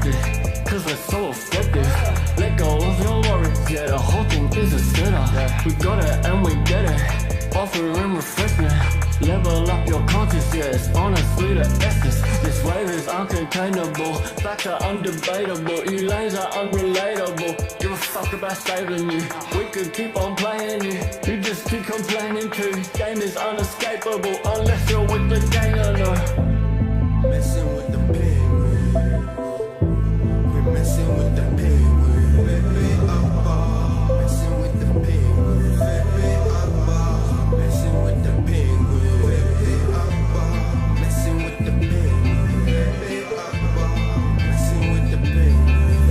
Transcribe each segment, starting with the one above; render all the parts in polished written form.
respect it, cause we're so effective. Let go of your worries, yeah, the whole thing is a setup. We got it and we get it, offering refreshment. Level up your conscience, yeah, it's honestly the essence. This wave is uncontainable, facts are undebatable. You lanes are unrelatable, give a fuck about saving you. We could keep on playing you, you just keep complaining too. Game is unescapable, unless you're with the gang or no. Messing with the penguin, we're messing with the penguin. Messing with the penguin, messing with the penguin, messing with the penguin, messing with the penguin,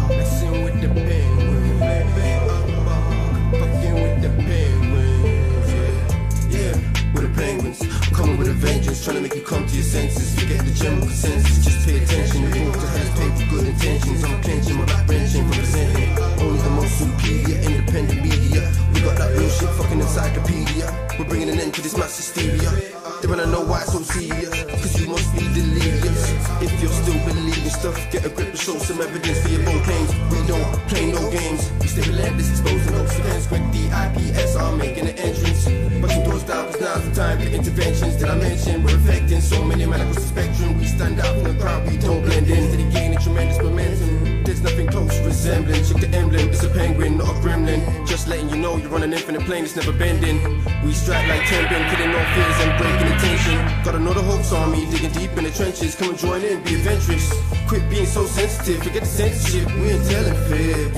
messing with the penguin, fucking with the penguins, yeah, with the penguins. Coming with a vengeance, trying to make you come to your senses. Forget the general consensus, just pay attention. The rules to hell is paid with good intentions. I'm clenching my back wrenching, representing only the most superior independent media. We got that real shit fucking encyclopedia. We're bringing an end to this mass hysteria. They wanna know why it's so serious, cause you must be delirious. If you're still believing stuff, get a grip and show some evidence for your own claims. We don't play no games, we stay relentless, exposing those events. Quick DIPS are making an entrance, busting doors down, cause now's the time for interventions that I mentioned. We're affecting so many men across the spectrum. We stand out from the crowd, we don't blend in. Steady gaining tremendous momentum, there's nothing close resembling. Check the emblem, it's a penguin, not a gremlin. Just letting you know you're on an infinite plane, it's never bending. We strike like 10 Ben, killing all fears and breaking the tension. Got another Hawks army, digging deep in the trenches. Come and join in, be adventurous. Quit being so sensitive, forget the censorship, we ain't telling fibs.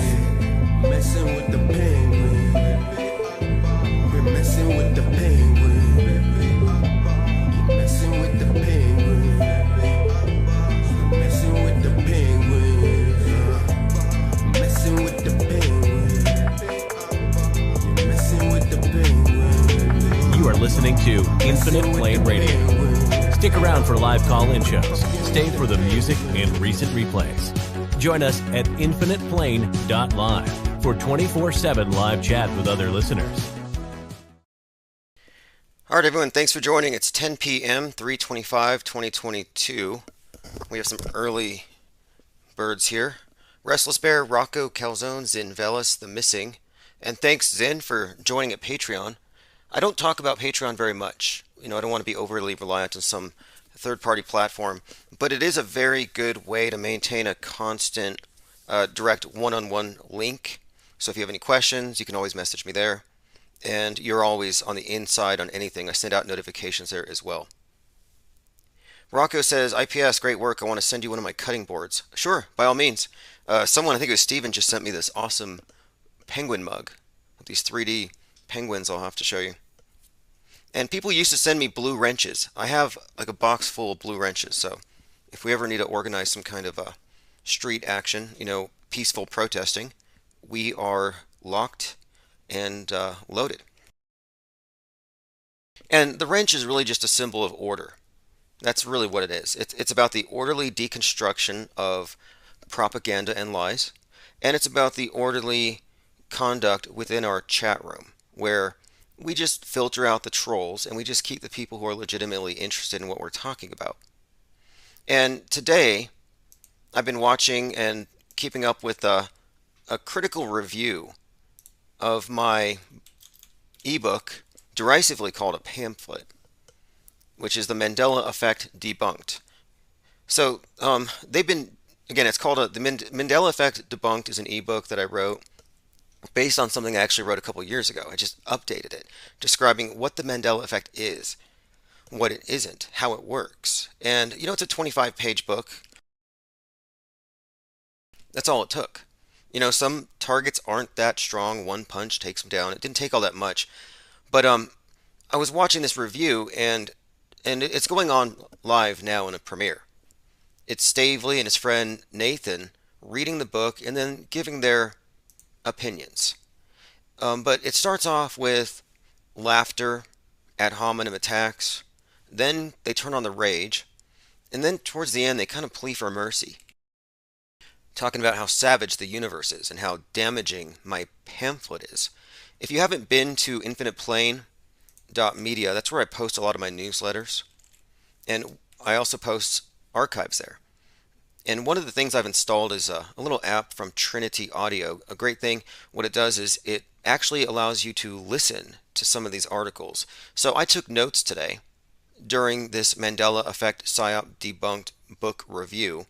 Messing with the penguin, we're messing with the penguin, messing with the penguin, messing with the penguin, messing with the penguin, messing with the penguin. You are listening to Infinite Plane Radio. Stick around for live call-in shows. Stay for the music and recent replays. Join us at infiniteplane.live for 24/7 live chat with other listeners. All right, everyone, thanks for joining. It's 10 p.m., 3/25/2022. We have some early birds here. Restless Bear, Rocco, Calzone, Zin, Velas, The Missing. And thanks, Zin, for joining at Patreon. I don't talk about Patreon very much. I don't want to be overly reliant on some third-party platform, but it is a very good way to maintain a constant, direct one-on-one link. So if you have any questions, you can always message me there. And you're always on the inside on anything. I send out notifications there as well. Rocco says, IPS, great work. I want to send you one of my cutting boards. Sure, by all means. Someone, I think it was Steven, just sent me this awesome penguin mug with these 3D penguins I'll have to show you. And people used to send me blue wrenches. I have like a box full of blue wrenches, so if we ever need to organize some kind of a street action, peaceful protesting, we are locked and loaded. And the wrench is really just a symbol of order. That's really what it is. It's about the orderly deconstruction of propaganda and lies, and it's about the orderly conduct within our chat room, where we just filter out the trolls and we just keep the people who are legitimately interested in what we're talking about. And today, I've been watching and keeping up with a critical review of my ebook, derisively called a pamphlet, which is the Mandela Effect Debunked. So they've been, again, it's called the Mandela Effect Debunked is an ebook that I wrote based on something I actually wrote a couple years ago. I just updated it, describing what the Mandela Effect is, what it isn't, how it works. And, it's a 25-page book. That's all it took. Some targets aren't that strong. One punch takes them down. It didn't take all that much. But I was watching this review, and it's going on live now in a premiere. It's Stavely and his friend Nathan reading the book and then giving their opinions. But it starts off with laughter, ad hominem attacks, then they turn on the rage, and then towards the end they kind of plea for mercy, talking about how savage the universe is and how damaging my pamphlet is. If you haven't been to infiniteplane.media, that's where I post a lot of my newsletters, and I also post archives there. And one of the things I've installed is a little app from Trinity Audio. A great thing, what it does is it actually allows you to listen to some of these articles. So I took notes today during this Mandela Effect PSYOP Debunked book review.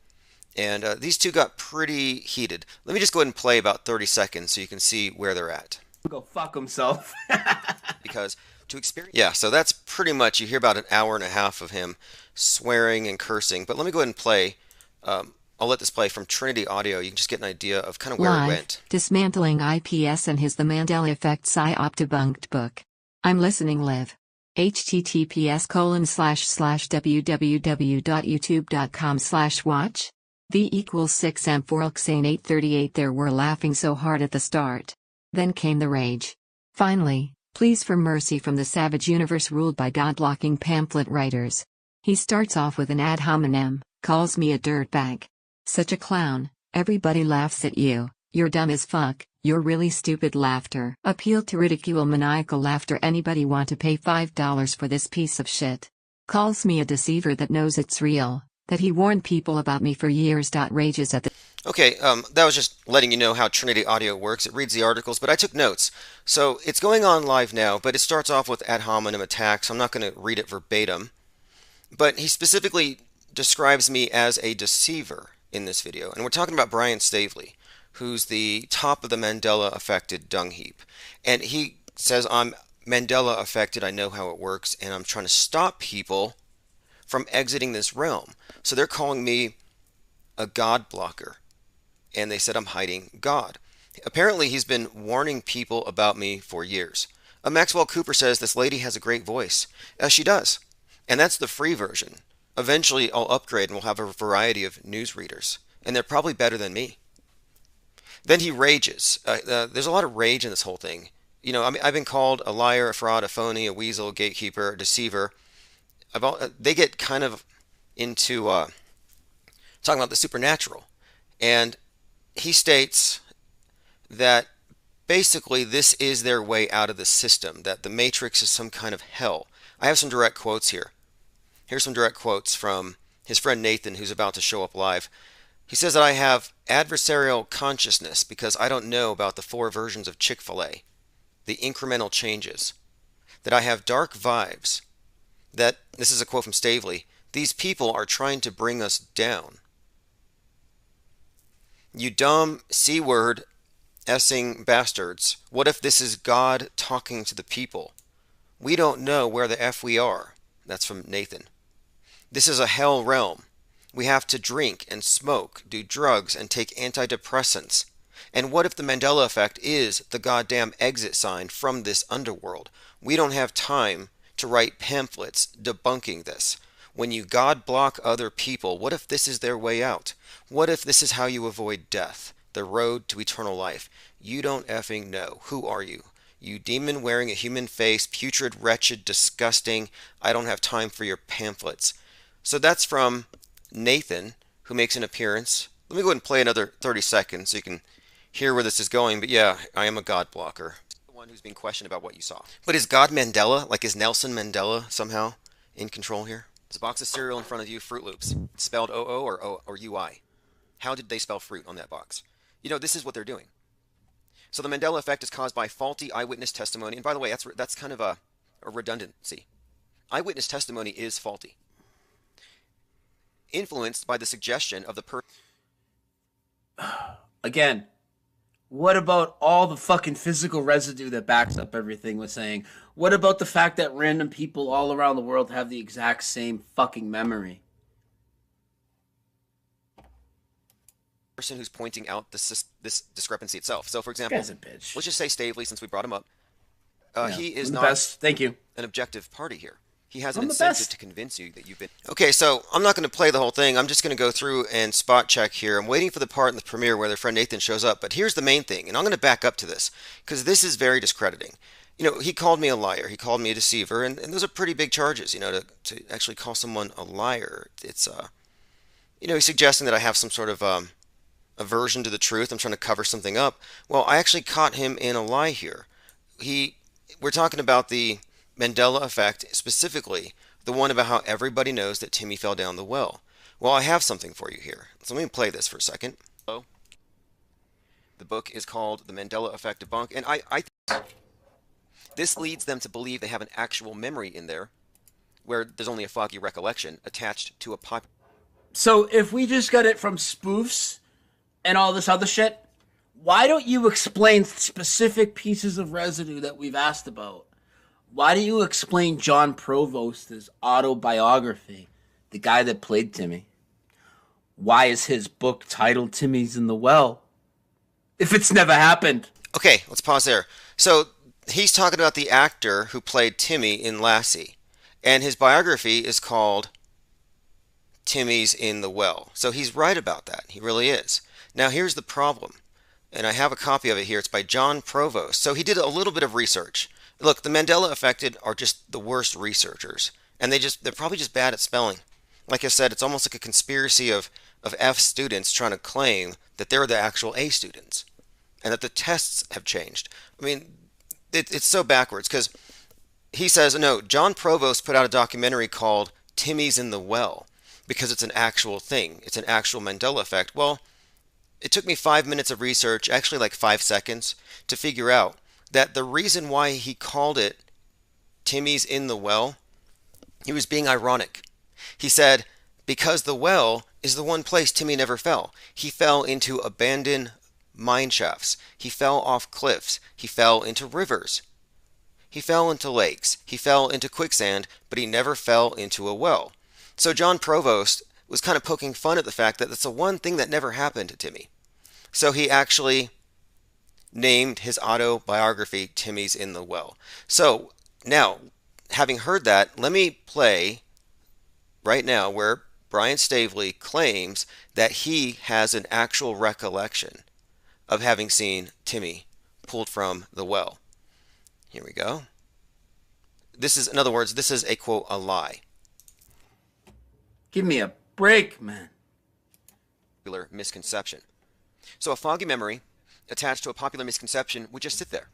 And these two got pretty heated. Let me just go ahead and play about 30 seconds so you can see where they're at. Go fuck himself. Because to experience... Yeah, so that's pretty much, you hear about an hour and a half of him swearing and cursing. But let me go ahead and play. I'll let this play from Trinity Audio. You can just get an idea of kind of where it went. Dismantling IPS and his The Mandela Effect PSYOP Debunked book. I'm listening live. https://www.youtube.com/watch. V equals 6M for Xane 838. There were laughing so hard at the start. Then came the rage. Finally, pleas for mercy from the savage universe ruled by God-blocking pamphlet writers. He starts off with an ad hominem, calls me a dirtbag. Such a clown, everybody laughs at you, you're dumb as fuck, you're really stupid. Laughter. Appeal to ridicule, maniacal laughter. Anybody want to pay $5 for this piece of shit? Calls me a deceiver that knows it's real, that he warned people about me for years. Rages at the... Okay, that was just letting you know how Trinity Audio works. It reads the articles, but I took notes. So it's going on live now, but it starts off with ad hominem attacks. I'm not going to read it verbatim. But he specifically describes me as a deceiver in this video. And we're talking about Brian Stavely, who's the top of the Mandela affected dung heap. And he says, I'm Mandela affected, I know how it works, and I'm trying to stop people from exiting this realm. So they're calling me a God blocker. And they said I'm hiding God. Apparently he's been warning people about me for years. Maxwell Cooper says this lady has a great voice. She does. And that's the free version. Eventually I'll upgrade and we'll have a variety of news readers. And they're probably better than me. Then he rages. There's a lot of rage in this whole thing. You know, I've been called a liar, a fraud, a phony, a weasel, a gatekeeper, a deceiver. They get kind of into talking about the supernatural. And he states that basically this is their way out of the system, that the Matrix is some kind of hell. I have some direct quotes here. Here's some direct quotes from his friend Nathan, who's about to show up live. He says that I have adversarial consciousness because I don't know about the 4 versions of Chick-fil-A, the incremental changes, that I have dark vibes, that, this is a quote from Stavely, these people are trying to bring us down. You dumb C-word essing bastards. What if this is God talking to the people? We don't know where the F we are. That's from Nathan. This is a hell realm. We have to drink and smoke, do drugs, and take antidepressants. And what if the Mandela effect is the goddamn exit sign from this underworld? We don't have time to write pamphlets debunking this. When you God block other people, what if this is their way out? What if this is how you avoid death? The road to eternal life. You don't effing know. Who are you? You demon wearing a human face, putrid, wretched, disgusting. I don't have time for your pamphlets. So that's from Nathan, who makes an appearance. Let me go ahead and play another 30 seconds so you can hear where this is going. But yeah, I am a God blocker. The one who's being questioned about what you saw. But is God Mandela, like is Nelson Mandela somehow in control here? There's a box of cereal in front of you, Fruit Loops. It's spelled O-O or U-I. How did they spell fruit on that box? You know, this is what they're doing. So the Mandela effect is caused by faulty eyewitness testimony. And by the way, that's kind of a redundancy. Eyewitness testimony is faulty. Influenced by the suggestion of the person. Again, what about all the fucking physical residue that backs up everything we're saying? What about the fact that random people all around the world have the exact same fucking memory? Person who's pointing out this discrepancy itself. So, for example, Guy's a bitch. let's just say Stavely, since we brought him up. He is not best. Thank you. an objective party here. He has an I'm the incentive best. to convince you that you've been... Okay, so I'm not going to play the whole thing. I'm just going to go through and spot check here. I'm waiting for the part in the premiere where their friend Nathan shows up. But here's the main thing, and I'm going to back up to this, because this is very discrediting. You know, he called me a liar. He called me a deceiver, and those are pretty big charges, you know, to actually call someone a liar. It's, you know, he's suggesting that I have some sort of aversion to the truth. I'm trying to cover something up. Well, I actually caught him in a lie here. We're talking about the Mandela effect, specifically the one about how everybody knows that Timmy fell down the well. Well, I have something for you here. So let me play this for a second. The book is called The Mandela Effect Debunked, and I this leads them to believe they have an actual memory in there, where there's only a foggy recollection attached to a pop. So if we just got it from spoofs and all this other shit, why don't you explain specific pieces of residue that we've asked about? Why do you explain John Provost's autobiography, the guy that played Timmy? Why is his book titled Timmy's in the Well, if it's never happened? Okay, let's pause there. So he's talking about the actor who played Timmy in Lassie, and his biography is called Timmy's in the Well. So he's right about that. He really is. Now here's the problem, and I have a copy of it here. It's by John Provost. So he did a little bit of research. Look, the Mandela affected are just the worst researchers, and they're probably just bad at spelling. Like I said, it's almost like a conspiracy of F students trying to claim that they're the actual A students, and that the tests have changed. I mean, it's so backwards, because he says, no, John Provost put out a documentary called Timmy's in the Well, because it's an actual thing. It's an actual Mandela effect. Well, it took me 5 minutes of research, actually like 5 seconds, to figure out that the reason why he called it Timmy's in the Well, he was being ironic. He said, because the well is the one place Timmy never fell. He fell into abandoned mine shafts. He fell off cliffs. He fell into rivers. He fell into lakes. He fell into quicksand, but he never fell into a well. So John Provost was kind of poking fun at the fact that that's the one thing that never happened to Timmy. So he actually named his autobiography Timmy's in the Well. So now, having heard that, let me play right now where Brian Stavely claims that he has an actual recollection of having seen Timmy pulled from the well. Here we go. This is, in other words, this is a quote, a lie. Give me a break, man. Misconception. So a foggy memory attached to a popular misconception would just sit there.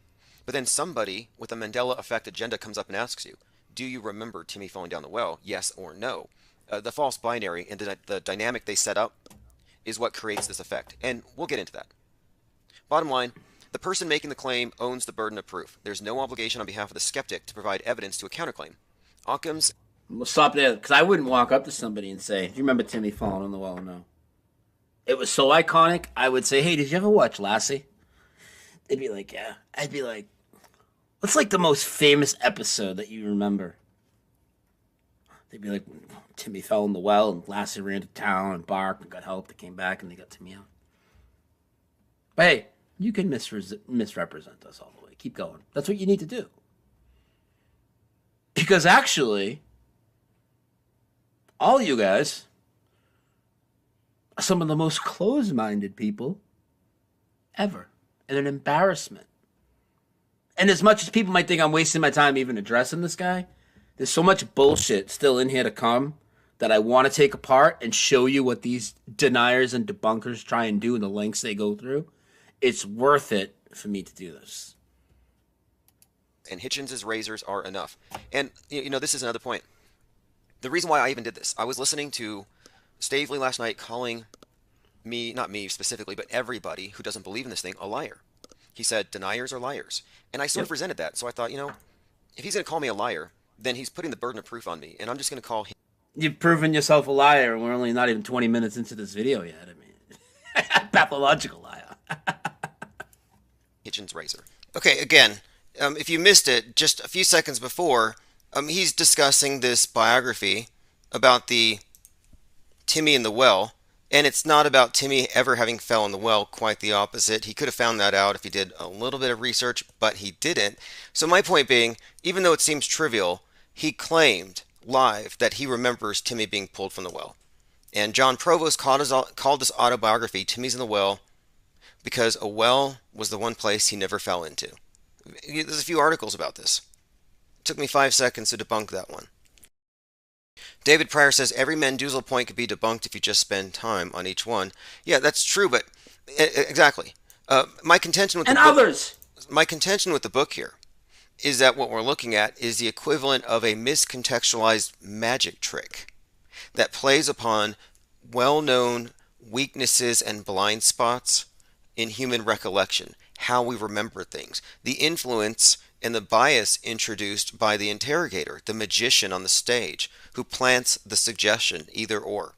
But then somebody with a Mandela effect agenda comes up and asks you, do you remember Timmy falling down the well? Yes or no? The false binary and the dynamic they set up is what creates this effect. And we'll get into that. Bottom line, the person making the claim owns the burden of proof. There's no obligation on behalf of the skeptic to provide evidence to a counterclaim. Occam's... We'll stop there, because I wouldn't walk up to somebody and say, do you remember Timmy falling on the well or no? It was so iconic, I would say, hey, did you ever watch Lassie? They'd be like, yeah. I'd be like, what's like the most famous episode that you remember? They'd be like, Timmy fell in the well, and Lassie ran to town and barked and got help. They came back and they got Timmy out. But hey, you can misrepresent us all the way. Keep going. That's what you need to do. Because actually, all you guys are some of the most closed-minded people ever. And an embarrassment. And as much as people might think I'm wasting my time even addressing this guy, there's so much bullshit still in here to come that I want to take apart and show you what these deniers and debunkers try and do and the lengths they go through. It's worth it for me to do this. And Hitchens' razors are enough. And, you know, this is another point. The reason why I even did this, I was listening to Stavely last night calling me, not me specifically, but everybody who doesn't believe in this thing, a liar. He said, deniers are liars. And I sort of resented that. So I thought, you know, if he's going to call me a liar, then he's putting the burden of proof on me. And I'm just going to call him. You've proven yourself a liar, and we're only not even 20 minutes into this video yet. I mean, pathological liar. Hitchens' razor. Okay, again, if you missed it, just a few seconds before, he's discussing this biography about the Timmy in the well, and it's not about Timmy ever having fell in the well, quite the opposite. He could have found that out if he did a little bit of research, but he didn't. So my point being, even though it seems trivial, he claimed live that he remembers Timmy being pulled from the well. And John Provost called this autobiography Timmy's in the Well because a well was the one place he never fell into. There's a few articles about this. It took me 5 seconds to debunk that one. David Pryor says every Mendoza point could be debunked if you just spend time on each one. Yeah, that's true, but exactly. My contention with my contention with the book here is that what we're looking at is the equivalent of a miscontextualized magic trick that plays upon well-known weaknesses and blind spots in human recollection, how we remember things, the influence and the bias introduced by the interrogator, the magician on the stage, who plants the suggestion, either or.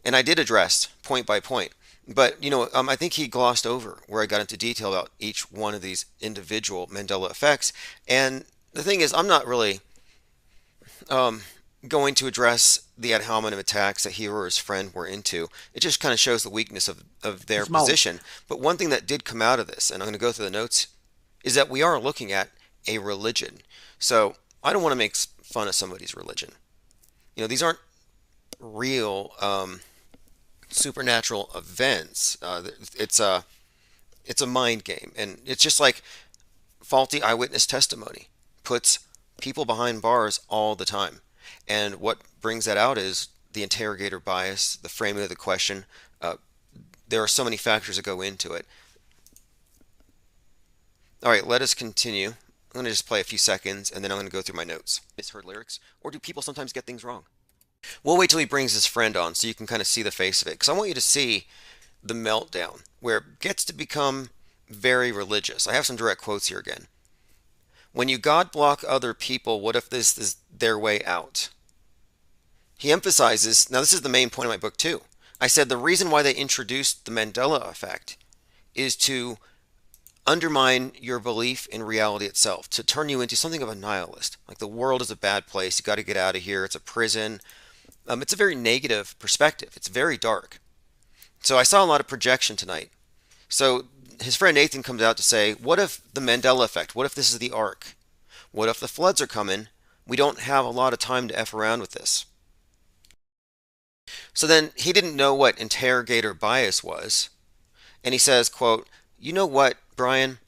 And I did address point by point, but I think he glossed over where I got into detail about each one of these individual Mandela effects. And the thing is, I'm not really going to address the ad hominem attacks that he or his friend were into. It just kind of shows the weakness of their position. But one thing that did come out of this, and I'm going to go through the notes, is that we are looking at a religion. So I don't want to make fun of somebody's religion. These aren't real supernatural events. It's a mind game, and it's just like faulty eyewitness testimony puts people behind bars all the time. And what brings that out is the interrogator bias, the framing of the question. There are so many factors that go into it. All right, let us continue. I'm going to just play a few seconds, and then I'm going to go through my notes. Misheard lyrics, or do people sometimes get things wrong? We'll wait till he brings his friend on so you can kind of see the face of it, because I want you to see the meltdown, where it gets to become very religious. I have some direct quotes here again. When you God block other people, what if this is their way out? He emphasizes, now this is the main point of my book too. I said the reason why they introduced the Mandela effect is to undermine your belief in reality itself, to turn you into something of a nihilist. Like the world is a bad place, you got to get out of here, it's a prison. It's a very negative perspective. It's very dark. So I saw a lot of projection tonight. So his friend Nathan comes out to say, what if the Mandela effect? What if this is the arc? What if the floods are coming? We don't have a lot of time to F around with this. So then he didn't know what interrogator bias was. And he says, quote, you know what, Brian?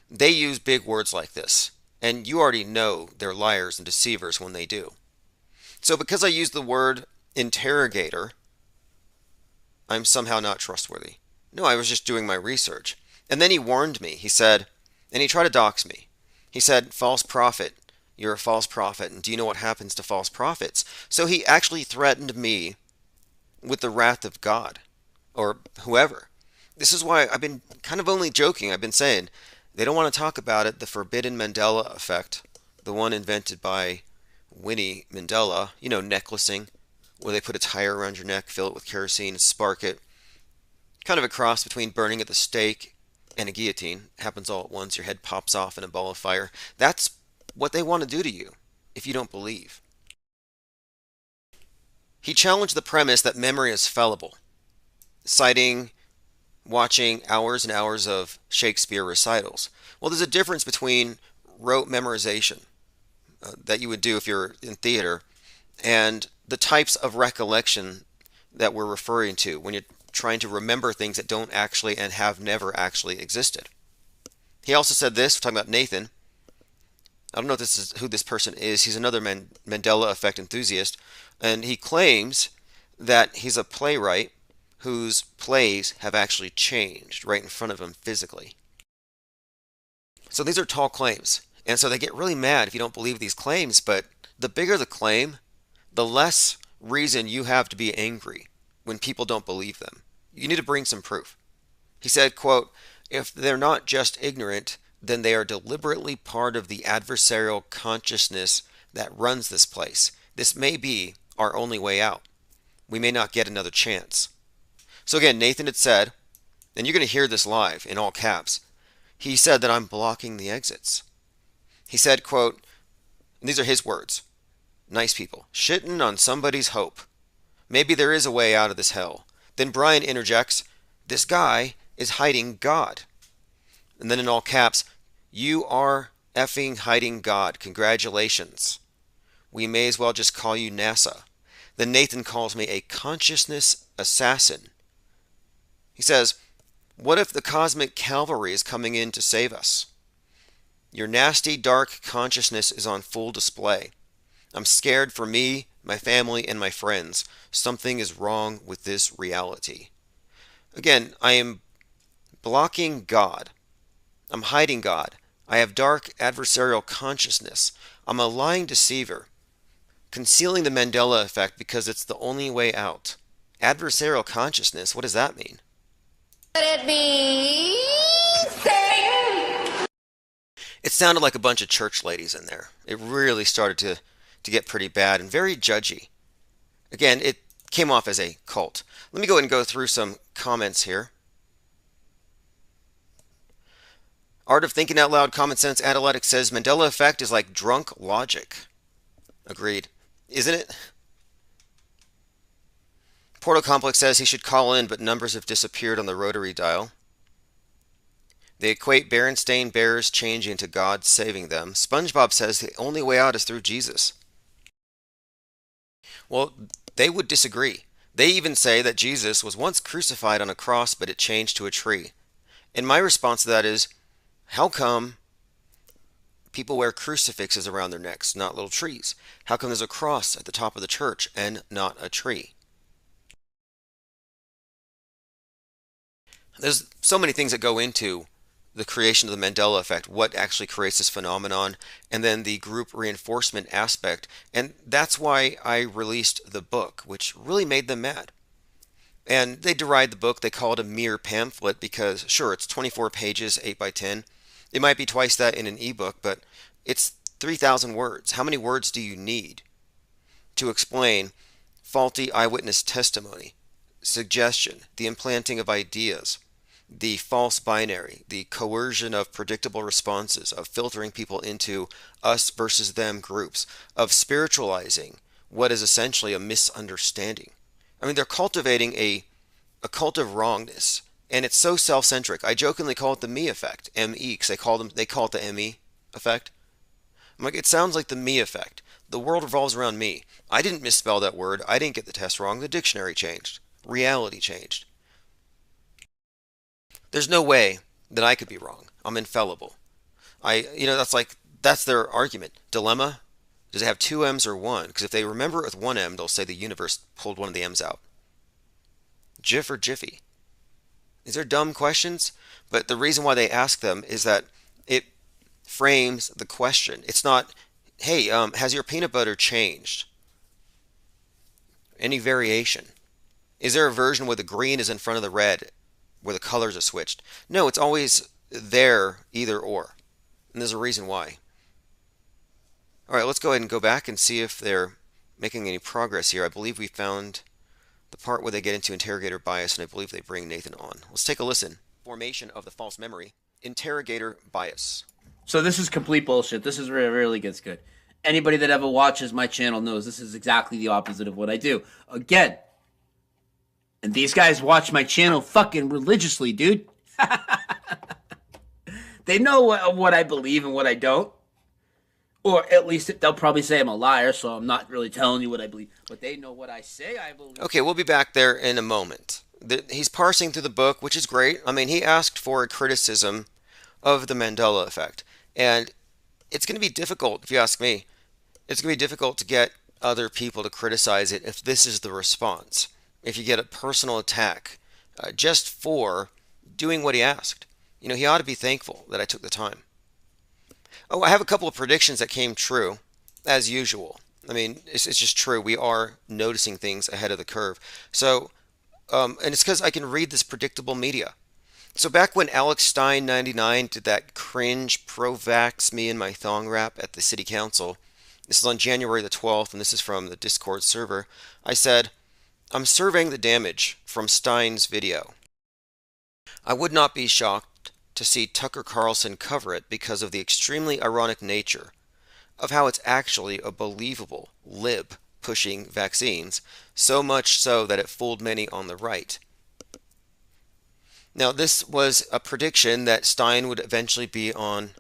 They use big words like this. And you already know they're liars and deceivers when they do. So because I used the word interrogator, I'm somehow not trustworthy. No, I was just doing my research. And then he warned me. He said, and he tried to dox me. He said, false prophet, you're a false prophet. And do you know what happens to false prophets? So he actually threatened me with the wrath of God or whoever. This is why I've been kind of only joking. I've been saying they don't want to talk about it, the forbidden Mandela effect, the one invented by Winnie Mandela, necklacing, where they put a tire around your neck, fill it with kerosene, and spark it. Kind of a cross between burning at the stake and a guillotine. It happens all at once. Your head pops off in a ball of fire. That's what they want to do to you if you don't believe. He challenged the premise that memory is fallible, citing watching hours and hours of Shakespeare recitals. Well, there's a difference between rote memorization that you would do if you're in theater and the types of recollection that we're referring to when you're trying to remember things that don't actually and have never actually existed. He also said this, talking about Nathan. I don't know if this is who this person is. He's another Mandela effect enthusiast, and he claims that he's a playwright whose plays have actually changed right in front of him physically. So these are tall claims, and so they get really mad if you don't believe these claims, but the bigger the claim, the less reason you have to be angry when people don't believe them. You need to bring some proof. He said, quote, if they're not just ignorant, then they are deliberately part of the adversarial consciousness that runs this place. This may be our only way out. We may not get another chance. So again, Nathan had said, and you're going to hear this live in all caps, he said that I'm blocking the exits. He said, quote, and these are his words, nice people, shitting on somebody's hope. Maybe there is a way out of this hell. Then Brian interjects, this guy is hiding God. And then in all caps, you are effing hiding God. Congratulations. We may as well just call you NASA. Then Nathan calls me a consciousness assassin. He says, what if the cosmic cavalry is coming in to save us? Your nasty, dark consciousness is on full display. I'm scared for me, my family, and my friends. Something is wrong with this reality. Again, I am blocking God. I'm hiding God. I have dark adversarial consciousness. I'm a lying deceiver. Concealing the Mandela effect because it's the only way out. Adversarial consciousness, what does that mean? It means sing. It sounded like a bunch of church ladies in there. It really started to get pretty bad and very judgy. Again, it came off as a cult. Let me go ahead and go through some comments here. Art of Thinking Out Loud, Common Sense Analytics says Mandela effect is like drunk logic. Agreed. Isn't it? Portal Complex says he should call in, but numbers have disappeared on the rotary dial. They equate Berenstain Bears changing to God saving them. SpongeBob says the only way out is through Jesus. Well, they would disagree. They even say that Jesus was once crucified on a cross, but it changed to a tree. And my response to that is, how come people wear crucifixes around their necks, not little trees? How come there's a cross at the top of the church and not a tree? There's so many things that go into the creation of the Mandela effect, what actually creates this phenomenon, and then the group reinforcement aspect. And that's why I released the book, which really made them mad. And they derided the book. They call it a mere pamphlet because, sure, it's 24 pages, 8 by 10. It might be twice that in an ebook, but it's 3,000 words. How many words do you need to explain faulty eyewitness testimony, suggestion, the implanting of ideas, the false binary, the coercion of predictable responses, of filtering people into us versus them groups, of spiritualizing what is essentially a misunderstanding? I mean, they're cultivating a cult of wrongness, and it's so self-centric. I jokingly call it the me effect, M-E, because they call it the M-E effect. I'm like, it sounds like the me effect. The world revolves around me. I didn't misspell that word. I didn't get the test wrong. The dictionary changed. Reality changed. There's no way that I could be wrong. I'm infallible. That's their argument. Dilemma, does it have two M's or one? Because if they remember it with one M, they'll say the universe pulled one of the M's out. Jif or Jiffy? These are dumb questions, but the reason why they ask them is that it frames the question. It's not, hey, has your peanut butter changed? Any variation? Is there a version where the green is in front of the red, where the colors are switched? No, it's always there, either or. And there's a reason why. All right, let's go ahead and go back and see if they're making any progress here. I believe we found the part where they get into interrogator bias, and I believe they bring Nathan on. Let's take a listen. Formation of the false memory. Interrogator bias. So this is complete bullshit. This is really gets good. Anybody that ever watches my channel knows this is exactly the opposite of what I do. Again, and these guys watch my channel fucking religiously, dude. They know what I believe and what I don't. Or at least they'll probably say I'm a liar, so I'm not really telling you what I believe. But they know what I say I believe. Okay, we'll be back there in a moment. He's parsing through the book, which is great. I mean, he asked for a criticism of the Mandela effect. And it's going to be difficult, if you ask me. It's going to be difficult to get other people to criticize it if this is the response. If you get a personal attack just for doing what he asked. You know, he ought to be thankful that I took the time. Oh, I have a couple of predictions that came true, as usual. I mean, it's just true. We are noticing things ahead of the curve. So, and it's because I can read this predictable media. So back when Alex Stein 99 did that cringe pro-vax me and my thong rap at the city council, this is on January the 12th, and this is from the Discord server, I said, I'm surveying the damage from Stein's video. I would not be shocked to see Tucker Carlson cover it because of the extremely ironic nature of how it's actually a believable lib pushing vaccines, so much so that it fooled many on the right. Now, this was a prediction that Stein would eventually be on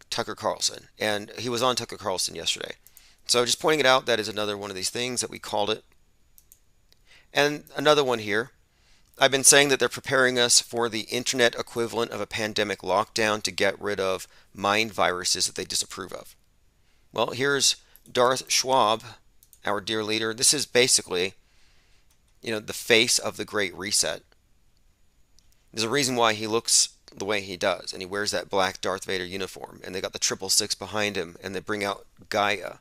Tucker Carlson, and he was on Tucker Carlson yesterday. So just pointing it out, that is another one of these things that we called it. And another one here. I've been saying that they're preparing us for the internet equivalent of a pandemic lockdown to get rid of mind viruses that they disapprove of. Well, here's Darth Schwab, our dear leader. This is basically, the face of the Great Reset. There's a reason why he looks the way he does, and he wears that black Darth Vader uniform, and they got the 666 behind him, and they bring out Gaia,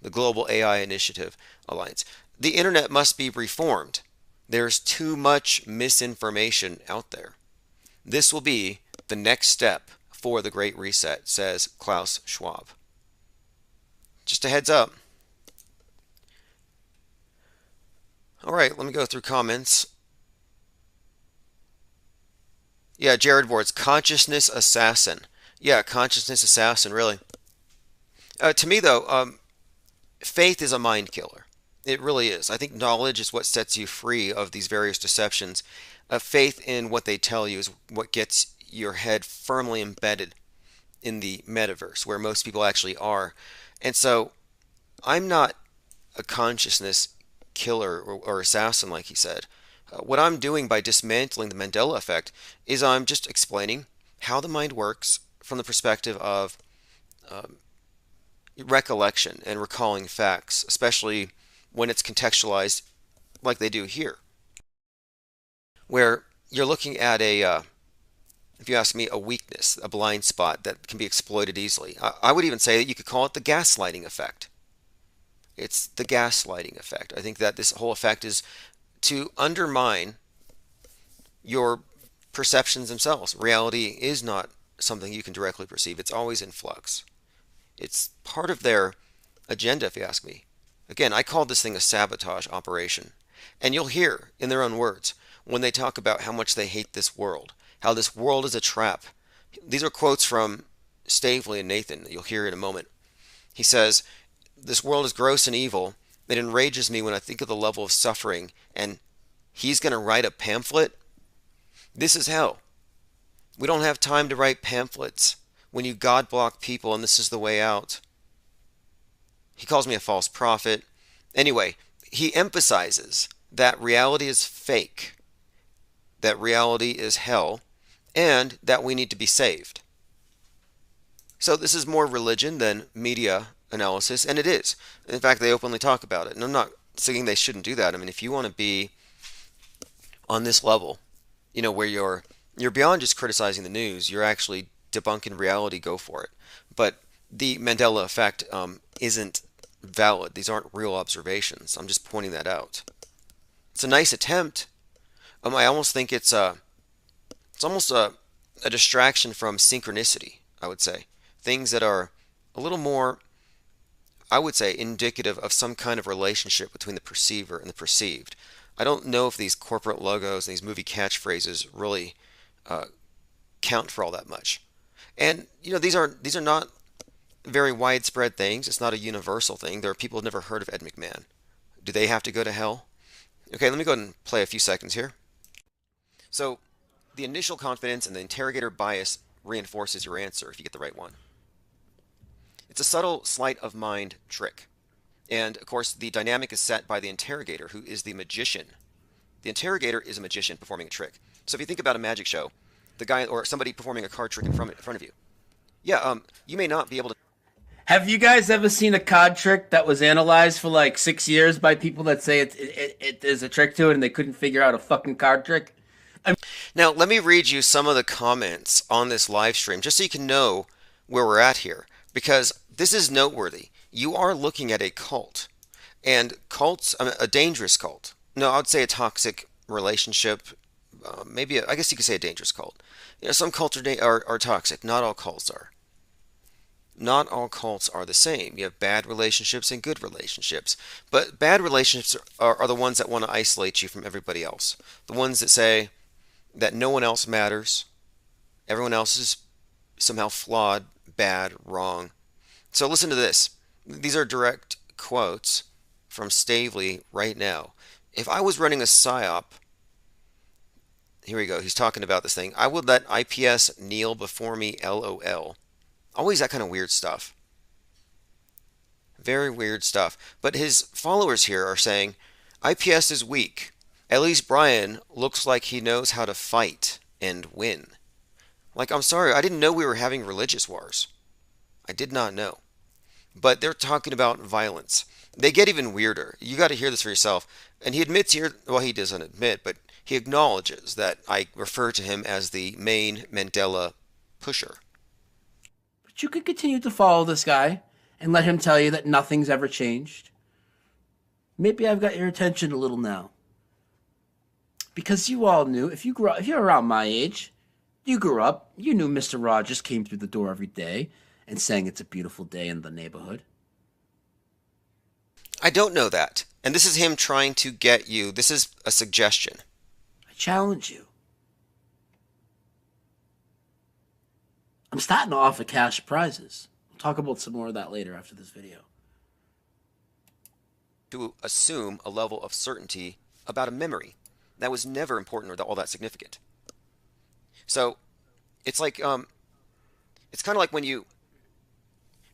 the Global AI Initiative Alliance. The internet must be reformed. There's too much misinformation out there. This will be the next step for the Great Reset, says Klaus Schwab. Just a heads up. All right, let me go through comments. Yeah, Jared Ward's consciousness assassin. Yeah, consciousness assassin, really. To me, though, faith is a mind killer. It really is. I think knowledge is what sets you free of these various deceptions. Faith in what they tell you is what gets your head firmly embedded in the metaverse, where most people actually are. And so, I'm not a consciousness killer or assassin, like he said. What I'm doing by dismantling the Mandela effect is I'm just explaining how the mind works from the perspective of recollection and recalling facts, especially when it's contextualized like they do here, where you're looking at if you ask me, a weakness, a blind spot that can be exploited easily. I would even say that you could call it the gaslighting effect. It's the gaslighting effect. I think that this whole effect is to undermine your perceptions themselves. Reality is not something you can directly perceive. It's always in flux. It's part of their agenda, if you ask me. Again, I call this thing a sabotage operation. And you'll hear in their own words when they talk about how much they hate this world, how this world is a trap. These are quotes from Stavely and Nathan that you'll hear in a moment. He says, "This world is gross and evil. It enrages me when I think of the level of suffering, and he's going to write a pamphlet? This is hell. We don't have time to write pamphlets when you God block people, and this is the way out." He calls me a false prophet. Anyway, he emphasizes that reality is fake, that reality is hell, and that we need to be saved. So this is more religion than media analysis, and it is. In fact, they openly talk about it. And I'm not saying they shouldn't do that. I mean, if you want to be on this level, where you're beyond just criticizing the news, you're actually debunking reality, go for it. But the Mandela effect isn't valid. These aren't real observations. I'm just pointing that out. It's a nice attempt. I almost think it's almost a distraction from synchronicity, I would say. Things that are a little more, I would say, indicative of some kind of relationship between the perceiver and the perceived. I don't know if these corporate logos and these movie catchphrases really count for all that much. And these are not very widespread things. It's not a universal thing. There are people who've never heard of Ed McMahon. Do they have to go to hell? Okay, let me go ahead and play a few seconds here. So, the initial confidence and the interrogator bias reinforces your answer if you get the right one. It's a subtle sleight of mind trick. And, of course, the dynamic is set by the interrogator, who is the magician. The interrogator is a magician performing a trick. So if you think about a magic show, the guy or somebody performing a card trick in front of you, you may not be able to. Have you guys ever seen a card trick that was analyzed for like 6 years by people that say there's a trick to it and they couldn't figure out a fucking card trick? Now, let me read you some of the comments on this live stream, just so you can know where we're at here, because this is noteworthy. You are looking at a cult, and cults, a dangerous cult. No, I would say a toxic relationship. I guess you could say a dangerous cult. Some cults are toxic. Not all cults are. Not all cults are the same. You have bad relationships and good relationships. But bad relationships are the ones that want to isolate you from everybody else. The ones that say that no one else matters. Everyone else is somehow flawed, bad, wrong. So listen to this. These are direct quotes from Stavely right now. If I was running a PSYOP, here we go. He's talking about this thing. I would let IPS kneel before me, LOL. Always that kind of weird stuff. Very weird stuff. But his followers here are saying, IPS is weak. At least Brian looks like he knows how to fight and win. Like, I'm sorry, I didn't know we were having religious wars. I did not know. But they're talking about violence. They get even weirder. You got to hear this for yourself. And he admits here, well, he doesn't admit, but he acknowledges that I refer to him as the main Mandela pusher. But you could continue to follow this guy and let him tell you that nothing's ever changed. Maybe I've got your attention a little now. Because you all knew, if you're around my age, you grew up, you knew Mr. Rogers came through the door every day and sang It's a Beautiful Day in the Neighborhood. I don't know that. And this is him trying to get you. This is a suggestion. I challenge you. I'm starting to offer cash prizes. We'll talk about some more of that later after this video. To assume a level of certainty about a memory that was never important or all that significant. So it's like it's kind of like when you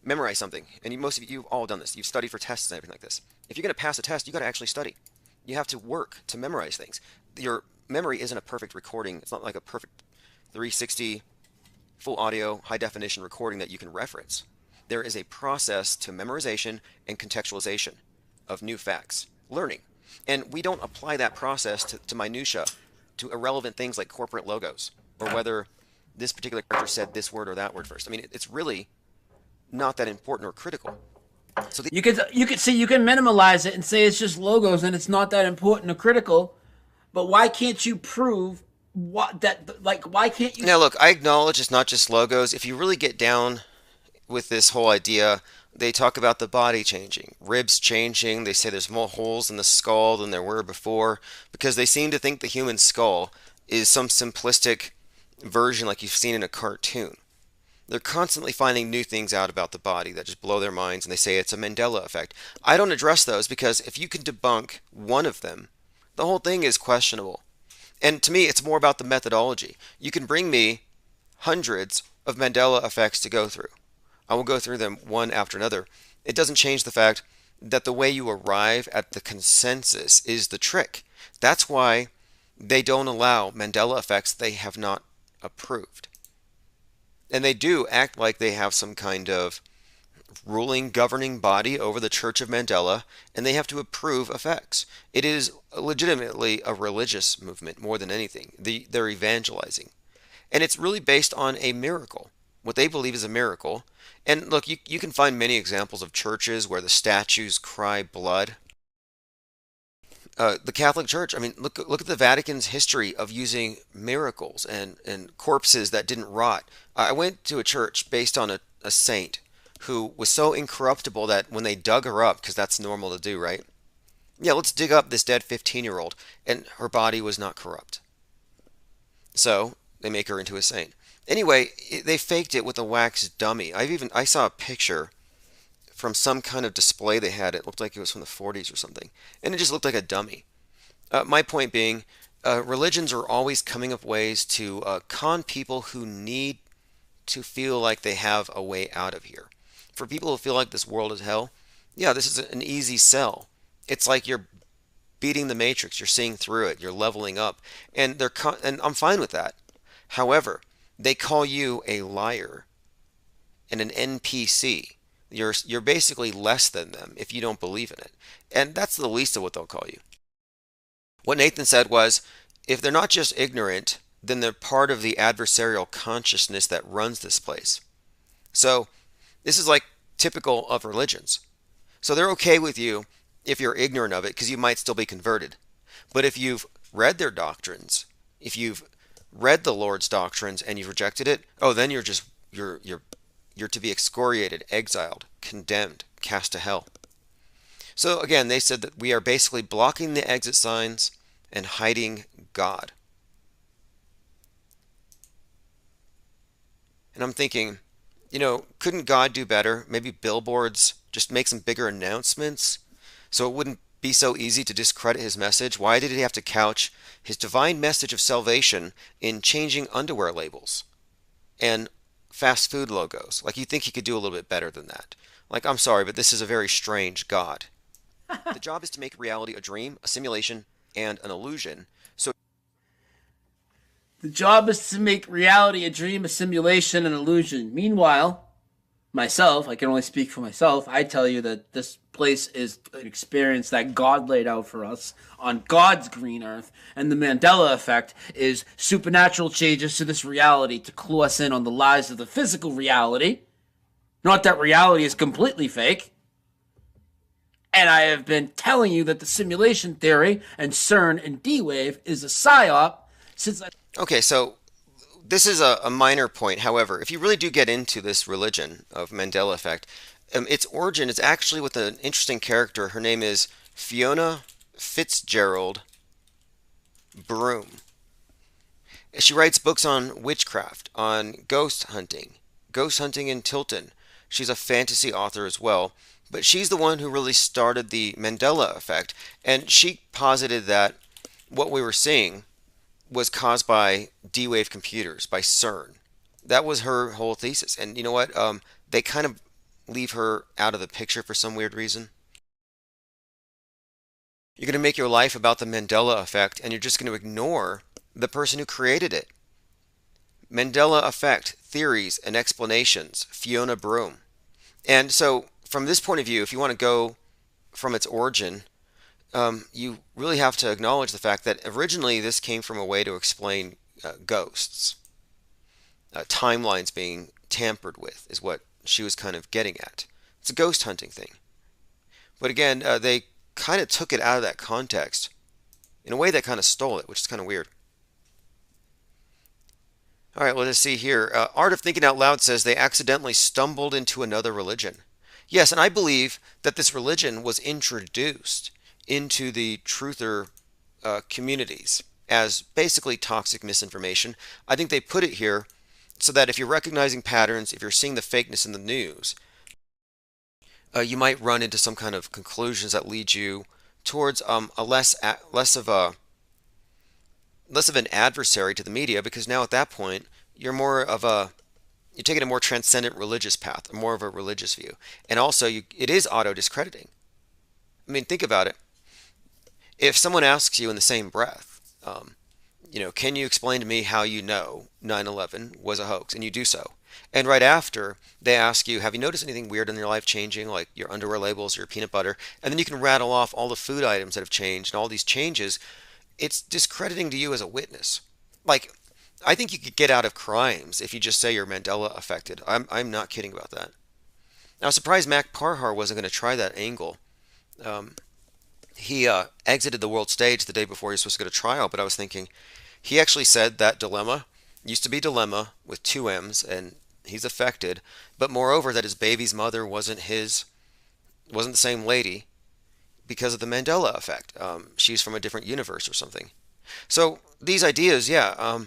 memorize something, and most of you've all done this. You've studied for tests and everything like this. If you're going to pass a test, you got to actually study. You have to work to memorize things. Your memory isn't a perfect recording. It's not like a perfect 360 full audio high definition recording that you can reference. There is a process to memorization and contextualization of new facts, learning. And we don't apply that process to minutia, to irrelevant things like corporate logos, or whether this particular character said this word or that word first. I mean, it's really not that important or critical. So you could see, you can minimalize it and say it's just logos and it's not that important or critical, but why can't you prove why can't you? Now look, I acknowledge it's not just logos. If you really get down with this whole idea, they talk about the body changing, ribs changing. They say there's more holes in the skull than there were before, because they seem to think the human skull is some simplistic version like you've seen in a cartoon. They're constantly finding new things out about the body that just blow their minds, and they say it's a Mandela effect. I don't address those because if you can debunk one of them, the whole thing is questionable. And to me, it's more about the methodology. You can bring me hundreds of Mandela effects to go through. I will go through them one after another. It doesn't change the fact that the way you arrive at the consensus is the trick. That's why they don't allow Mandela effects they have not approved. And they do act like they have some kind of ruling, governing body over the Church of Mandela, and they have to approve effects. It is legitimately a religious movement more than anything. They're evangelizing. And it's really based on a miracle, what they believe is a miracle. And look, you can find many examples of churches where the statues cry blood. The Catholic Church, I mean, look at the Vatican's history of using miracles and corpses that didn't rot. I went to a church based on a saint who was so incorruptible that when they dug her up, because that's normal to do, right? Yeah, let's dig up this dead 15-year-old, and her body was not corrupt. So they make her into a saint. Anyway, they faked it with a wax dummy. I saw a picture from some kind of display they had. It looked like it was from the 40s or something, and it just looked like a dummy. My point being, religions are always coming up ways to con people who need to feel like they have a way out of here. For people who feel like this world is hell, yeah, this is an easy sell. It's like you're beating the matrix, you're seeing through it, you're leveling up, and and I'm fine with that. However, they call you a liar and an NPC. You're basically less than them if you don't believe in it. And that's the least of what they'll call you. What Nathan said was, if they're not just ignorant, then they're part of the adversarial consciousness that runs this place. So this is like typical of religions. So they're okay with you if you're ignorant of it, because you might still be converted. But if you've read their doctrines, if you've read the Lord's doctrines and you've rejected it, oh, then you're to be excoriated, exiled, condemned, cast to hell. So again, they said that we are basically blocking the exit signs and hiding God. And I'm thinking, couldn't God do better? Maybe billboards, just make some bigger announcements so it wouldn't be so easy to discredit his message. Why did he have to couch his divine message of salvation in changing underwear labels and fast food logos? Like, you think he could do a little bit better than that. Like, I'm sorry, but this is a very strange God. The job is to make reality a dream, a simulation, and an illusion. So the job is to make reality a dream, a simulation, an illusion. Meanwhile, myself, I can only speak for myself, I tell you that this place is an experience that God laid out for us on God's green earth, and the Mandela effect is supernatural changes to this reality to clue us in on the lies of the physical reality, Not that reality is completely fake. And I have been telling you that the simulation theory and CERN and D-Wave is a psyop since I... Okay, so this is a minor point. However, if you really do get into this religion of Mandela effect, its origin is actually with an interesting character. Her name is Fiona Fitzgerald Broom. She writes books on witchcraft, on ghost hunting in Tilton. She's a fantasy author as well, but she's the one who really started the Mandela effect, and she posited that what we were seeing was caused by D-Wave computers, by CERN. That was her whole thesis. And you know what? They kind of leave her out of the picture for some weird reason. You're going to make your life about the Mandela effect, and you're just going to ignore the person who created it. Mandela effect, theories and explanations, Fiona Broom. And so, from this point of view, if you want to go from its origin, you really have to acknowledge the fact that originally this came from a way to explain ghosts. Timelines being tampered with is what she was kind of getting at. It's a ghost hunting thing. But again, they kind of took it out of that context in a way that kind of stole it, which is kind of weird. All right, well, let's see here. Art of Thinking Out Loud says they accidentally stumbled into another religion. Yes, and I believe that this religion was introduced into the truther communities as basically toxic misinformation. I think they put it here so that if you're recognizing patterns, if you're seeing the fakeness in the news, you might run into some kind of conclusions that lead you towards a less of an adversary to the media, because now at that point you're taking a more transcendent religious path, more of a religious view, and also it is auto discrediting. I mean, think about it. If someone asks you in the same breath, can you explain to me how you know 9/11 was a hoax, and you do so, and right after they ask you, have you noticed anything weird in your life changing, like your underwear labels or your peanut butter, and then you can rattle off all the food items that have changed and all these changes, it's discrediting to you as a witness. Like, I think you could get out of crimes if you just say you're Mandela affected. I'm not kidding about that. Now, I was surprised Mac Parhar wasn't going to try that angle. He exited the world stage the day before he was supposed to go to trial, but I was thinking, he actually said that Dilemma used to be Dilemma with two M's, and he's affected, but moreover that his baby's mother wasn't the same lady because of the Mandela effect. She's from a different universe or something. So these ideas, yeah,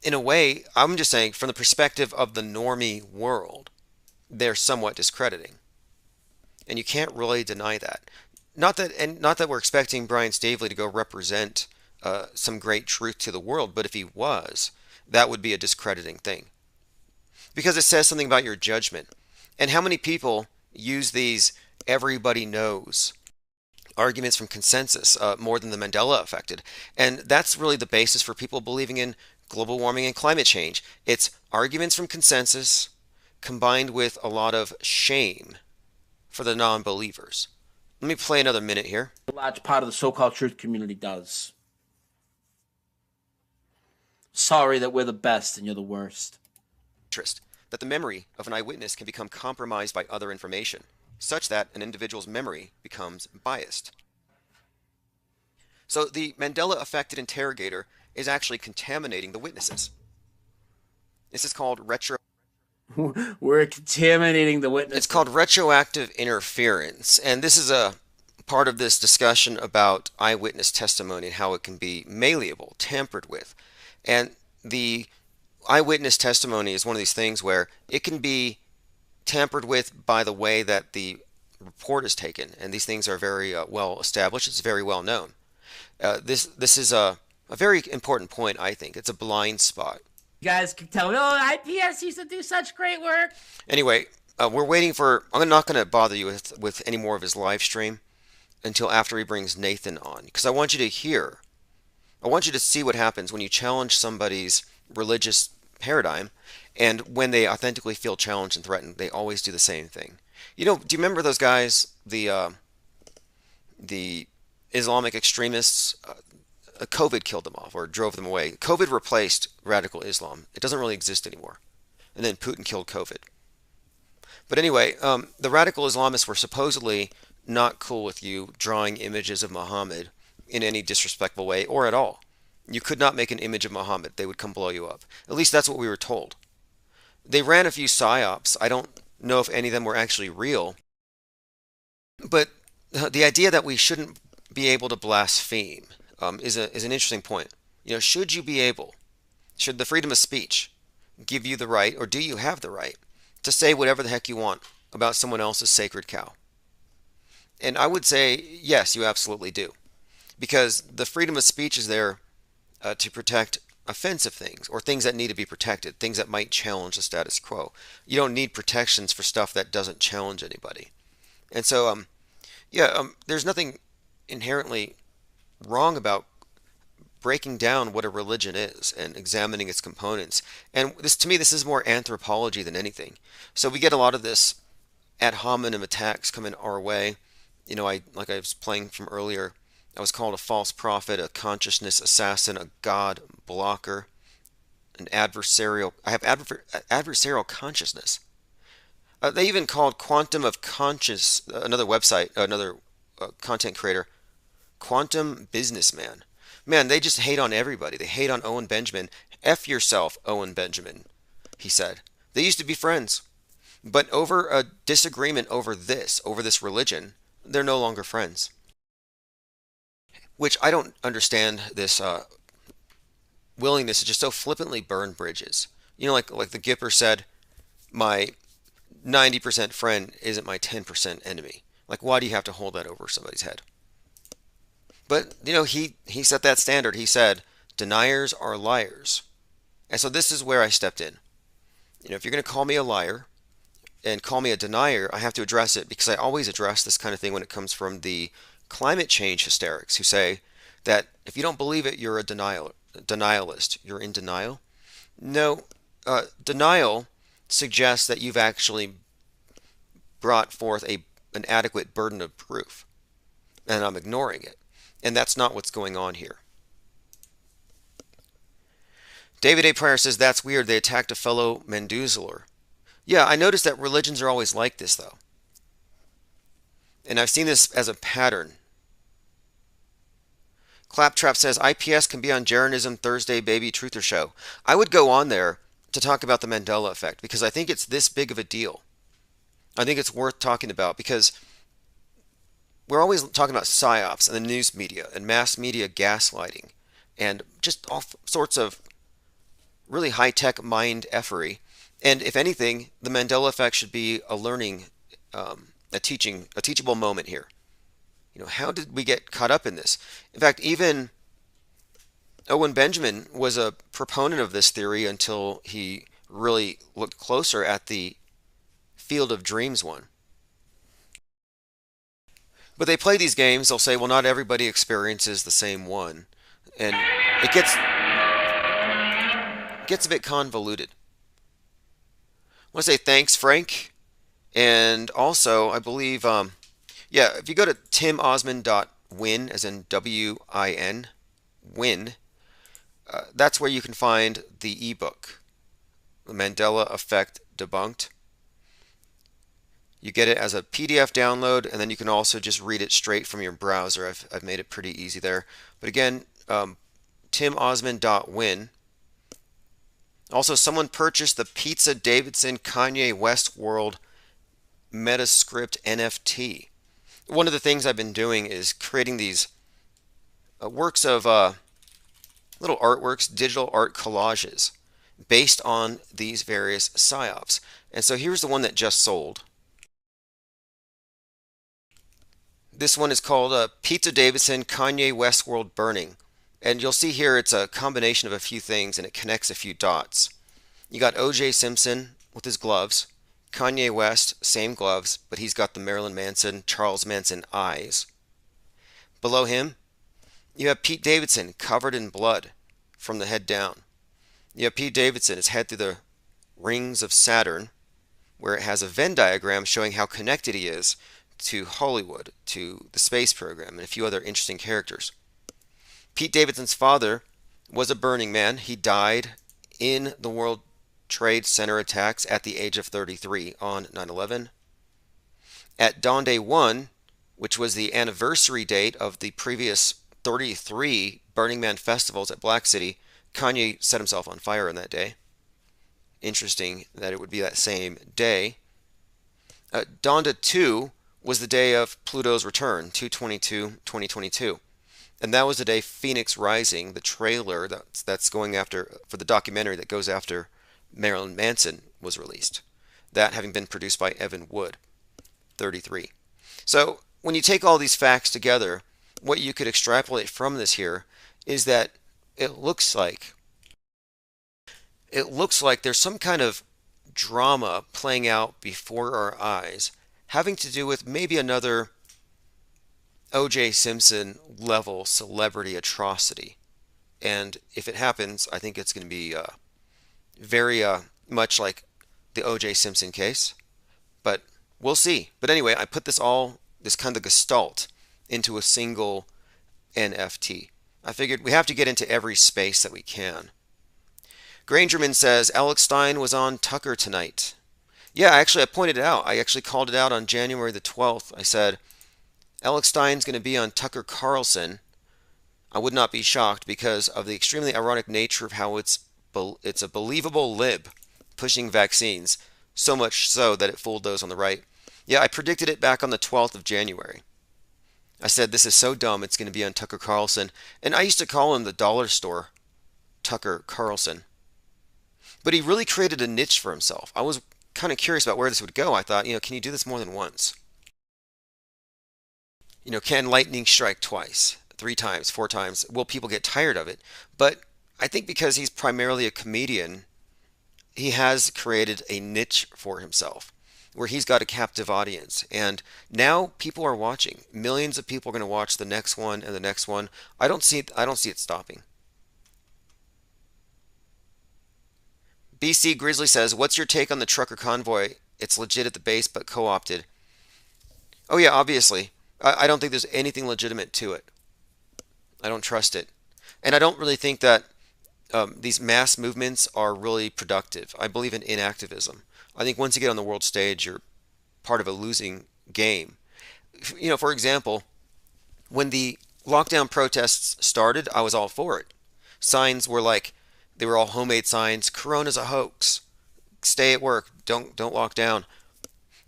in a way, I'm just saying from the perspective of the normie world, they're somewhat discrediting. And you can't really deny that. Not that we're expecting Brian Stavely to go represent some great truth to the world, but if he was, that would be a discrediting thing. Because it says something about your judgment. And how many people use these everybody knows arguments from consensus more than the Mandela affected? And that's really the basis for people believing in global warming and climate change. It's arguments from consensus combined with a lot of shame for the non-believers. Let me play another minute here. A large part of the so-called truth community does. Sorry that we're the best and you're the worst. That the memory of an eyewitness can become compromised by other information, such that an individual's memory becomes biased. So the Mandela-affected interrogator is actually contaminating the witnesses. This is called We're contaminating the witness. It's called retroactive interference, and this is a part of this discussion about eyewitness testimony and how it can be malleable, tampered with. And the eyewitness testimony is one of these things where it can be tampered with by the way that the report is taken, and these things are very well established. It's very well known. This is a very important point, I think. It's a blind spot. You guys can tell me, oh, IPS used to do such great work. Anyway, we're waiting for... I'm not going to bother you with any more of his live stream until after he brings Nathan on, because I want you to hear. I want you to see what happens when you challenge somebody's religious paradigm, and when they authentically feel challenged and threatened, they always do the same thing. Do you remember those guys, the Islamic extremists? COVID killed them off or drove them away. COVID replaced radical Islam. It doesn't really exist anymore. And then Putin killed COVID. But anyway, the radical Islamists were supposedly not cool with you drawing images of Muhammad in any disrespectful way or at all. You could not make an image of Muhammad. They would come blow you up. At least that's what we were told. They ran a few psyops. I don't know if any of them were actually real. But the idea that we shouldn't be able to blaspheme is an interesting point. Should you be able, should the freedom of speech give you the right, or do you have the right, to say whatever the heck you want about someone else's sacred cow? And I would say, yes, you absolutely do. Because the freedom of speech is there to protect offensive things or things that need to be protected, things that might challenge the status quo. You don't need protections for stuff that doesn't challenge anybody. And so, there's nothing inherently wrong about breaking down what a religion is and examining its components. And to me, this is more anthropology than anything. So we get a lot of this ad hominem attacks coming our way. Like I was playing from earlier, I was called a false prophet, a consciousness assassin, a god blocker, an adversarial. I have adversarial consciousness. They even called Quantum of Conscious, another website, another content creator, Quantum Businessman. Man, they just hate on everybody. They hate on Owen Benjamin. F yourself, Owen Benjamin, he said. They used to be friends. But over a disagreement over this religion, they're no longer friends. Which I don't understand this willingness to just so flippantly burn bridges. Like the Gipper said, my 90% friend isn't my 10% enemy. Like, why do you have to hold that over somebody's head? But, he set that standard. He said, deniers are liars. And so this is where I stepped in. If you're going to call me a liar and call me a denier, I have to address it, because I always address this kind of thing when it comes from the climate change hysterics who say that if you don't believe it, you're a denialist. You're in denial. No, denial suggests that you've actually brought forth an adequate burden of proof, and I'm ignoring it. And that's not what's going on here. David A. Pryor says, that's weird. They attacked a fellow Menduzaler. Yeah, I noticed that religions are always like this, though. And I've seen this as a pattern. Claptrap says, IPS can be on Jeranism Thursday Baby Truther Show. I would go on there to talk about the Mandela effect, because I think it's this big of a deal. I think it's worth talking about, because we're always talking about psyops and the news media and mass media gaslighting and just all sorts of really high-tech mind effery. And if anything, the Mandela effect should be a learning, a teachable moment here. How did we get caught up in this? In fact, even Owen Benjamin was a proponent of this theory until he really looked closer at the Field of Dreams one. But they play these games. They'll say, well, not everybody experiences the same one. And it gets a bit convoluted. I want to say thanks, Frank. And also, I believe, if you go to timosmond.win, as in W-I-N, win, that's where you can find the ebook, The Mandela Effect Debunked. You get it as a PDF download, and then you can also just read it straight from your browser. I've made it pretty easy there. But again, timosmond.win. Also, someone purchased the Pizza Davidson Kanye West World Metascript NFT. One of the things I've been doing is creating these works of little artworks, digital art collages, based on these various psyops. And so here's the one that just sold. This one is called Pizza Davidson Kanye West World Burning. And you'll see here it's a combination of a few things, and it connects a few dots. You got O.J. Simpson with his gloves. Kanye West, same gloves, but he's got the Marilyn Manson, Charles Manson eyes. Below him, you have Pete Davidson covered in blood from the head down. You have Pete Davidson, his head through the rings of Saturn, where it has a Venn diagram showing how connected he is to Hollywood, to the space program, and a few other interesting characters. Pete Davidson's father was a Burning Man. He died in the World Trade Center attacks at the age of 33 on 9/11. At Dawn Day 1, which was the anniversary date of the previous 33 Burning Man festivals at Black City, Kanye set himself on fire on that day. Interesting that it would be that same day. Donda 2 was the day of Pluto's return, 2/22/2022. And that was the day Phoenix Rising, the trailer that's going after, for the documentary that goes after Marilyn Manson, was released. That having been produced by Evan Wood, 33. So when you take all these facts together, what you could extrapolate from this here is that it looks like there's some kind of drama playing out before our eyes, having to do with maybe another O.J. Simpson level celebrity atrocity. And if it happens, I think it's going to be very much like the O.J. Simpson case. But we'll see. But anyway, I put this kind of gestalt into a single NFT. I figured we have to get into every space that we can. Grangerman says, Alex Stein was on Tucker tonight. Yeah, actually, I pointed it out. I actually called it out on January the 12th. I said, Alex Stein's going to be on Tucker Carlson. I would not be shocked because of the extremely ironic nature of how it's a believable lib pushing vaccines, so much so that it fooled those on the right. Yeah, I predicted it back on the 12th of January. I said, this is so dumb, it's going to be on Tucker Carlson. And I used to call him the dollar store Tucker Carlson. But he really created a niche for himself. I was kind of curious about where this would go. I thought, can you do this more than once? Can lightning strike twice, 3 times, 4 times? Will people get tired of it? But I think because he's primarily a comedian, he has created a niche for himself where he's got a captive audience. And now people are watching. Millions of people are going to watch the next one and the next one. I don't see it stopping. BC Grizzly says, what's your take on the trucker convoy? It's legit at the base, but co-opted. Oh yeah, obviously. I don't think there's anything legitimate to it. I don't trust it. And I don't really think that these mass movements are really productive. I believe in inactivism. I think once you get on the world stage, you're part of a losing game. For example, when the lockdown protests started, I was all for it. Signs were like, they were all homemade signs. Corona's a hoax. Stay at work. Don't lock down.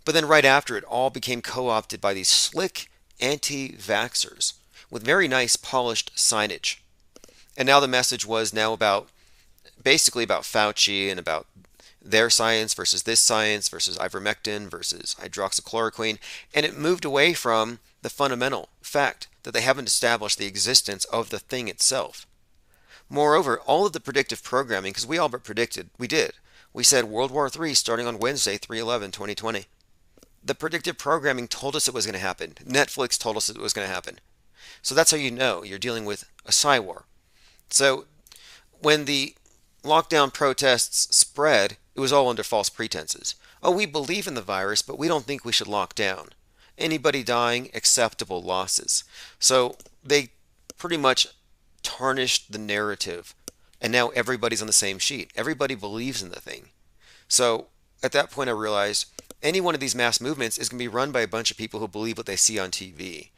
But then right after, it all became co-opted by these slick anti-vaxxers with very nice polished signage. And now the message was basically about Fauci and about their science versus this science versus ivermectin versus hydroxychloroquine. And it moved away from the fundamental fact that they haven't established the existence of the thing itself. Moreover, all of the predictive programming, because we all but predicted, we did. We said World War III starting on Wednesday, 3/11/2020. The predictive programming told us it was going to happen. Netflix told us it was going to happen. So that's how you know you're dealing with a psy-war. So when the lockdown protests spread, it was all under false pretenses. Oh, we believe in the virus, but we don't think we should lock down. Anybody dying, acceptable losses. So they pretty much tarnished the narrative, and now everybody's on the same sheet. Everybody believes in the thing. So at that point I realized any one of these mass movements is going to be run by a bunch of people who believe what they see on TV.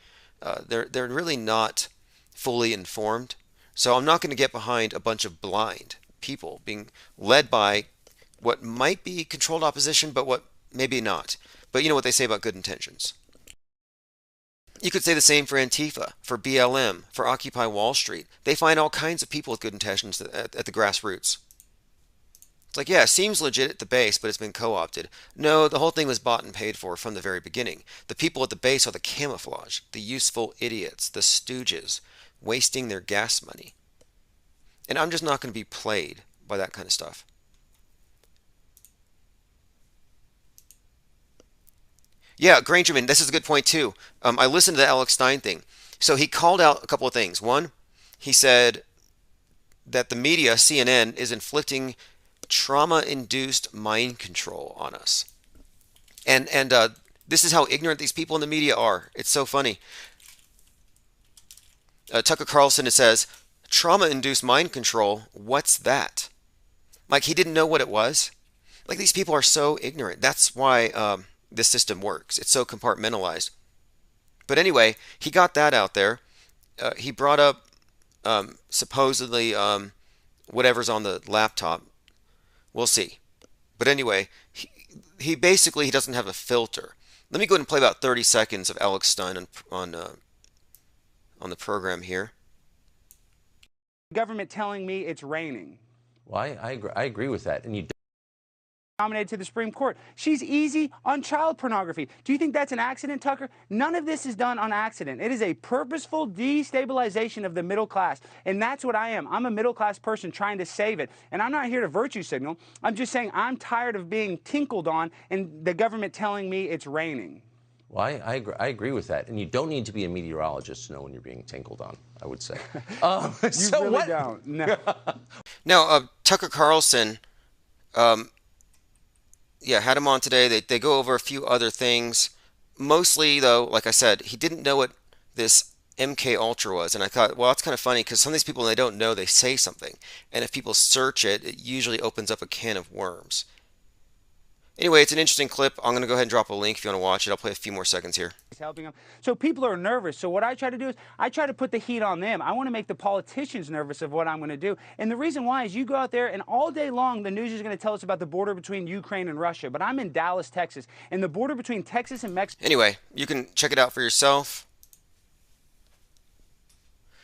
They're really not fully informed. So I'm not going to get behind a bunch of blind people being led by what might be controlled opposition, but what maybe not. But you know what they say about good intentions. You could say the same for Antifa, for BLM, for Occupy Wall Street. They find all kinds of people with good intentions at the grassroots. It's like, yeah, it seems legit at the base, but it's been co-opted. No, the whole thing was bought and paid for from the very beginning. The people at the base are the camouflage, the useful idiots, the stooges, wasting their gas money. And I'm just not going to be played by that kind of stuff. Yeah, Grangerman, this is a good point too. I listened to the Alex Stein thing. So he called out a couple of things. One, he said that the media, CNN, is inflicting trauma-induced mind control on us. And this is how ignorant these people in the media are. It's so funny. Tucker Carlson, it says, trauma-induced mind control, what's that? Like he didn't know what it was. Like these people are so ignorant. That's why this system works. It's so compartmentalized. But anyway, he got that out there. He brought up supposedly whatever's on the laptop. We'll see. But anyway, he basically he doesn't have a filter. Let me go ahead and play about 30 seconds of Alex Stein on the program here. Government telling me it's raining. Well, I agree with that. And you Nominated to the Supreme Court. She's easy on child pornography. Do you think that's an accident, Tucker? None of this is done on accident. It is a purposeful destabilization of the middle class. And that's what I am. I'm a middle class person trying to save it. And I'm not here to virtue signal. I'm just saying I'm tired of being tinkled on and the government telling me it's raining. Well, I agree with that. And you don't need to be a meteorologist to know when you're being tinkled on, I would say. You so really what? don't. No. Now, Tucker Carlson, had him on today. They go over a few other things. Mostly, though, like I said, he didn't know what this MK Ultra was. And I thought, well, that's kind of funny because some of these people, when they don't know, they say something. And if people search it, it usually opens up a can of worms. Anyway, it's an interesting clip. I'm going to go ahead and drop a link if you want to watch it. I'll play a few more seconds here. Helping them. So people are nervous. So what I try to do is I try to put the heat on them. I want to make the politicians nervous of what I'm going to do. And the reason why is you go out there and all day long the news is going to tell us about the border between Ukraine and Russia. But I'm in Dallas, Texas, and the border between Texas and Mexico. Anyway, you can check it out for yourself.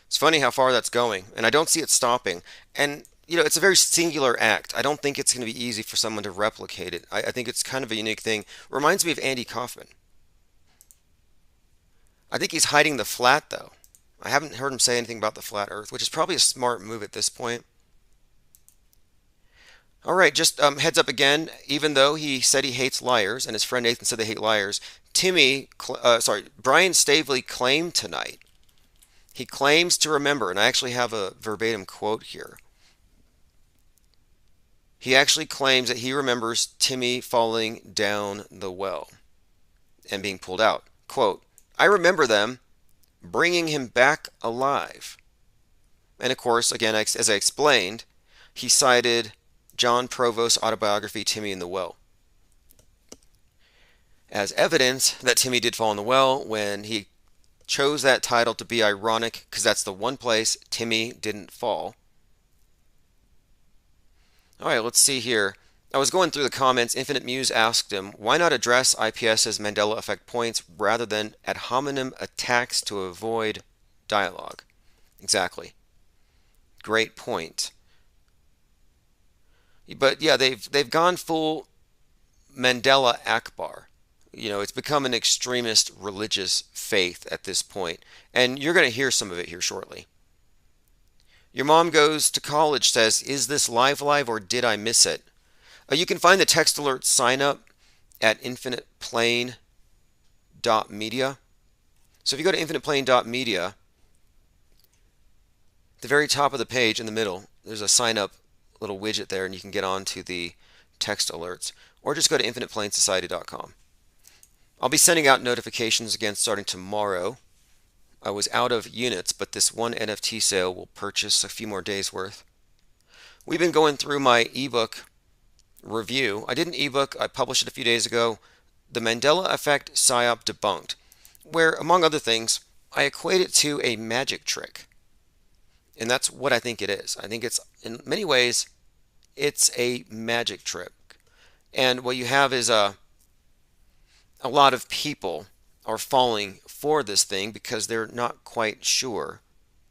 It's funny how far that's going, and I don't see it stopping. And it's a very singular act. I don't think it's going to be easy for someone to replicate it. I think it's kind of a unique thing. Reminds me of Andy Kaufman. I think he's hiding the flat, though. I haven't heard him say anything about the flat Earth, which is probably a smart move at this point. All right, just heads up again. Even though he said he hates liars, and his friend Nathan said they hate liars, Brian Stavely claimed tonight. He claims to remember, and I actually have a verbatim quote here. He actually claims that he remembers Timmy falling down the well and being pulled out. Quote, I remember them bringing him back alive. And of course, again, as I explained, he cited John Provost's autobiography, Timmy in the Well, as evidence that Timmy did fall in the well when he chose that title to be ironic because that's the one place Timmy didn't fall. All right, let's see here. I was going through the comments. Infinite Muse asked him, why not address IPS's Mandela effect points rather than ad hominem attacks to avoid dialogue? Exactly. Great point. But yeah, they've gone full Mandela Akbar. It's become an extremist religious faith at this point. And you're going to hear some of it here shortly. Your mom goes to college says, is this live or did I miss it? You can find the text alert sign up at infiniteplane.media. So if you go to infiniteplane.media, at the very top of the page in the middle, there's a sign up little widget there and you can get onto the text alerts. Or just go to infiniteplanesociety.com. I'll be sending out notifications again starting tomorrow. I was out of units, but this one NFT sale will purchase a few more days worth. We've been going through my ebook review. I did an ebook, I published it a few days ago, The Mandela Effect PSYOP Debunked, where, among other things, I equate it to a magic trick. And that's what I think it is. I think it's, in many ways, it's a magic trick. And what you have is a lot of people are falling for this thing because they're not quite sure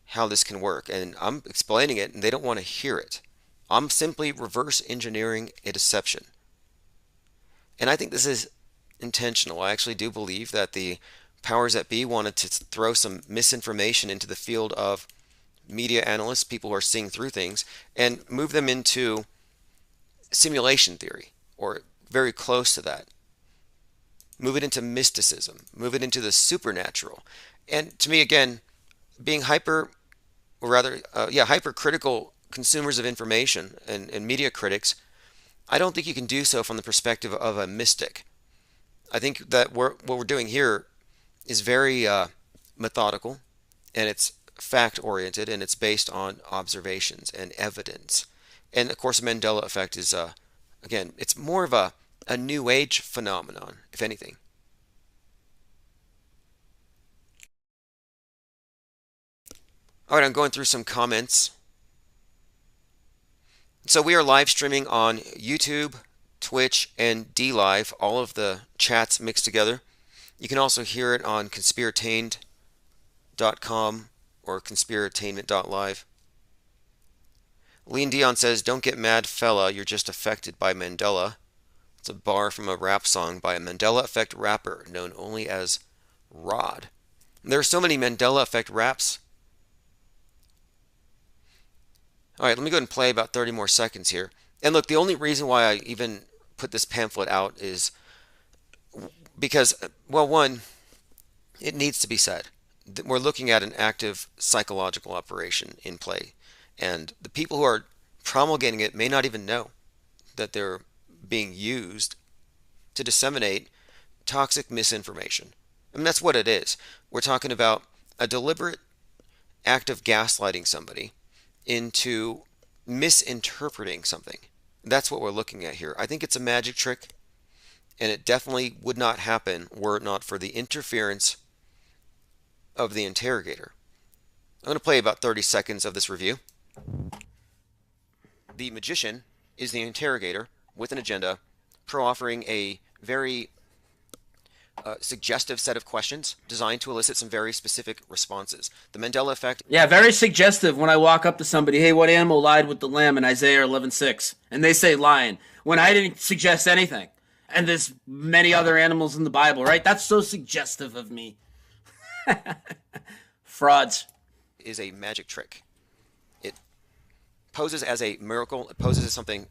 how this can work. And I'm explaining it and they don't want to hear it. I'm simply reverse engineering a deception. And I think this is intentional. I actually do believe that the powers that be wanted to throw some misinformation into the field of media analysts, people who are seeing through things, and move them into simulation theory, or very close to that. Move it into mysticism, move it into the supernatural. And to me, again, being hypercritical consumers of information and media critics, I don't think you can do so from the perspective of a mystic. I think that what we're doing here is very methodical, and it's fact-oriented, and it's based on observations and evidence. And of course, the Mandela effect is Again, it's more of a new age phenomenon, if anything. All right, I'm going through some comments. So we are live streaming on YouTube, Twitch, and DLive, all of the chats mixed together. You can also hear it on conspiratained.com or conspiratainment.live. Lean Dion says, "Don't get mad, fella, you're just affected by Mandela." It's a bar from a rap song by a Mandela Effect rapper known only as Rod. There are so many Mandela Effect raps. All right, let me go ahead and play about 30 more seconds here. And look, the only reason why I even put this pamphlet out is because, well, one, it needs to be said. We're looking at an active psychological operation in play. And the people who are promulgating it may not even know that they're being used to disseminate toxic misinformation. I mean, that's what it is. We're talking about a deliberate act of gaslighting somebody into misinterpreting something. That's what we're looking at here. I think it's a magic trick, and it definitely would not happen were it not for the interference of the interrogator. I'm going to play about 30 seconds of this review. The magician is the interrogator with an agenda, pro-offering a very suggestive set of questions designed to elicit some very specific responses. The Mandela effect. Yeah, very suggestive when I walk up to somebody, hey, what animal lied with the lamb in Isaiah 11:6? And they say lion, when I didn't suggest anything. And there's many other animals in the Bible, right? That's so suggestive of me. Frauds. Is a magic trick. It poses as a miracle. It poses as something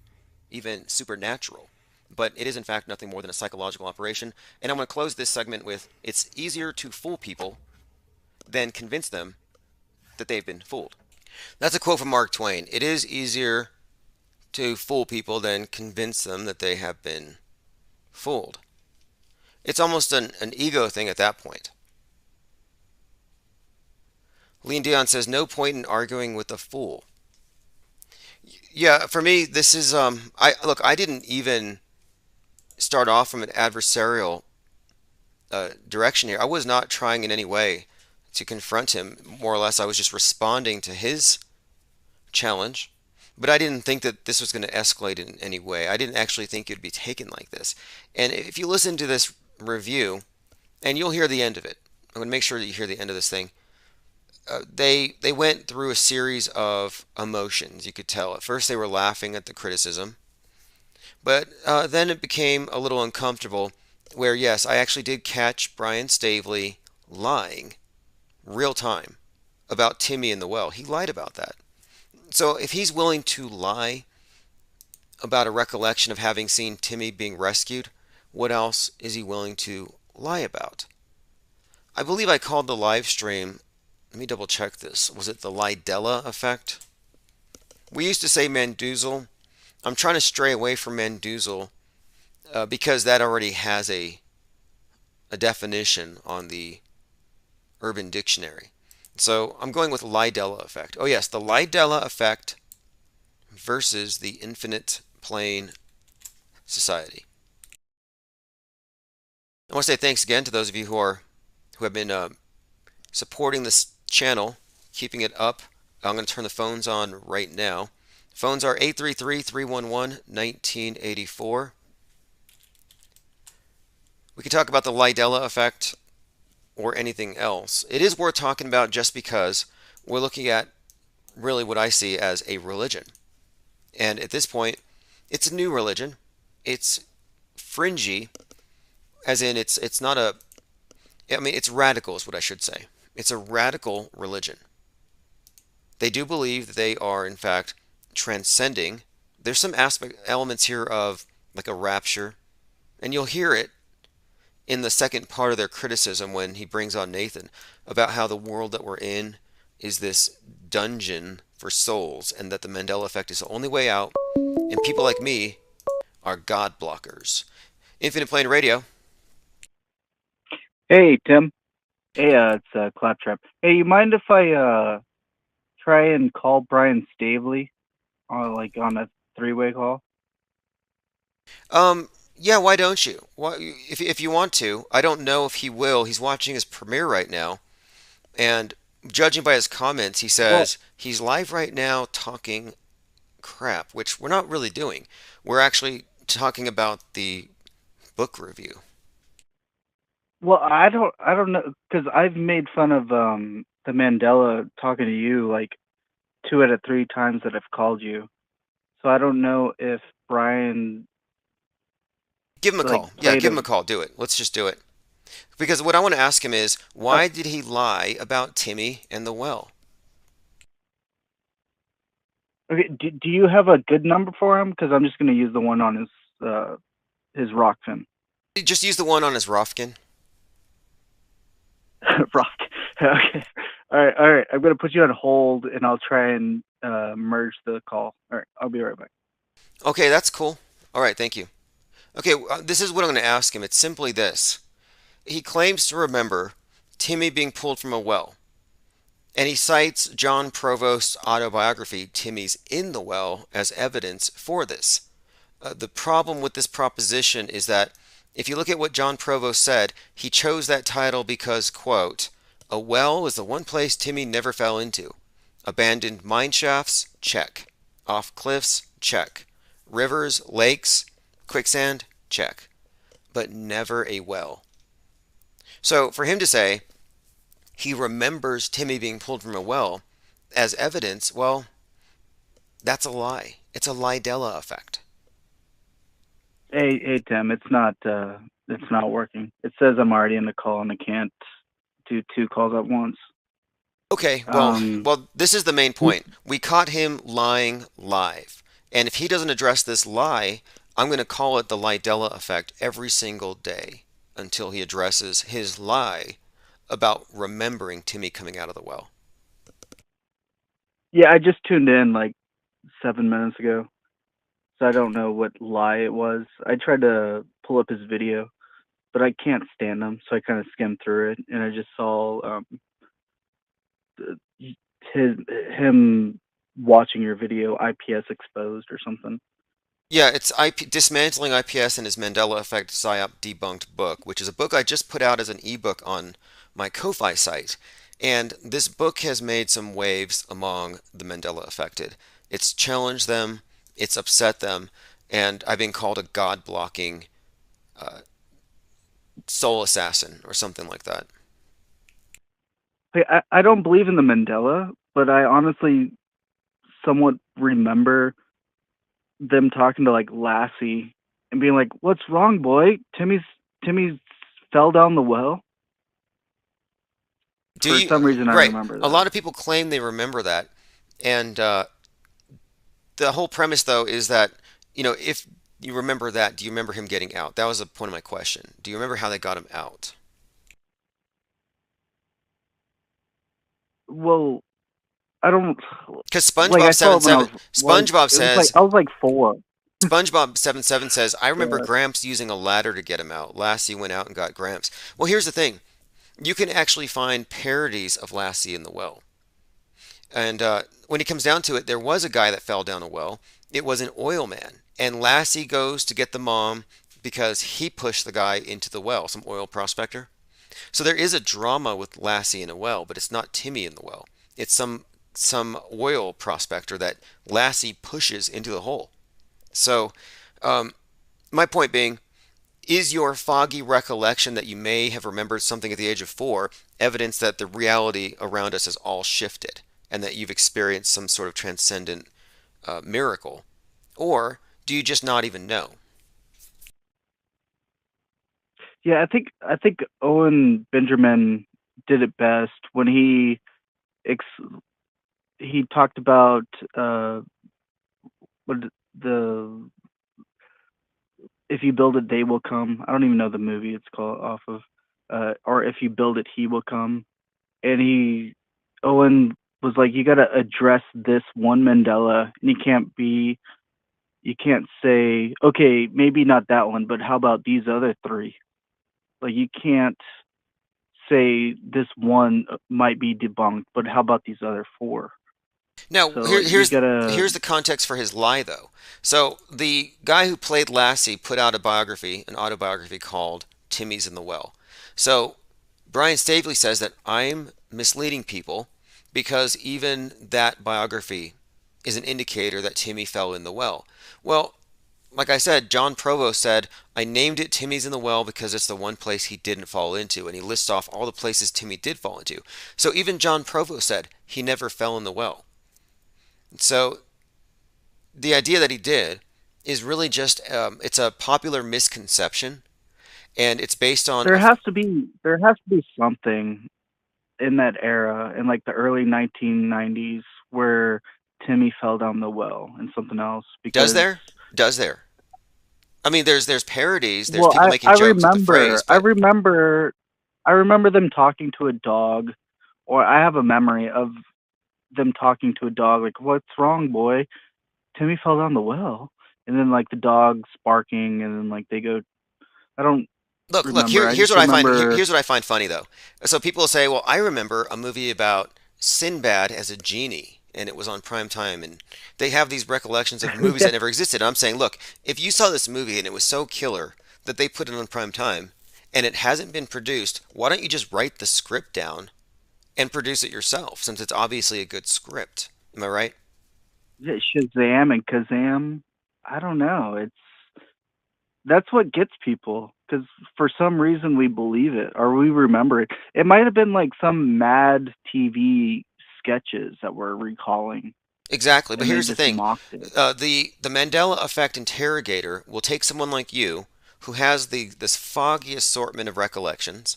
even supernatural. But it is, in fact, nothing more than a psychological operation. And I'm going to close this segment with, it's easier to fool people than convince them that they've been fooled. That's a quote from Mark Twain. It is easier to fool people than convince them that they have been fooled. It's almost an ego thing at that point. Lean Dion says, "No point in arguing with a fool." Yeah, for me, this is, I didn't even start off from an adversarial direction here. I was not trying in any way to confront him. More or less, I was just responding to his challenge. But I didn't think that this was going to escalate in any way. I didn't actually think it would be taken like this. And if you listen to this review, and you'll hear the end of it, I'm going to make sure that you hear the end of this thing. They went through a series of emotions, you could tell. At first, they were laughing at the criticism. But then it became a little uncomfortable where, yes, I actually did catch Brian Stavely lying real time about Timmy in the well. He lied about that. So if he's willing to lie about a recollection of having seen Timmy being rescued, what else is he willing to lie about? I believe I called the live stream, let me double check this, was it the Lie-Della effect? We used to say Mandoozle. I'm trying to stray away from Mandoozle because that already has a definition on the Urban Dictionary. So I'm going with Lie-Della effect. Oh yes, the Lie-Della effect versus the Infinite Plane Society. I want to say thanks again to those of you who have been supporting this channel, keeping it up. I'm going to turn the phones on right now. Phones are 833-311-1984. We can talk about the Lie-Della effect or anything else. It is worth talking about just because we're looking at really what I see as a religion. And at this point, it's a new religion. It's fringy, as in it's not a, I mean, it's radical is what I should say. It's a radical religion. They do believe that they are, in fact, transcending. There's some elements here of like a rapture, and you'll hear it in the second part of their criticism when he brings on Nathan about how the world that we're in is this dungeon for souls and that the Mandela effect is the only way out, and people like me are God blockers. Infinite Plane Radio. Hey, Tim. Hey, it's Claptrap. Hey, you mind if I try and call Brian Stavely on a three-way call? Yeah, why don't you? Why, if you want to, I don't know if he will. He's watching his premiere right now, and judging by his comments, he Well, says he's live right now talking crap, which we're not really doing. We're actually talking about the book review. I don't know because I've made fun of the Mandela talking to you like 2 out of 3 times that I've called you. So I don't know if Brian Give him a like call. Yeah, played give a. him a call. Do it. Let's just do it. Because what I want to ask him is, Oh, why did he lie about Timmy and the well? okay, do you have a good number for him? Because I'm just gonna use the one on his Rockfin. He just use the one on his Rofkin. Rock. Okay. All right. I'm gonna put you on hold, and I'll try and merge the call. All right. I'll be right back. Okay, that's cool. All right, thank you. Okay, this is what I'm going to ask him. It's simply this. He claims to remember Timmy being pulled from a well, and he cites John Provost's autobiography, Timmy's in the Well, as evidence for this. The problem with this proposition is that if you look at what John Provost said, he chose that title because, quote, a well is the one place Timmy never fell into. Abandoned mine shafts? Check. Off cliffs? Check. Rivers, lakes, quicksand? Check. But never a well. So for him to say he remembers Timmy being pulled from a well as evidence, well, that's a lie. It's a Lie-Della effect. Hey, Tim. It's not working. It says I'm already in the call, and I can't do 2 calls at once. Okay, Um. this is the main point. We caught him lying live. And if he doesn't address this lie, I'm going to call it the Lie-Della effect every single day until he addresses his lie about remembering Timmy coming out of the well. Yeah, I just tuned in like 7 minutes ago, so I don't know what lie it was. I tried to pull up his video, but I can't stand him, so I kind of skimmed through it, and I just saw his him watching your video IPS exposed or something. Yeah, it's Dismantling IPS and His Mandela Effect PSYOP Debunked book, which is a book I just put out as an ebook on my Ko-Fi site. And this book has made some waves among the Mandela affected. It's challenged them, it's upset them, and I've been called a God-blocking soul assassin or something like that. Hey, I don't believe in the Mandela, but I honestly somewhat remember them talking to like Lassie and being like, "What's wrong, boy? Timmy's fell down the well." Do For you? some reason, I Right. remember A that. lot of people claim they remember that, and the whole premise, though, is that if you remember that, do you remember him getting out? That was the point of my question. Do you remember how they got him out? Well, I don't Because like. I saw it when I was like SpongeBob it was like says I was like 4. SpongeBob 77 says I remember Uh, Gramps using a ladder to get him out. Lassie went out and got Gramps. Well, here's the thing: you can actually find parodies of Lassie in the well. And when it comes down to it, there was a guy that fell down a well. It was an oil man. And Lassie goes to get the mom because he pushed the guy into the well, some oil prospector. So there is a drama with Lassie in a well, but it's not Timmy in the well. It's some oil prospector that Lassie pushes into the hole. So um, my point being, is your foggy recollection that you may have remembered something at the age of 4 evidence that the reality around us has all shifted and that you've experienced some sort of transcendent miracle? Or do you just not even know? yeah, I think Owen Benjamin did it best when ex- he talked about what the if you build it, they will come. I don't even know the movie it's called off of, or if you build it, he will come. And Owen was like, you got to address this one Mandela, and you can't say, okay, maybe not that one, but how about these other 3? Like, you can't say this one might be debunked, but how about these other 4? Now, So you gotta. here's the context for his lie, though. So the guy who played Lassie put out a biography, an autobiography called "Timmy's in the Well." So Brian Staveley says that I'm misleading people because even that biography is an indicator that Timmy fell in the well. Well, like I said, John Provost said, I named it Timmy's in the Well because it's the one place he didn't fall into, and he lists off all the places Timmy did fall into. So even John Provost said he never fell in the well. So the idea that he did is really just it's a popular misconception, and it's based on There has to be something in that era, in like the early 1990s, where Timmy fell down the well and something else does because. there does there. I mean, there's parodies, there's Well, people making I jokes with the remember phrase, I but remember I remember them talking to a dog, or I have a memory of them talking to a dog like, "What's wrong, boy? Timmy fell down the well." And then like the dog's barking, and then like they go. I don't look, remember. I just remember. here's what I find funny though. So people will say, well, I remember a movie about Sinbad as a genie, and it was on prime time, and they have these recollections of movies that never existed. I'm saying, look, if you saw this movie and it was so killer that they put it on prime time, and it hasn't been produced, why don't you just write the script down and produce it yourself, since it's obviously a good script? Am I right? Yeah, Shazam and Kazam. I don't know. That's what gets people because for some reason we believe it or we remember it. It might have been like some mad TV sketches that we're recalling, Exactly, but and they here's the just thing: mocked it. the Mandela effect interrogator will take someone like you, who has the this foggy assortment of recollections,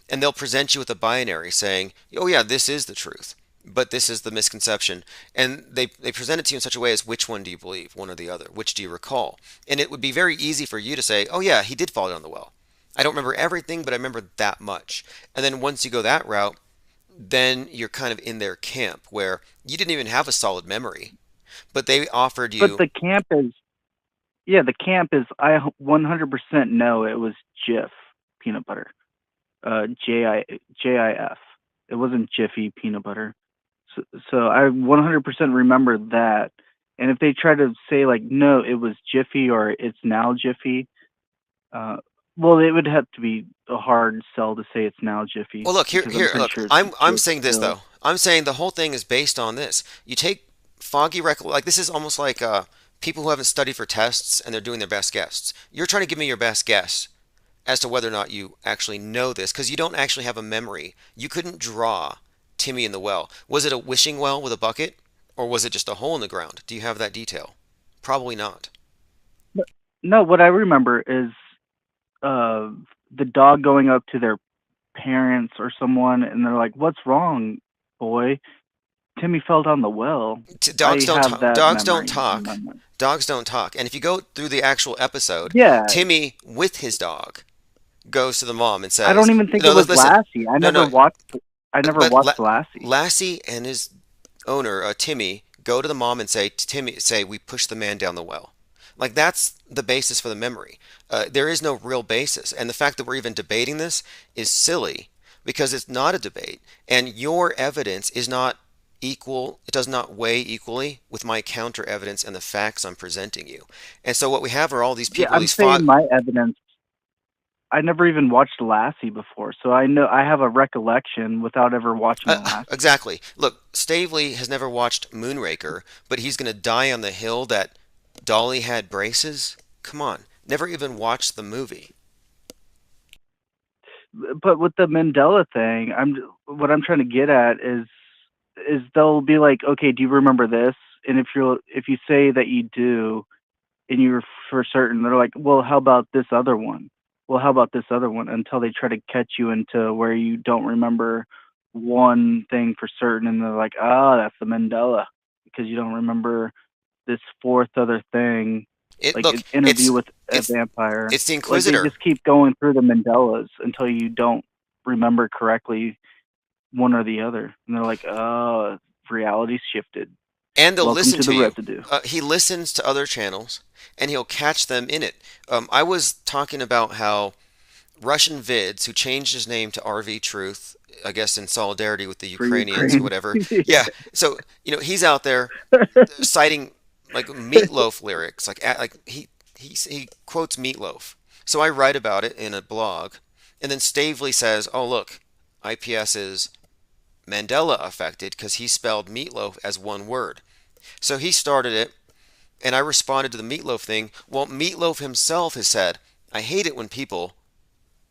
and they'll present you with a binary saying, "Oh yeah, this is the truth, but this is the misconception," and they present it to you in such a way as which one do you believe, one or the other, which do you recall, and it would be very easy for you to say, "Oh yeah, he did fall down the well. I don't remember everything, but I remember that much," and then once you go that route then you're kind of in their camp where you didn't even have a solid memory, but they offered But you. the camp is, yeah, the camp is. I 100% know it was Jif peanut butter. JIF. It wasn't Jiffy peanut butter. So I 100% remember that. And if they try to say like, no, it was Jiffy or it's now Jiffy, uh, well, it would have to be a hard sell to say it's now Jiffy Well, look because I'm pretty look. sure it's I'm Jif saying this still. though. I'm saying the whole thing is based on this. You take foggy like this is almost like people who haven't studied for tests and they're doing their best guess. You're trying to give me your best guess as to whether or not you actually know this because you don't actually have a memory. You couldn't draw Timmy in the well. Was it a wishing well with a bucket, or was it just a hole in the ground? Do you have that detail? Probably not. But no, what I remember is uh, the dog going up to their parents or someone, and they're like, "What's wrong, boy? Timmy fell down the well." Dogs I don't have talk. that Dogs don't memory in talk. my mind. Dogs don't talk. And if you go through the actual episode, Yeah, Timmy with his dog goes to the mom and I says, don't even think "No, it was listen, Lassie. I no, never no, watched. I never but watched Lassie. Lassie and his owner, Timmy, go to the mom and say, Timmy, say we pushed the man down the well." Like that's the basis for the memory. There is no real basis, and the fact that we're even debating this is silly because it's not a debate, and your evidence is not equal. It does not weigh equally with my counter evidence and the facts I'm presenting you. And so what we have are all these Yeah, people, I'm these saying fog. my evidence. I never even watched Lassie before, so I know I have a recollection without ever watching Lassie. Exactly. Look, Stavely has never watched Moonraker, but he's going to die on the hill that Dolly had braces? Come on. Never even watched the movie. But with the Mandela thing, what I'm trying to get at is they'll be like, okay, do you remember this? And if you say that you do, and you're for certain, they're like, well, how about this other one? Well, how about this other one? Until they try to catch you into where you don't remember one thing for certain, and they're like, ah, that's the Mandela because you don't remember this fourth other thing, It like look, an interview with a it's vampire. it's the Like they Inquisitor. just keep going through the Mandelas until you don't remember correctly one or the other, and they're like, oh, reality's shifted. And they'll Welcome listen to to the you. residue. He listens to other channels, and he'll catch them in it. I was talking about how Russian Vids, who changed his name to RV Truth I guess in solidarity with the For Ukrainians or Ukraine. whatever. Yeah. So, he's out there citing like Meatloaf lyrics, like he quotes Meatloaf. So I write about it in a blog, and then Stavely says, "Oh look, IPS is Mandela affected because he spelled meatloaf as one word." So he started it, and I responded to the Meatloaf thing. Well, Meatloaf himself has said, "I hate it when people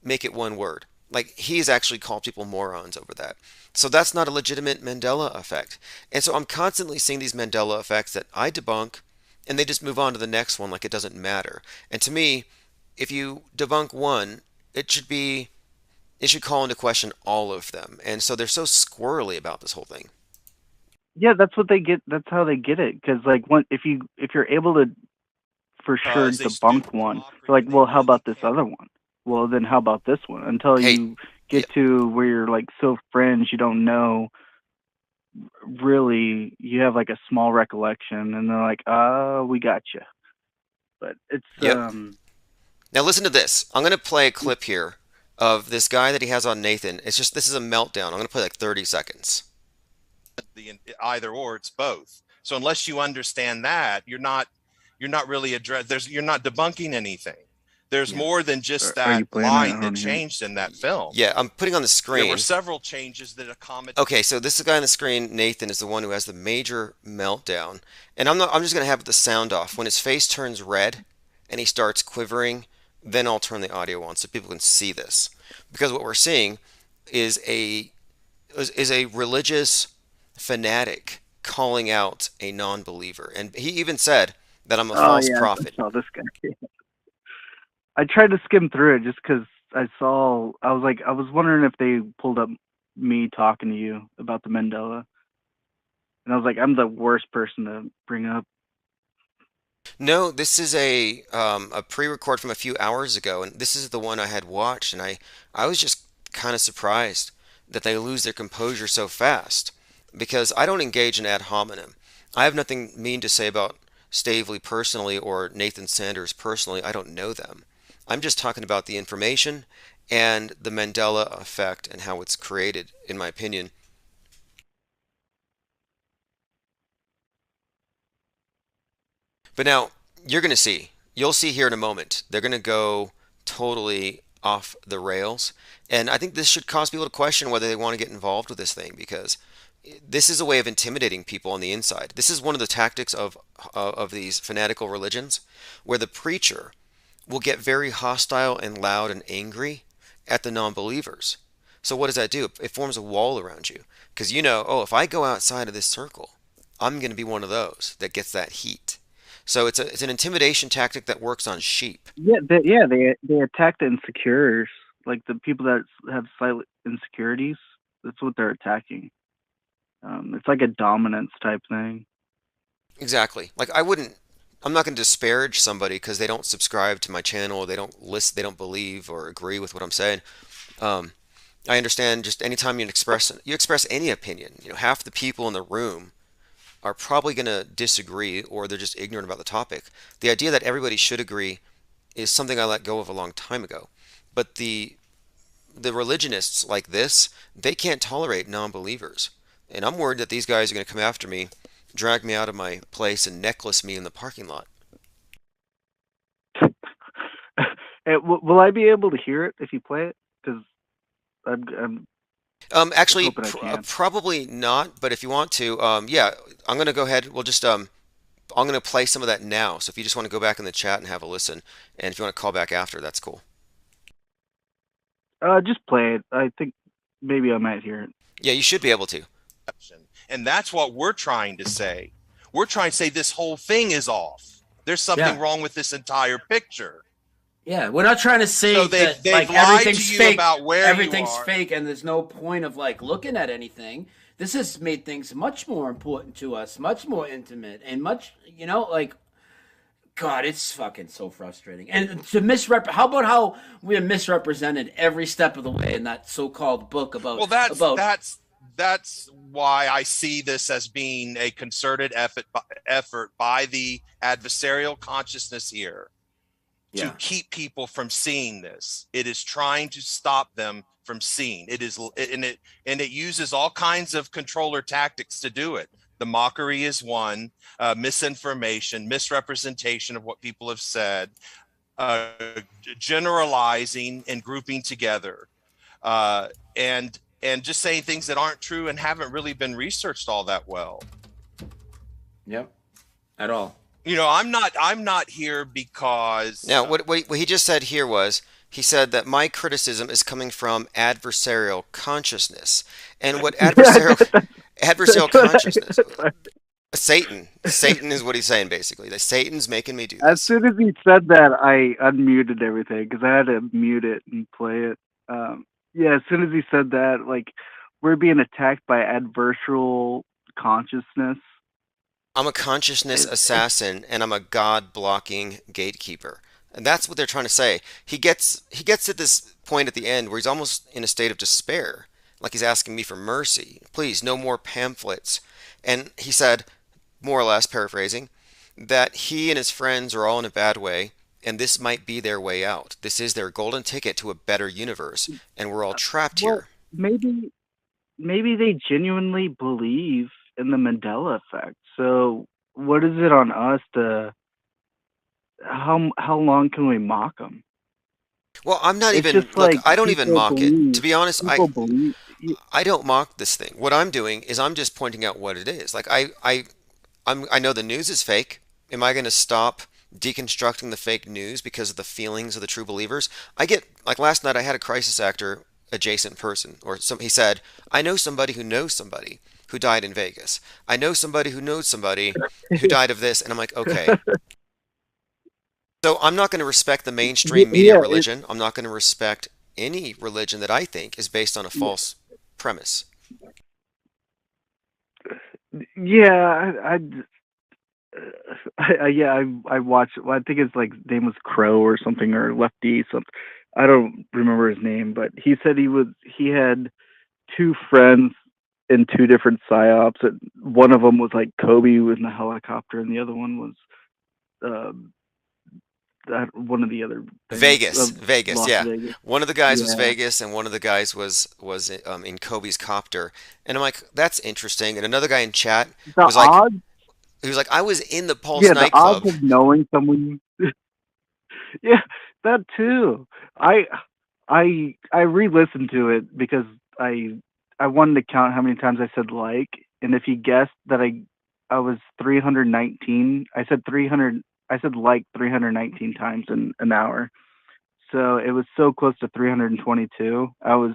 make it one word." Like he's actually called people morons over that. So that's not a legitimate Mandela effect. And so I'm constantly seeing these Mandela effects that I debunk, and they just move on to the next one like it doesn't matter. And to me, if you debunk one, it should call into question all of them. And so they're so squirrely about this whole thing. Yeah, that's what they get. That's how they get it. Because like, if you're able to for sure debunk one, they're like, well, how about this other one? Well, then how about this one? Until Hey, you yeah, get to where you're like so fringe, you don't know really. You have like a small recollection, and they're like, we got you. But it's yep. Now listen to this. I'm going to play a clip here of this guy that he has on Nathan. This is a meltdown. I'm going to play like 30 seconds. The either or, it's both. So unless you understand that, you're not really you're not debunking anything. There's more than just that line that changed in that film. Yeah, I'm putting on the screen. There were several changes that accommodated. Okay, so this guy on the screen, Nathan, is the one who has the major meltdown. And I'm just going to have the sound off. When his face turns red and he starts quivering, then I'll turn the audio on so people can see this. Because what we're seeing is a religious fanatic calling out a non-believer. And he even said that I'm a false prophet. I saw this guy. I tried to skim through it just because I was wondering if they pulled up me talking to you about the Mandela. And I was like, I'm the worst person to bring up. No, this is a pre-record from a few hours ago, and this is the one I had watched, and I was just kind of surprised that they lose their composure so fast, because I don't engage in ad hominem. I have nothing mean to say about Stavely personally or Nathan Sanders personally. I don't know them. I'm just talking about the information and the Mandela effect and how it's created, in my opinion. But now, you'll see here in a moment, they're going to go totally off the rails. And I think this should cause people to question whether they want to get involved with this thing, because this is a way of intimidating people on the inside. This is one of the tactics of these fanatical religions, where the preacher will get very hostile and loud and angry at the non-believers. So what does that do? It forms a wall around you, because if I go outside of this circle, I'm going to be one of those that gets that heat. So it's an intimidation tactic that works on sheep. Yeah, they attack the insecures, like the people that have slight insecurities. That's what they're attacking. It's like a dominance type thing. Exactly. Like I'm not going to disparage somebody because they don't subscribe to my channel, or they don't listen, they don't believe or agree with what I'm saying. I understand. Just anytime you express any opinion, half the people in the room are probably going to disagree, or they're just ignorant about the topic. The idea that everybody should agree is something I let go of a long time ago. But the religionists like this, they can't tolerate non-believers. And I'm worried that these guys are going to come after me, drag me out of my place, and necklace me in the parking lot. Will I be able to hear it if you play it? Because I'm Actually, probably not. But if you want to, yeah, I'm going to go ahead. We'll just I'm going to play some of that now. So if you just want to go back in the chat and have a listen, and if you want to call back after, that's cool. Just play it. I think maybe I might hear it. Yeah, you should be able to. And that's what we're trying to say. We're trying to say this whole thing is off. There's something wrong with this entire picture. Yeah, we're not trying to say that like everything's fake. Everything's fake, and there's no point of like looking at anything. This has made things much more important to us, much more intimate, and much, God, it's fucking so frustrating. And to how about how we are misrepresented every step of the way in that so-called book about? Well, that's why I see this as being a concerted effort by the adversarial consciousness here to keep people from seeing this. It is trying to stop them from seeing. It uses all kinds of controller tactics to do it. The mockery is one, misinformation, misrepresentation of what people have said, generalizing and grouping together, and just saying things that aren't true and haven't really been researched all that well. Yep, at all. I'm not here because. Now, what he just said here was, he said that my criticism is coming from adversarial consciousness. And what adversarial consciousness, Satan is what he's saying, basically. That Satan's making me do this. As soon as he said that, I unmuted everything because I had to mute it and play it. As soon as he said that, like, we're being attacked by adversarial consciousness. I'm a consciousness assassin, and I'm a God-blocking gatekeeper. And that's what they're trying to say. He gets to this point at the end where he's almost in a state of despair, like he's asking me for mercy. Please, no more pamphlets. And he said, more or less paraphrasing, that he and his friends are all in a bad way, and this might be their way out. This is their golden ticket to a better universe, and we're all trapped here. Maybe they genuinely believe in the Mandela effect. So what is it on us to? How long can we mock them? Well, I'm not even. Look, like, I don't even mock it. To be honest, I don't mock this thing. What I'm doing is I'm just pointing out what it is. Like I know the news is fake. Am I going to stop deconstructing the fake news because of the feelings of the true believers? I get, like last night I had a crisis actor adjacent person, he said, I know somebody who knows somebody who died in Vegas. I know somebody who knows somebody who died of this. And I'm like, okay. So I'm not going to respect the mainstream media religion. I'm not going to respect any religion that I think is based on a false premise. Yeah, I watched. Well, I think his name was Crow or something, or Lefty something. I don't remember his name, but he said he had two friends in two different psyops. And one of them was like Kobe in the helicopter, and the other one was one of the other Vegas, yeah. Vegas. One of the guys was Vegas, and one of the guys was in Kobe's copter. And I'm like, that's interesting. And another guy in chat was like, he was like, I was in the Pulse nightclub. The odds of knowing someone. Yeah, that too. I re-listened to it because I wanted to count how many times I said like, and if he guessed that I was 319, I said like 319 times in an hour. So it was so close to 322. I was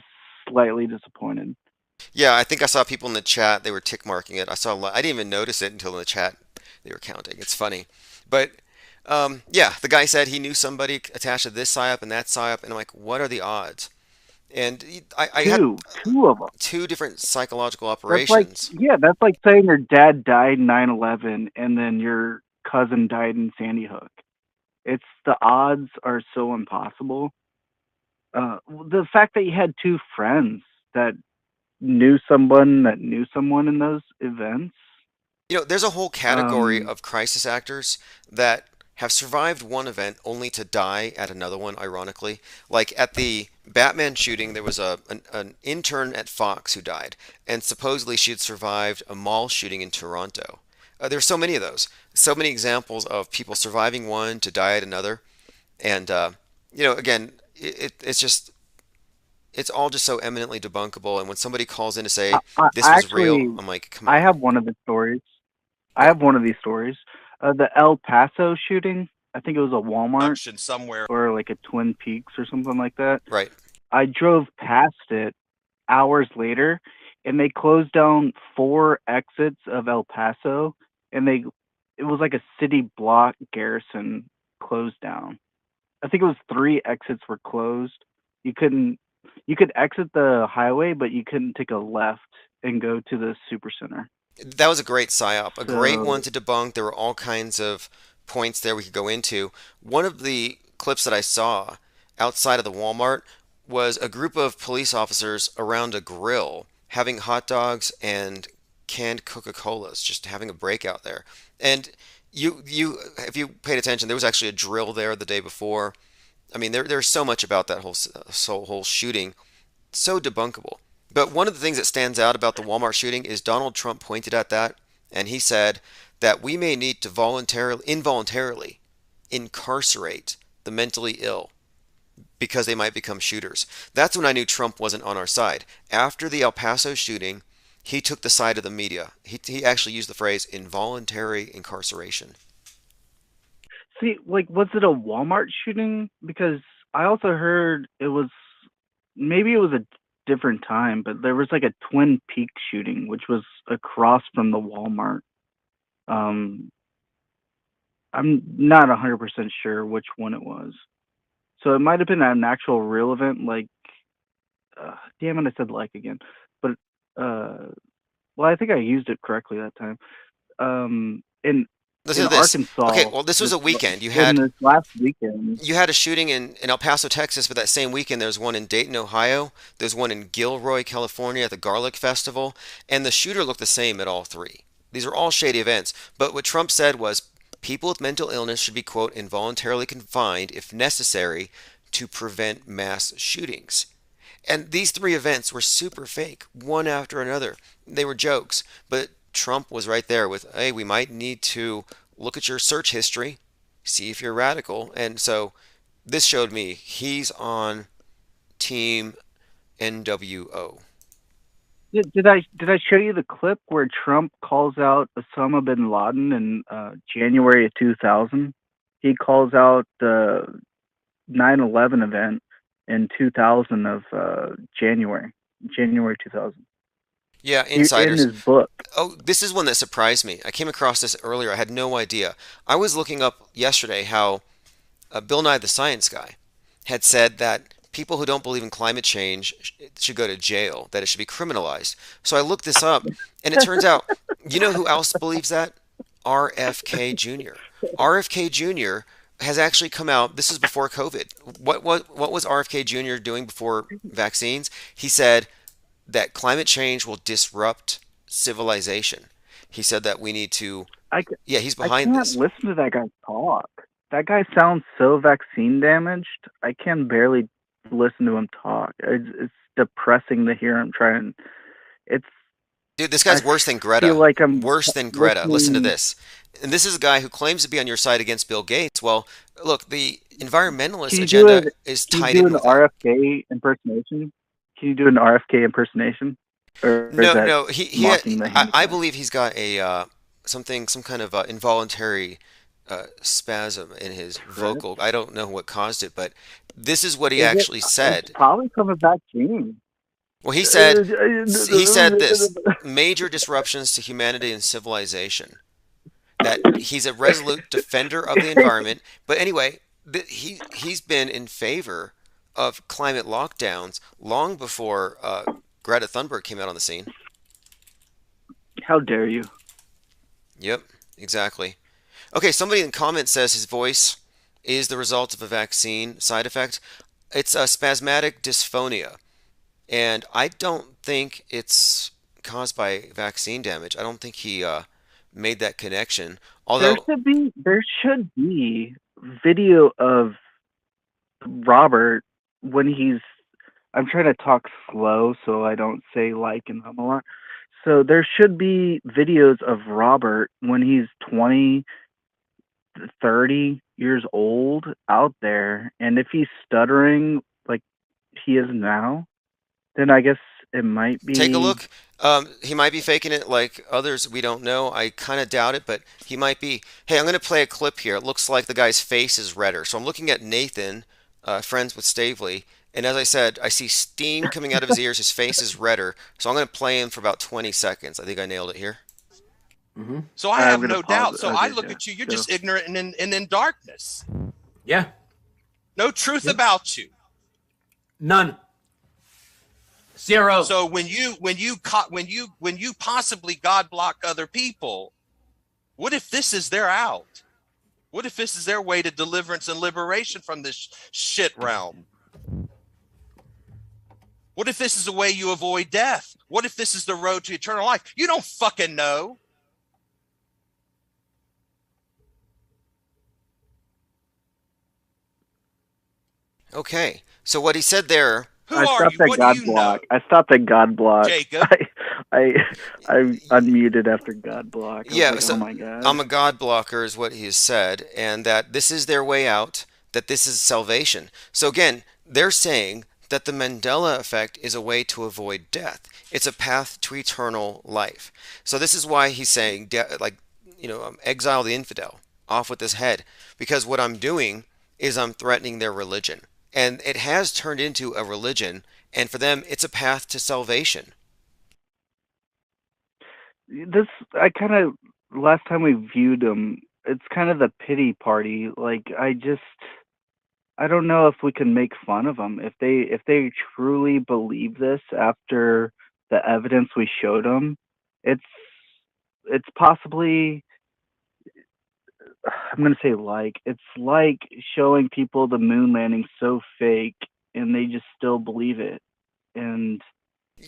slightly disappointed. Yeah, I think I saw people in the chat, they were tick marking it. I didn't even notice it until in the chat they were counting. It's funny. But yeah, the guy said he knew somebody attached to this PSYOP and that PSYOP, and I'm like, what are the odds? And I had two of them. Two different psychological operations. That's like saying your dad died in 9/11 and then your cousin died in Sandy Hook. The odds are so impossible. The fact that you had two friends that knew someone in those events. There's a whole category of crisis actors that have survived one event only to die at another one, ironically. Like at the Batman shooting, there was an intern at Fox who died, and supposedly she had survived a mall shooting in Toronto. There's so many of those. So many examples of people surviving one to die at another. And, again, it's all just so eminently debunkable. And when somebody calls in to say this was real, I'm like, come on. I have one of the stories. The El Paso shooting, I think it was a Walmart somewhere, or like a Twin Peaks or something like that. Right. I drove past it hours later, and they closed down 4 exits of El Paso, and it was like a city block garrison closed down. I think it was 3 exits were closed. You could exit the highway, but you couldn't take a left and go to the supercenter. That was a great PSYOP, great one to debunk. There were all kinds of points there we could go into. One of the clips that I saw outside of the Walmart was a group of police officers around a grill having hot dogs and canned Coca-Colas, just having a breakout there. And if you paid attention, there was actually a drill there the day before. I mean, there's so much about that whole shooting. So debunkable. But one of the things that stands out about the Walmart shooting is Donald Trump pointed at that, and he said that we may need to involuntarily incarcerate the mentally ill because they might become shooters. That's when I knew Trump wasn't on our side. After the El Paso shooting, he took the side of the media. He actually used the phrase involuntary incarceration. See, like, was it a Walmart shooting? Because I also heard it was, maybe it was a different time, but there was like a Twin Peaks shooting, which was across from the Walmart. Um, I'm not 100% sure which one it was. So it might have been an actual real event, like, damn it, I said like again. But, well, I think I used it correctly that time. Listen In to this. Okay, Arkansas, well, this was a weekend. in this last weekend. You had a shooting in El Paso, Texas, but that same weekend there was one in Dayton, Ohio. There's one in Gilroy, California at the Garlic Festival, and the shooter looked the same at all three. These are all shady events, but what Trump said was people with mental illness should be, quote, involuntarily confined if necessary to prevent mass shootings. And these three events were super fake, one after another. They were jokes, but Trump was right there with, hey, we might need to look at your search history, see if you're radical. And so this showed me he's on Team NWO. Did I show you the clip where Trump calls out Osama bin Laden in January of 2000? He calls out the 9/11 event in 2000 of January 2000. Yeah, In insiders. his book. Oh, this is one that surprised me. I came across this earlier. I had no idea. I was looking up yesterday how Bill Nye the Science Guy had said that people who don't believe in climate change should go to jail, that it should be criminalized. So I looked this up, and it turns out, you know who else believes that? RFK Jr. RFK Jr. has actually come out. This is before COVID. What was RFK Jr. doing before vaccines? He said that climate change will disrupt civilization. He said that we need to. Yeah, he's behind this. I can't listen to that guy talk. That guy sounds so vaccine damaged. I can barely listen to him talk. It's depressing to hear him trying. It's Dude, this guy's worse than Greta. Feel like I'm worse than Greta. Listen to listening. this. And this is a guy who claims to be on your side against Bill Gates. Well, look, the environmentalist agenda is tied in with that. RFK impersonation? Can you do an RFK impersonation? Or is No, that no. mocking the I handicap? believe he's got a some kind of involuntary spasm in his vocal. I don't know what caused it, but this is what he actually said. It's probably from a vaccine. Well, he said this: major disruptions to humanity and civilization. That he's a resolute defender of the environment. But anyway, he's been in favor of climate lockdowns long before Greta Thunberg came out on the scene. How dare you? Yep, exactly. Okay, somebody in the comments says his voice is the result of a vaccine side effect. It's a spasmodic dysphonia. And I don't think it's caused by vaccine damage. I don't think he made that connection. Although there should be video of Robert when he's. I'm trying to talk slow so I don't say like and hum a lot. So there should be videos of Robert when he's 20, 30 years old out there, and if he's stuttering like he is now, then I guess it might be. Take a look. He might be faking it like others. We don't know. I kind of doubt it, but he might be. Hey, I'm going to play a clip here. It looks like the guy's face is redder. So I'm looking at Nathan, friends with Stavely, and as I said, I see steam coming out of his ears. His face is redder. So I'm going to play him for about 20 seconds. I think I nailed it here. Mm-hmm. So I have no doubt. So I look at you. You're just ignorant and in darkness. Yeah. No truth about you. None. Zero. So when you possibly God block other people, what if this is their out? What if this is their way to deliverance and liberation from this shit realm? What if this is the way you avoid death? What if this is the road to eternal life? You don't fucking know. Okay, so what he said there, Who I are stopped you? at What do God you block. know, I stopped at God block. Jacob? I I unmuted after God block. I was Yeah, like, oh so my god. I'm a God blocker, is what he has said, and that this is their way out, that this is salvation. So again, they're saying that the Mandela effect is a way to avoid death. It's a path to eternal life. So this is why he's saying, like, exile the infidel, off with his head, because what I'm doing is I'm threatening their religion, and it has turned into a religion, and for them, it's a path to salvation. This I kind of last time we viewed him, it's kind of the pity party. Like I don't know if we can make fun of them if they truly believe this after the evidence we showed them. It's it's possibly I'm gonna say it's like showing people the moon landing so fake and they just still believe it and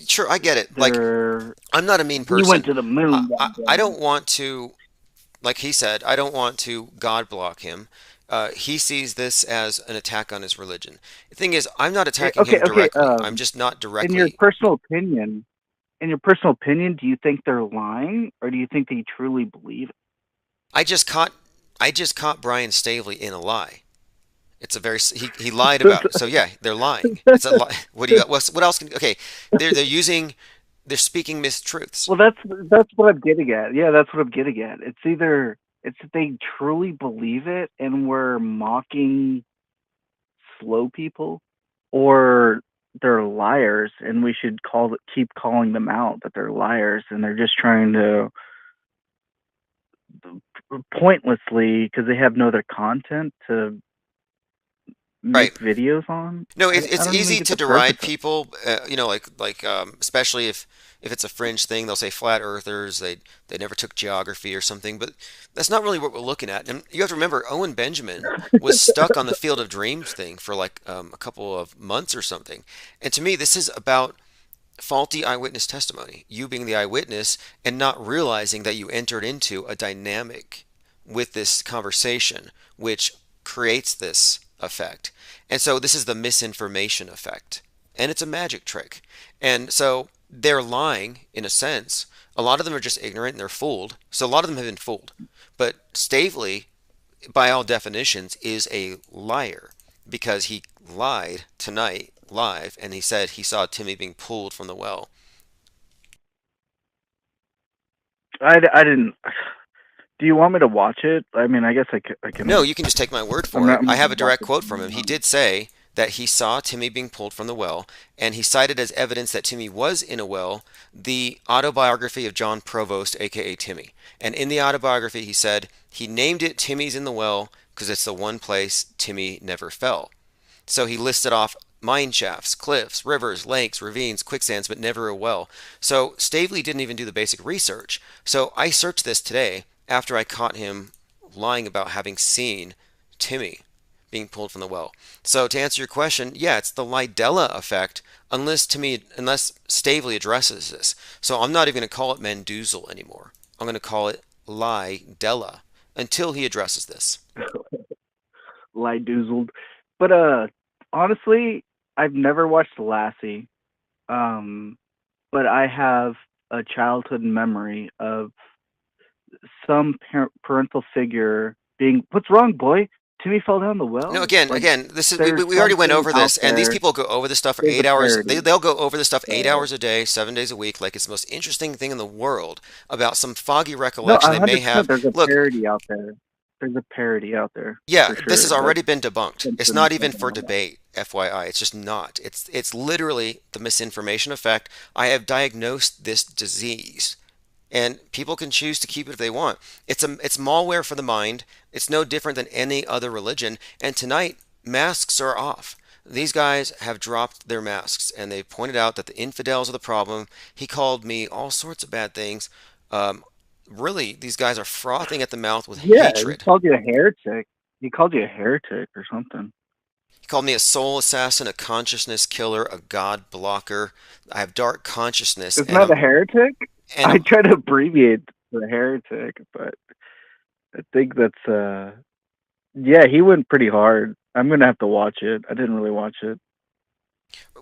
Sure, I get it. Like, they're I'm not a mean we went person. to the I, moon. I don't want to, like he said, I don't want to God block him. He sees this as an attack on his religion. The thing is, I'm not attacking Okay, him okay. directly. I'm just not In your directly. personal opinion, do you think they're lying, or do you think they truly believe it? I just caught, I just caught Brian Stavely in a lie. It's a very he lied about. So yeah, they're lying. It's a lie. What do you what else can? Okay, they're using, they're speaking mistruths. Well, that's what I'm getting at. Yeah, that's what I'm getting at. It's either it's that they truly believe it and we're mocking slow people, or they're liars and we should keep calling them out that they're liars and they're just trying to pointlessly because they have no other content to Right. make videos on. No, I it's don't even easy get to the purpose deride of it. people. Especially if it's a fringe thing, they'll say flat earthers. They never took geography or something, but that's not really what we're looking at. And you have to remember, Owen Benjamin was stuck on the Field of Dreams thing for like a couple of months or something. And to me, this is about faulty eyewitness testimony. You being the eyewitness and not realizing that you entered into a dynamic with this conversation, which creates this effect. And so this is the misinformation effect. And it's a magic trick. And so they're lying in a sense. A lot of them are just ignorant and they're fooled. So a lot of them have been fooled. But Stavely, by all definitions, is a liar because he lied tonight live and he said he saw Timmy being pulled from the well. I didn't. Do you want me to watch it? I mean, I guess I No, can. you can just take my word for it. I'm I not have gonna a watch direct it. quote from him. He did say that he saw Timmy being pulled from the well, and he cited as evidence that Timmy was in a well the autobiography of John Provost, aka Timmy. And in the autobiography, he said he named it Timmy's in the Well because it's the one place Timmy never fell. So he listed off mine shafts, cliffs, rivers, lakes, ravines, quicksands, but never a well. So Stavely didn't even do the basic research. So I searched this today after I caught him lying about having seen Timmy being pulled from the well. So to answer your question, yeah, it's the Lie-Della effect, unless Stavely addresses this. So I'm not even going to call it Mandoozle anymore. I'm going to call it Lie-Della until he addresses this. Lie doozled. But honestly, I've never watched Lassie. Um, but I have a childhood memory of some parental figure being, "What's wrong, boy? Timmy fell down the No, well." Like again, this is there's we already went something over out this, and these there. people go over this stuff for There's a 8 hours. parody. They'll go over this stuff eight So hours a day, 7 days a week, like it's the most interesting thing in the world about some foggy no, recollection they may 100%. have. There's a Look, parody out there. There's a parody out there yeah, for this has sure. That's already been debunked. It's something not even for something like that. debate, FYI. It's just not. It's literally the misinformation effect. I have diagnosed this disease, and people can choose to keep it if they want. It's malware for the mind. It's no different than any other religion. And tonight, masks are off. These guys have dropped their masks, and they pointed out that the infidels are the problem. He called me all sorts of bad things. Um, really, these guys are frothing at the mouth with Yeah, he hatred. called you a heretic. He called you a heretic or something. He called me a soul assassin, a consciousness killer, a god blocker. I have dark consciousness, Isn't that a heretic? and I I'm try to abbreviate the heretic, but I think that's yeah, he went pretty hard. I'm gonna have to watch it. I didn't really watch it.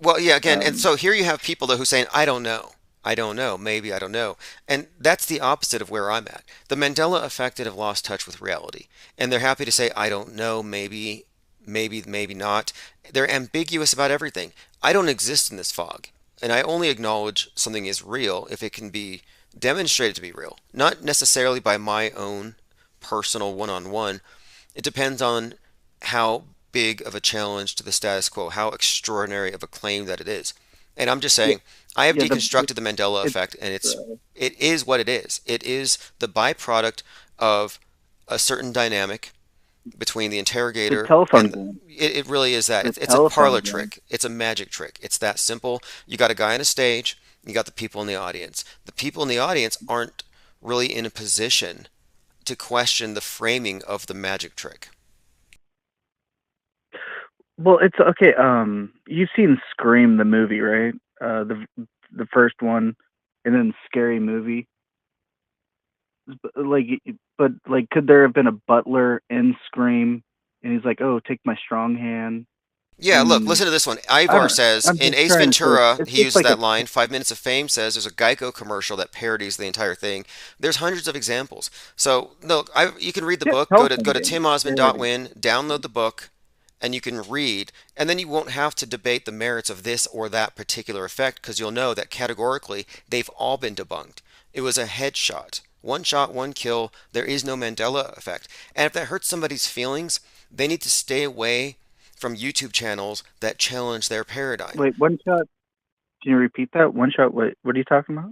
Well, yeah, again, and Um, so here you have people though who saying, I don't know. I don't know. Maybe I don't know. And that's the opposite of where I'm at. The Mandela affected have lost touch with reality. And they're happy to say, I don't know, maybe, maybe not. They're ambiguous about everything. I don't exist in this fog. And I only acknowledge something is real if it can be demonstrated to be real. Not necessarily by my own personal one-on-one. It depends on how big of a challenge to the status quo, how extraordinary of a claim that it is. And I'm just yeah, saying, I have yeah. deconstructed the Mandela It's effect, and uh, it is what it is. It is the byproduct of a certain dynamic between the the interrogator telephone and game. it really is that. The It's a telephone parlor game. trick. It's a magic trick. It's that simple. You got a guy on a stage, you got the people in the audience. The people in the audience aren't really in a position to question the framing of the magic trick. Well, it's okay. You've seen Scream the movie, right? The first one, and then Scary Movie. Like, but like, could there have been a butler in Scream? And he's like, "Oh, take my strong hand." Yeah, look, And listen to this one. I Ivar don't. says I'm in just Ace trying to say Ventura, it's he just uses like a. that line. 5 Minutes of Fame says there's a Geico commercial that parodies the entire thing. There's hundreds of examples. So look, you can read the Yeah, book. telephone Go to game parody. timosmond.win, download the book, and you can read. And then you won't have to debate the merits of this or that particular effect because you'll know that categorically they've all been debunked. It was a headshot. One shot, one kill. There is no Mandela effect. And if that hurts somebody's feelings, they need to stay away from YouTube channels that challenge their paradigm. Wait, one shot. Can you repeat that? One shot. What are you talking about?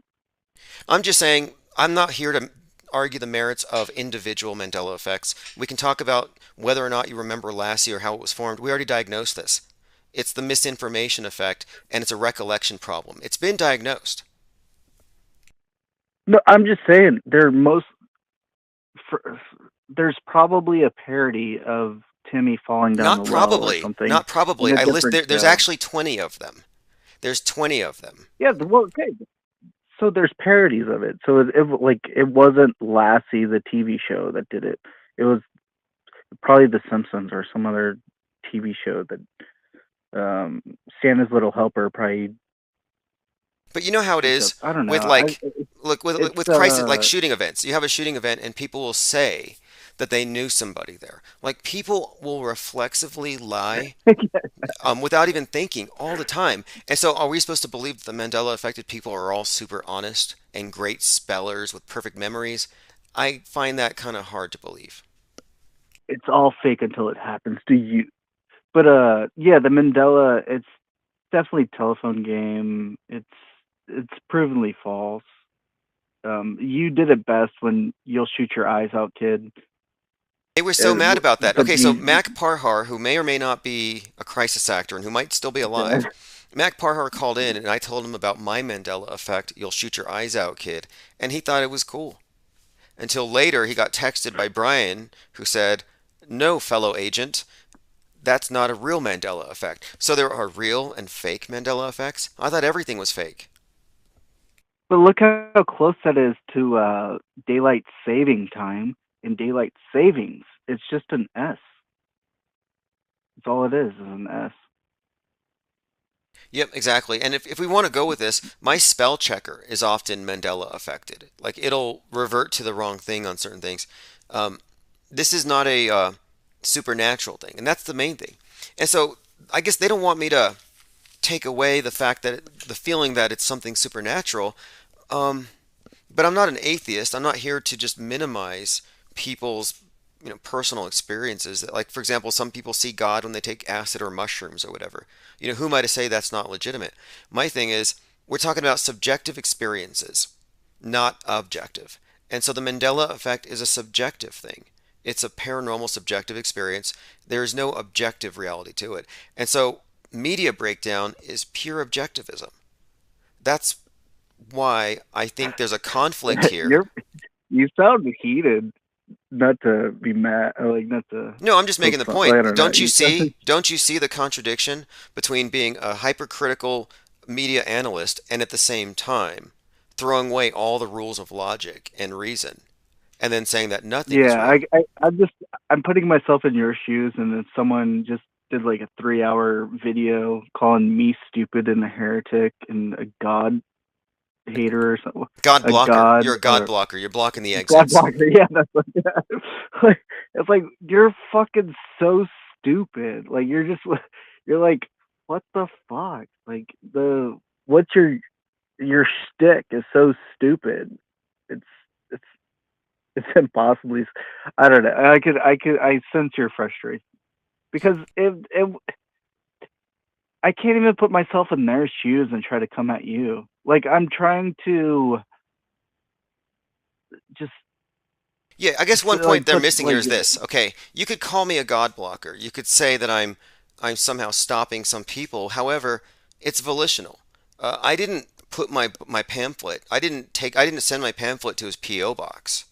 I'm just saying, I'm not here to argue the merits of individual Mandela effects. We can talk about whether or not you remember Lassie or how it was formed. We already diagnosed this. It's the misinformation effect, and it's a recollection problem. It's been diagnosed. No, I'm just saying. For, there's probably a parody of Timmy falling down the Not well or probably, something not in probably. a I list different there's show. actually 20 of them. There's 20 of them. Yeah, well, okay. So there's parodies of it. So it wasn't Lassie the TV show that did it. It was probably The Simpsons or some other TV show that Santa's Little Helper probably But you know how it picked up. is I don't know. with like It's with crisis like shooting events. You have a shooting event and people will say that they knew somebody there. Like people will reflexively lie without even thinking all the time. And so are we supposed to believe that the Mandela affected people are all super honest and great spellers with perfect memories? I find that kind of hard to believe. it's all fake until it happens to you. But yeah, the Mandela, it's definitely telephone game. It's provenly false. You did it best when "You'll shoot your eyes out, kid." They were so mad about that. But Okay, so you Mac Parhar, who may or may not be a crisis actor and who might still be dead. alive, Mac Parhar called in and I told him about my Mandela effect. You'll shoot your eyes out, kid. And he thought it was cool. Until later, he got texted by Brian, who said, no, fellow agent, that's not a real Mandela effect. So there are real and fake Mandela effects? I thought everything was fake. But look how close that is to daylight saving time. In daylight savings, it's just an S. That's all it is an S. Yep, exactly. And if we want to go with this, my spell checker is often Mandela affected. Like it'll revert to the wrong thing on certain things. Um, this is not a supernatural thing, and that's the main thing. And so I guess they don't want me to take away the fact that the feeling that it's something supernatural. Um, but I'm not an atheist. I'm not here to just minimize people's personal experiences. Like for example, some people see God when they take acid or mushrooms or whatever. Who am I to say that's not legitimate? My thing is we're talking about subjective experiences, not objective. And so the Mandela effect is a subjective thing. It's a paranormal subjective experience. There is no objective reality to it. And so media breakdown is pure objectivism. That's why I think there's a conflict here. You sound heated. Not to be mad, or like not to No, I'm just poke making the fun. Like, I point. don't know. Don't you see the contradiction between being a hypercritical media analyst and at the same time throwing away all the rules of logic and reason and then saying that nothing is Yeah, real? I'm putting myself in your shoes, and then someone just did like a 3-hour video calling me stupid and a heretic and a god hater or something. God A blocker. god, You're a God blocker. You're blocking the God exits. blocker. Yeah, that's what, like, it's like you're fucking so stupid. Like you're like, what the fuck? Like what's your shtick is so stupid. It's it's it's impossibly. I don't know. I sense your frustration because I can't even put myself in their shoes and try to come at you. Like I'm trying to just Yeah, I guess one point like they're put missing here like is this. Okay, you could call me a God blocker. You could say that I'm somehow stopping some people. However, it's volitional. I didn't put my pamphlet. I didn't send my pamphlet to his PO box.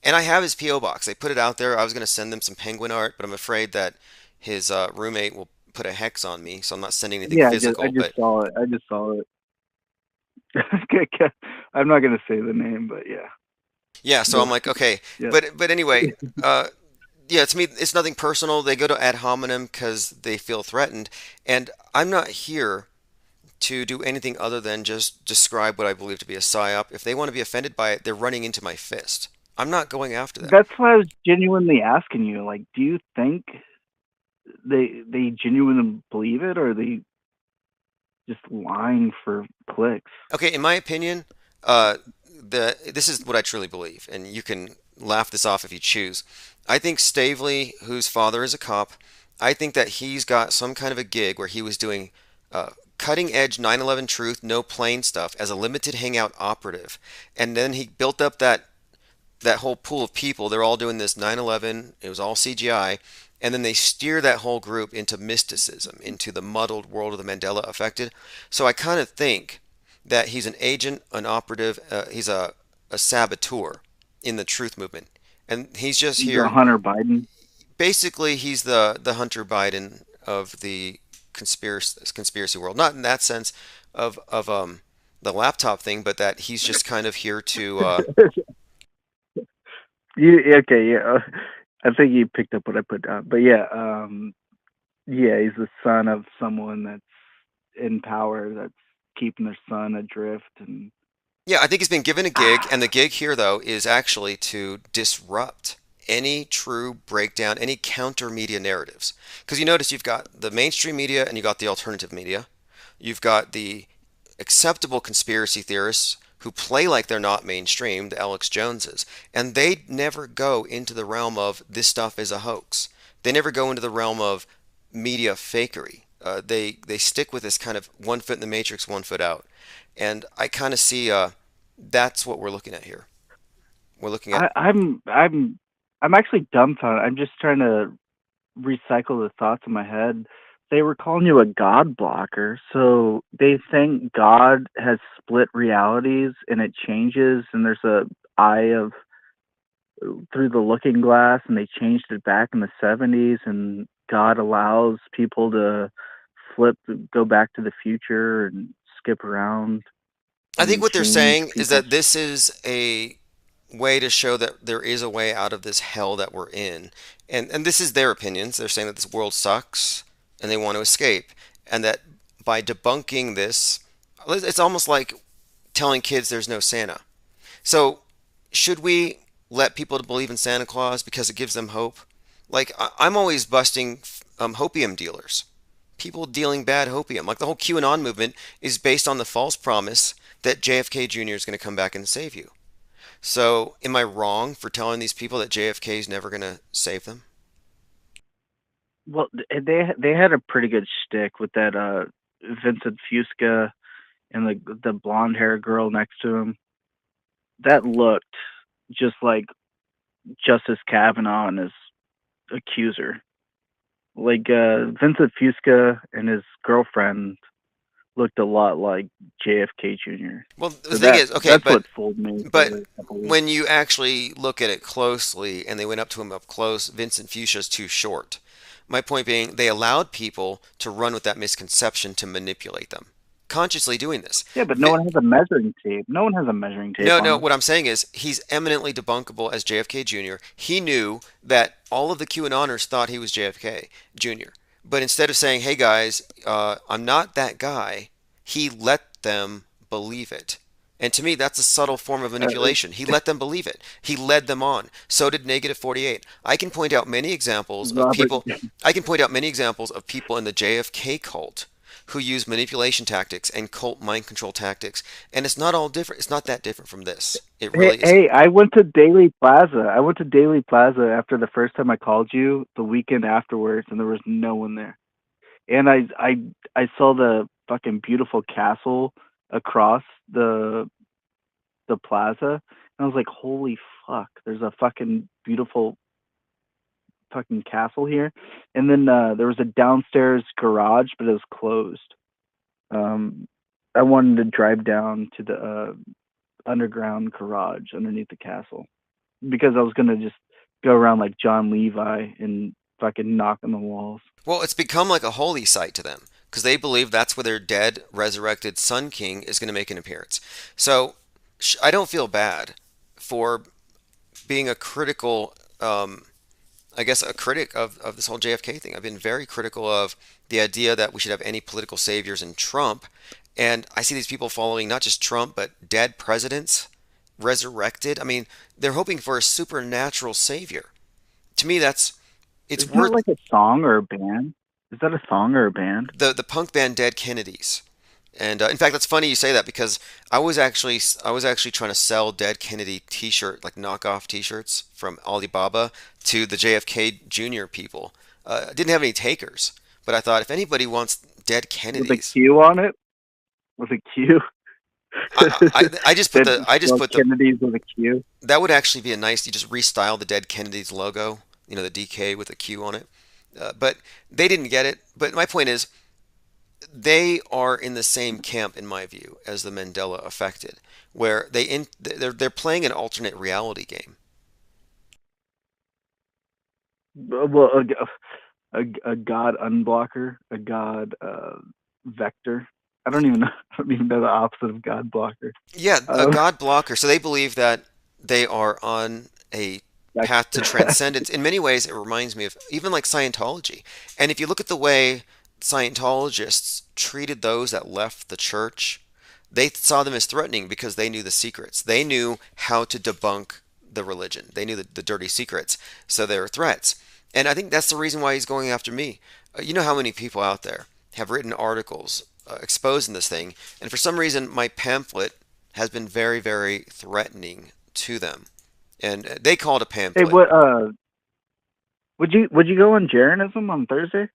And I have his PO box. They put it out there. I was going to send them some penguin art, but I'm afraid that his roommate will put a hex on me, so I'm not sending anything yeah. I physical. just But saw it. I just saw it. I'm not gonna say the name, but yeah. yeah, so I'm like, okay, Yeah. but anyway, yeah, to me, it's nothing personal. They go to ad hominem because they feel threatened, and I'm not here to do anything other than just describe what I believe to be a psyop. If they want to be offended by it, they're running into my fist. I'm not going after them. That's why I was genuinely asking you. Like, do you think they genuinely believe it, or are they just lying for clicks? Okay, in my opinion, this is what I truly believe, and you can laugh this off if you choose. I think Stavely, whose father is a cop, I think that he's got some kind of a gig where he was doing cutting edge 9/11 truth, no plane stuff as a limited hangout operative, and then he built up that whole pool of people. They're all doing this 9/11. It was all CGI. And then they steer that whole group into mysticism, into the muddled world of the Mandela affected. So I kind of think that he's an agent, an operative, he's a saboteur in the truth movement. And he's just The here. Hunter Biden. Basically, he's the Hunter Biden of the conspiracy world. Not in that sense of the laptop thing, but that he's just kind of here to Okay? Yeah, I think you picked up what I put down. But yeah, yeah, he's the son of someone that's in power that's keeping their son adrift, and Yeah, I think he's been given a gig, and the gig here, though, is actually to disrupt any true breakdown, any counter media narratives. Because you notice you've got the mainstream media and you've got the alternative media. You've got the acceptable conspiracy theorists who play like they're not mainstream, the Alex Joneses, and they never go into the realm of this stuff is a hoax. They never go into the realm of media fakery. They stick with this kind of one foot in the matrix, one foot out. And I kind of see that's what we're looking at here. We're looking at. I'm actually dumbfounded. I'm just trying to recycle the thoughts in my head. They were calling you a God blocker, so they think God has split realities and it changes, and there's a eye of through the looking glass, and they changed it back in the 70s, and God allows people to go back to the future and skip around. I think what they're change saying is that people's. this is a way to show that there is a way out of this hell that we're in. And this is their opinions. They're saying that this world sucks and they want to escape. And that by debunking this, it's almost like telling kids there's no Santa. So, should we let people to believe in Santa Claus because it gives them hope? Like, I'm always busting hopium dealers, people dealing bad hopium. Like, the whole QAnon movement is based on the false promise that JFK Jr. is going to come back and save you. So, am I wrong for telling these people that JFK is never going to save them? Well, they had a pretty good shtick with that Vincent Fusca and the blonde hair girl next to him. That looked just like Justice Kavanaugh and his accuser. Like Vincent Fusca and his girlfriend looked a lot like JFK Jr. Well, the So thing is, okay, that's but what fooled me. For but a couple weeks. when you actually look at it closely, and they went up to him up close, Vincent Fuchsia's too short. My point being, they allowed people to run with that misconception to manipulate them, consciously doing this. Yeah, but no one has a measuring tape. No one has a measuring tape. No, on no. him. What I'm saying is he's eminently debunkable as JFK Jr. He knew that all of the QAnoners thought he was JFK Jr. But instead of saying, "Hey guys, I'm not that guy," he let them believe it. And to me, that's a subtle form of manipulation. He let them believe it. He led them on. So did Negative 48. I can point out many examples of Robert. people. I can point out many examples of people in the JFK cult who use manipulation tactics and cult mind control tactics, and it's not all different. It's not that different from this. It really isn't. Hey, I went to Daily Plaza. I went to Daily Plaza after the first time I called you the weekend afterwards, and there was no one there. And I saw the fucking beautiful castle across the plaza, and I was like, holy fuck, there's a fucking beautiful fucking castle here. And then there was a downstairs garage, but it was closed. I wanted to drive down to the underground garage underneath the castle because I was gonna just go around like John Levi and fucking knock on the walls. Well, it's become like a holy site to them because they believe that's where their dead, resurrected Sun King is going to make an appearance. So I don't feel bad for being a critical, I guess, a critic of this whole JFK thing. I've been very critical of the idea that we should have any political saviors in Trump. And I see these people following not just Trump, but dead presidents resurrected. I mean, they're hoping for a supernatural savior. To me, it's Isn't worth that like a song or a band? Is that a song or a band? the punk band Dead Kennedys. And in fact, that's funny you say that because I was actually trying to sell Dead Kennedy T-shirt, like knockoff T-shirts from Alibaba to the JFK Jr. people. I didn't have any takers, but I thought if anybody wants Dead With a Kennedys, Q on it? With a Q? I just put Kennedys with a Q. that would actually be a nice. You just restyle the Dead Kennedys logo, the DK with a Q on it. But they didn't get it. But my point is, they are in the same camp, in my view, as the Mandela affected, where they're playing an alternate reality game. Well, a God unblocker, a God vector. I don't even know. I don't even know the opposite of God blocker. Yeah, a God blocker. So they believe that they are on a path to transcendence. In many ways, it reminds me of even like Scientology. And if you look at the way Scientologists treated those that left the church, they saw them as threatening because they knew the secrets. They knew how to debunk the religion. They knew the dirty secrets. So they were threats. And I think that's the reason why he's going after me. You know how many people out there have written articles exposing this thing, and for some reason my pamphlet has been very, very threatening to them. And they call it a Hey, pamphlet. what? Would you go on Jeranism on Thursday?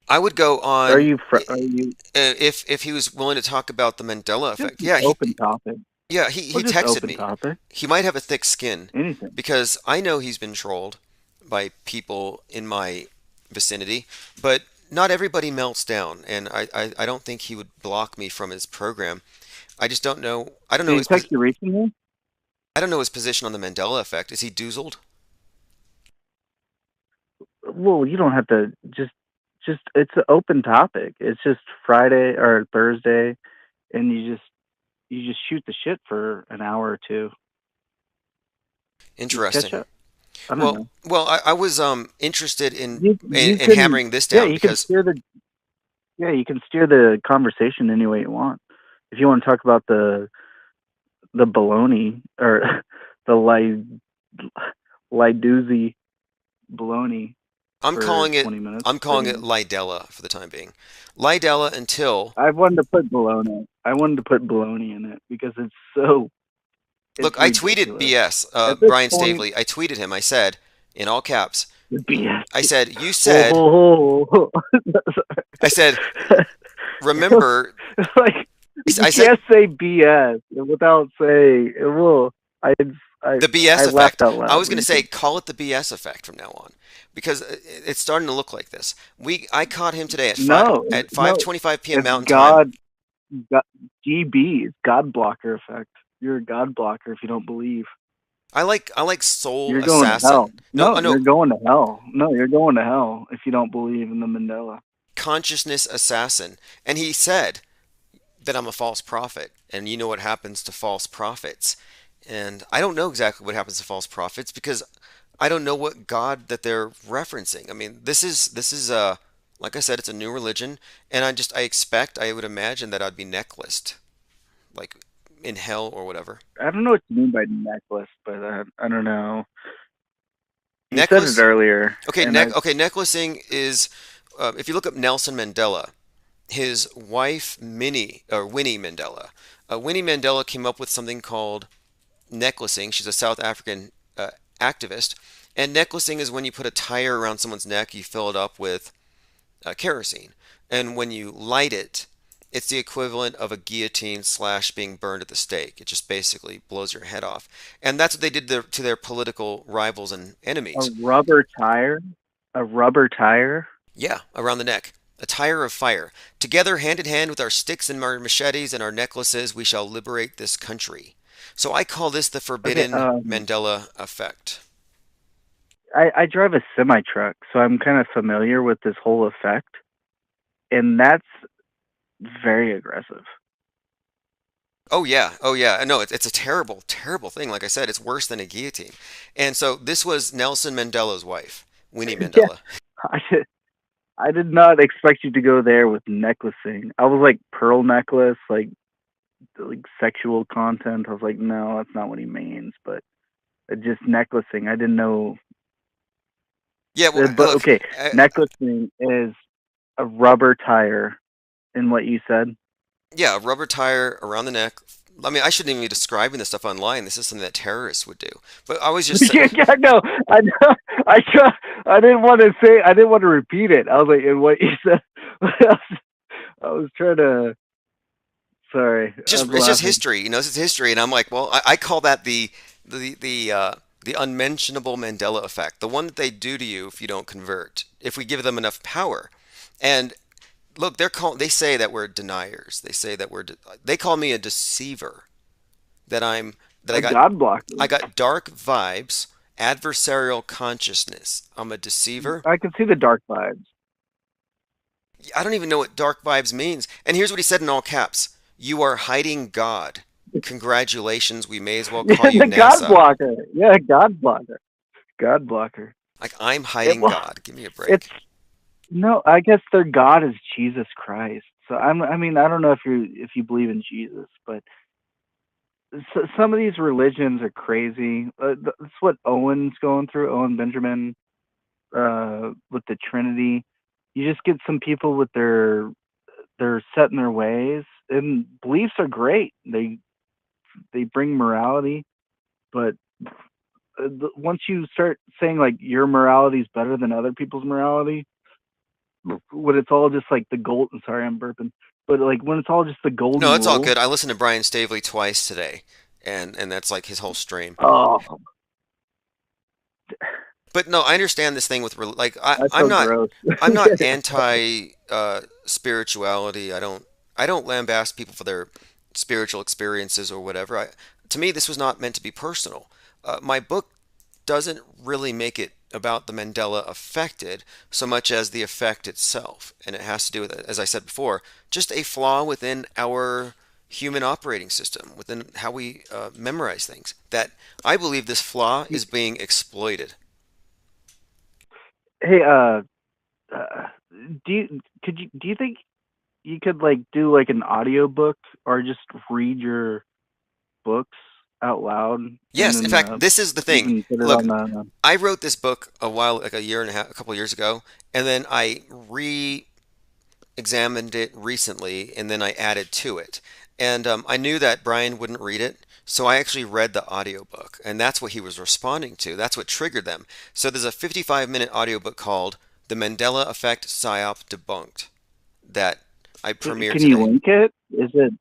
I would go on Are you? Are you? if he was willing to talk about the Mandela Just effect. Yeah, open topic. he Well, just texted open me. topic. He might have a thick skin Anything. because I know he's been trolled by people in my vicinity, but not everybody melts down, and I don't think he would block me from his program. I just don't know. I don't Did know he text you recently? I don't know his position on the Mandela effect. Is he doozled? Well, you don't have to just. It's an open topic. It's just Friday or Thursday, and you just shoot the shit for an hour or two. Just catch Interesting. up. I don't know. Well, I was interested in You in, in can, hammering this yeah, down you can because steer the conversation any way you want. If you want to talk about the baloney or the lie doozy baloney I'm for calling it 20 minutes. I'm calling 30 it minutes. Lie-Della for the time being. Lie-Della until I wanted to put baloney. I wanted to put baloney in it because look, it's I tweeted ridiculous. BS. At this Brian point, Stavely. I tweeted him. I said in all caps. the BS. I said you said. Oh. I said remember. Like you I said can't say BS without saying it will. I the BS laughed effect. out loud. I was going when to you say said- call it the BS effect from now on because it's starting to look like this. I caught him today at No, 5:25 p.m. it's Mountain Time. God, GB, it's God blocker effect. You're a God blocker if you don't believe. I like Soul You're going to hell. Assassin. No, You're going to hell. No, you're going to hell if you don't believe in the Mandela. Consciousness Assassin, and he said that I'm a false prophet, and you know what happens to false prophets. And I don't know exactly what happens to false prophets because I don't know what God that they're referencing. I mean, this is Like I said, it's a new religion, and I would imagine that I'd be necklaced, like in hell or whatever. I don't know what you mean by necklace, but I don't know. You said it Necklace? earlier, Okay, and necklacing is, if you look up Nelson Mandela, his wife Winnie Mandela. Winnie Mandela came up with something called necklacing. She's a South African activist, and necklacing is when you put a tire around someone's neck, you fill it up with kerosene, and when you light it, it's the equivalent of a guillotine slash being burned at the stake. It just basically blows your head off, and that's what they did to their political rivals and a enemies. rubber tire, a rubber tire. Yeah, around the neck. A tire of fire. Together, hand in hand with our sticks and our machetes and our necklaces, we shall liberate this country. So I call this the Okay, forbidden Mandela effect. I drive a semi truck, so I'm kind of familiar with this whole effect, and that's very aggressive. Oh yeah, oh yeah. No, it's a terrible, terrible thing. Like I said, it's worse than a guillotine. And so this was Nelson Mandela's wife, Winnie Yeah, Mandela. I did not expect you to go there with necklacing. I was like pearl necklace, like sexual content. I was like, no, that's not what he means. But just necklacing. I didn't know. Yeah, well, But look, okay, necklacing is a rubber tire, in what you said. yeah, a rubber tire around the neck. I mean, I shouldn't even be describing this stuff online. This is something that terrorists would do. But I was just Yeah, no, I know. I didn't want to say. I didn't want to repeat it. I was like, in what you said. I was trying to. Sorry, it's just I was it's just laughing. history, this is history, and I'm like, well, I call that the unmentionable Mandela effect, the one that they do to you if you don't convert, if we give them enough power. And look, they say that we're deniers. They say that they call me a deceiver. That I'm that A God blocker. I got dark vibes, adversarial consciousness. I'm a deceiver. I can see the dark vibes. I don't even know what dark vibes means. And here's what he said in all caps. You are hiding God. Congratulations, we may as well Yeah, call you the God NASA. blocker. Yeah, God blocker. God blocker. Like, I'm hiding well, God. Give me a break. It's no. I guess their God is Jesus Christ. So I mean, I don't know if you believe in Jesus, but some of these religions are crazy. That's what Owen's going through. Owen Benjamin, with the Trinity. You just get some people with they're set in their ways, and beliefs are great. They bring morality, but once you start saying like your morality is better than other people's morality, when it's all just like the gold. Sorry, I'm burping. But like when it's all just the golden No, it's all rule. good. I listened to Brian Stavely twice today, and that's like his whole stream. Oh, But no, I understand this thing with like that's I'm so not gross. I'm not anti spirituality. I don't lambaste people for their spiritual experiences or whatever. To me, this was not meant to be personal. My book doesn't really make it about the Mandela affected so much as the effect itself, and it has to do with, as I said before, just a flaw within our human operating system, within how we memorize things. That I believe this flaw is being exploited. Hey, do you think you could like do like an audio book or just read your books out loud? Yes, And in then, fact, this is the you thing. can put it Look, on the. I wrote this book like a year and a half, a couple of years ago, and then I examined it recently, and then I added to it. And I knew that Brian wouldn't read it, so I actually read the audiobook, and that's what he was responding to. That's what triggered them. So there's a 55-minute audiobook called The Mandela Effect PSYOP Debunked that I premiered Can you today. link it? Is it?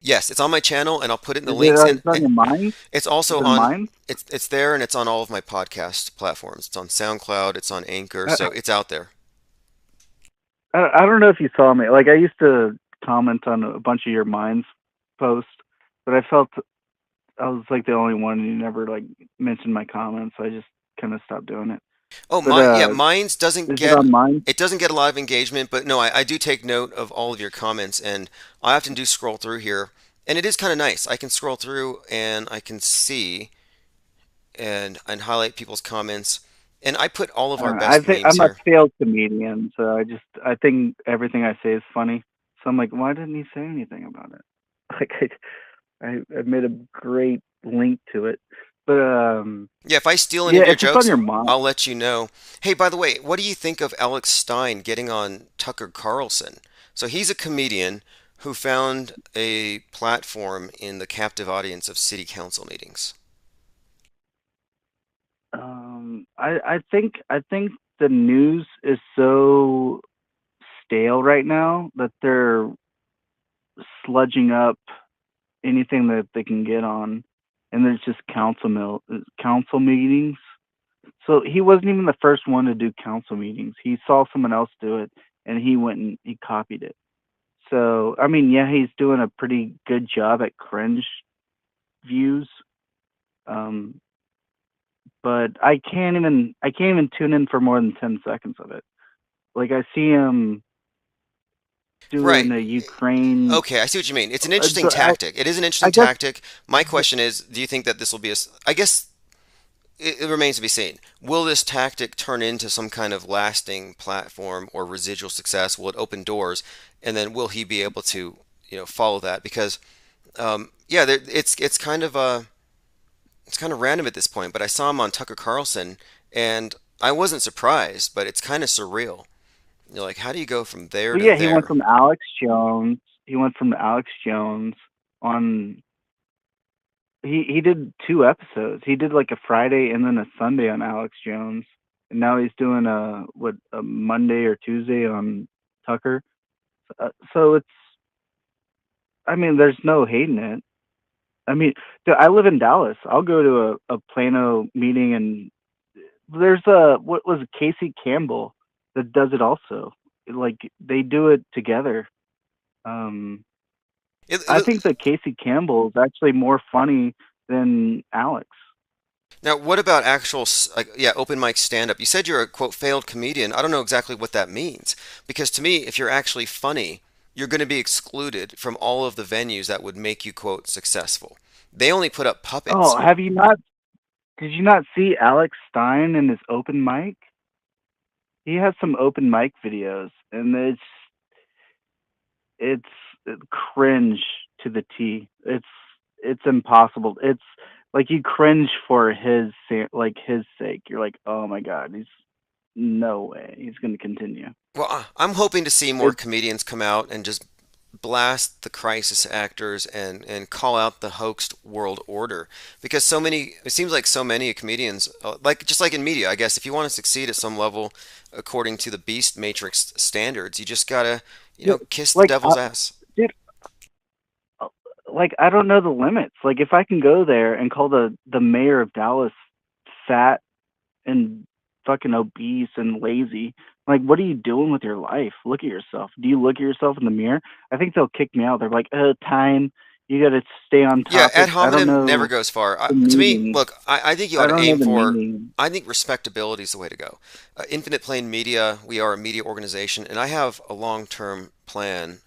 Yes, it's on my channel, and I'll put it in the Is links. it on your mind? It's also Is it on mine? it's there, and it's on all of my podcast platforms. It's on SoundCloud, it's on Anchor, so it's out there. I don't know if you saw me. Like I used to comment on a bunch of your Minds posts, but I felt I was like the only one, and you never like mentioned my comments. So I just kind of stopped doing it. Oh, But Minds doesn't is it on mine? it doesn't get a lot of engagement, but no, I do take note of all of your comments, and I often do scroll through here, and it is kind of nice. I can scroll through and I can see and highlight people's comments, And I put all of I our don't know. I best think memes I'm a here. failed comedian, so I think everything I say is funny. So I'm like, why didn't he say anything about it? Like I made a great link to it, but Yeah, if I steal any yeah, of your it's just on jokes, your mind. I'll let you know. Hey, by the way, what do you think of Alex Stein getting on Tucker Carlson? So he's a comedian who found a platform in the captive audience of city council meetings. I think the news is so stale right now that they're sludging up anything that they can get on, and there's just council meetings. So he wasn't even the first one to do council meetings. He saw someone else do it, and he went and he copied it. So I mean, yeah, he's doing a pretty good job at cringe views. Um, but I can't even tune in for more than 10 seconds of it. Like I see him doing Right. the Ukraine. Okay, I see what you mean. It's an interesting So tactic. It is an I interesting guess tactic. My question is, do you think that this will be I guess it remains to be seen. Will this tactic turn into some kind of lasting platform or residual success? Will it open doors? And then will he be able to, follow that? Because, yeah, it's kind of random at this point. But I saw him on Tucker Carlson, and I wasn't surprised. But it's kind of surreal. You're like, how do you go from there Well, to yeah, he went there? from Alex Jones. He went from Alex Jones on. He did 2 episodes. He did like a Friday and then a Sunday on Alex Jones, and now he's doing a Monday or Tuesday on Tucker. So it's. I mean, there's no hating it. I mean, dude, I live in Dallas. I'll go to a Plano meeting, and there's what was it, Casey Campbell that does it also. Like they do it together. Um, It, I it, think that Casey Campbell is actually more funny than Alex. Now, what about actual, like, yeah, open mic stand up? You said you're a quote failed comedian. I don't know exactly what that means because to me, if you're actually funny, you're going to be excluded from all of the venues that would make you quote successful. They only put up Oh, puppets. have you not? Did you not see Alex Stein in his open mic? He has some open mic videos, and it's cringe to the T. It's impossible. It's like you cringe for his sake. You're like, oh my god, he's no way he's going to continue. Well, I'm hoping to see more It's comedians come out and just blast the crisis actors and call out the hoaxed world order because it seems like so many comedians, like just like in media, I guess if you want to succeed at some level according to the beast matrix standards, you just gotta, dude, kiss the like devil's ass. dude, like I don't know the limits. Like if I can go there and call the mayor of Dallas fat and fucking obese and lazy. Like, what are you doing with your life? Look at yourself. Do you look at yourself in the mirror? I think they'll kick me out. They're like, time. You got to stay on Yeah, ad topic. I don't hominem never know goes far. the To me, meaning. look, I think you ought I to don't know aim the for. meaning. I think respectability is the way to go. Infinite Plane Media, we are a media organization, and I have a long-term plan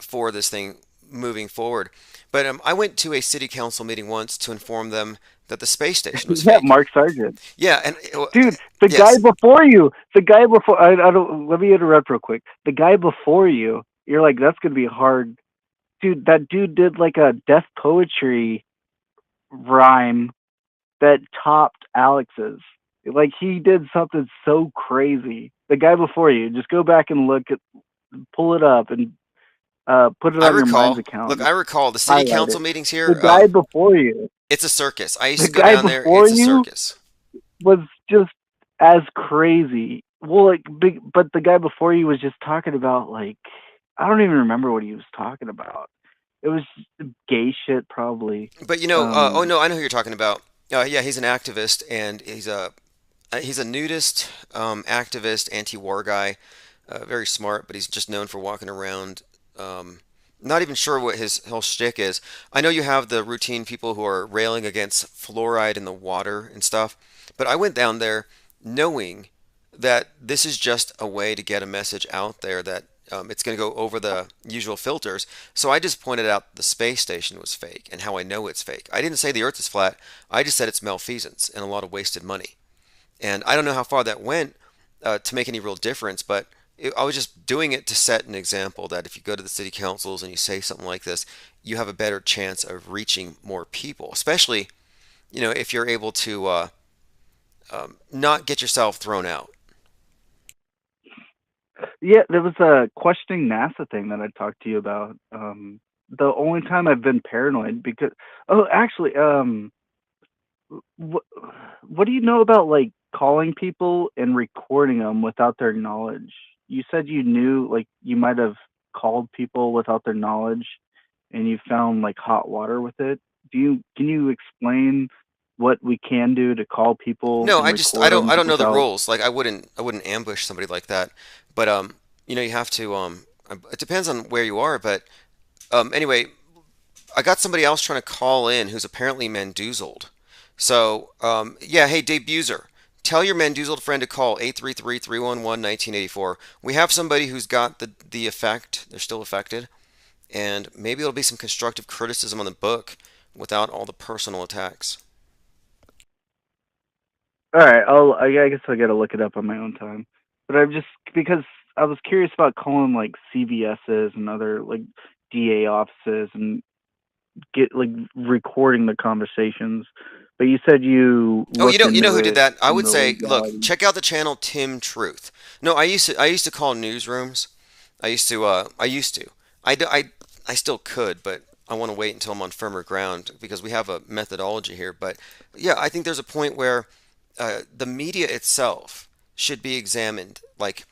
for this thing moving forward. But I went to a city council meeting once to inform them that the space station was Yeah, fake. Mark Sargent. Yeah, and Dude, the guy yes, before you, I don't, let me interrupt real quick. The guy before you, you're like, that's going to be hard. Dude, that dude did like a death poetry rhyme that topped Alex's. Like he did something so crazy. The guy before you, just go back and pull it up and put it I on your mind's recall. account. Look, I recall the city Highlight council it. meetings The here. guy before you, It's a circus. I used the to go guy down there. before It's a you circus. was just as crazy. Well, like big, but the guy before you was just talking about like I don't even remember what he was talking about. It was gay shit, probably. But oh Um, no, I know who you're talking about. Yeah, he's an activist, and he's a nudist, activist, anti-war guy. Very smart, but he's just known for walking around. Not even sure what his whole shtick is. I know you have the routine people who are railing against fluoride in the water and stuff, but I went down there knowing that this is just a way to get a message out there that it's going to go over the usual filters. So I just pointed out the space station was fake and how I know it's fake. I didn't say the Earth is flat. I just said it's malfeasance and a lot of wasted money. And I don't know how far that went to make any real difference, but I was just doing it to set an example that if you go to the city councils and you say something like this, you have a better chance of reaching more people, especially, if you're able to not get yourself thrown out. Yeah, there was a questioning NASA thing that I talked to you about. The only time I've been paranoid because oh, actually, what what do you know about like calling people and recording them without their knowledge? You said you knew like you might have called people without their knowledge, and you found like hot water with it. Can you explain what we can do to call people No, and I record don't I them don't know the without? rules. Like I wouldn't ambush somebody like that. But you have to it depends on where you are, but anyway, I got somebody else trying to call in who's apparently Mandoozled. So, yeah, hey, Dave Buser, tell your Mandoozled friend to call 833-311-1984. We have somebody who's got the effect. They're still affected. And maybe it'll be some constructive criticism on the book without all the personal attacks. All right, I guess I got to look it up on my own time. But I've just because I was curious about calling like CVS's and other like DA offices and get like recording the conversations. But you said you Oh, looked you know into who did it that? I and would the say, look, legality. check out the channel Tim Truth. No, I used to call newsrooms. I used to. I still could, but I want to wait until I'm on firmer ground because we have a methodology here. But yeah, I think there's a point where the media itself should be examined. Like,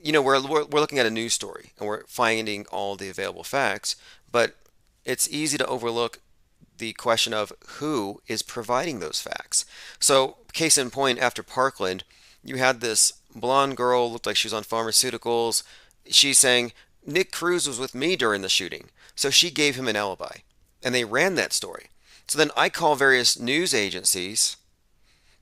we're looking at a news story and we're finding all the available facts, but it's easy to overlook the question of who is providing those facts. So, case in point, after Parkland, you had this blonde girl, looked like she was on pharmaceuticals. She's saying, Nick Cruz was with me during the shooting. So she gave him an alibi. And they ran that story. So then I call various news agencies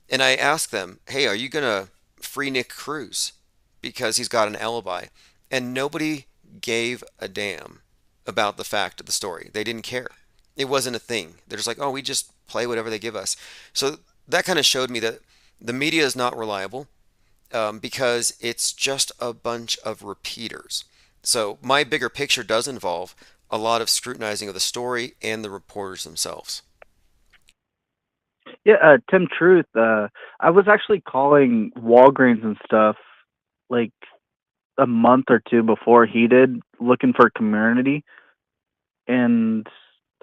and I ask them, hey, are you going to free Nick Cruz because he's got an alibi? And nobody gave a damn about the fact of the story. They didn't care. It wasn't a thing. They're just like, oh, we just play whatever they give us. So that kind of showed me that the media is not reliable because it's just a bunch of repeaters. So my bigger picture does involve a lot of scrutinizing of the story and the reporters themselves. Yeah, Tim Truth. I was actually calling Walgreens and stuff like a month or two before he did, looking for community, and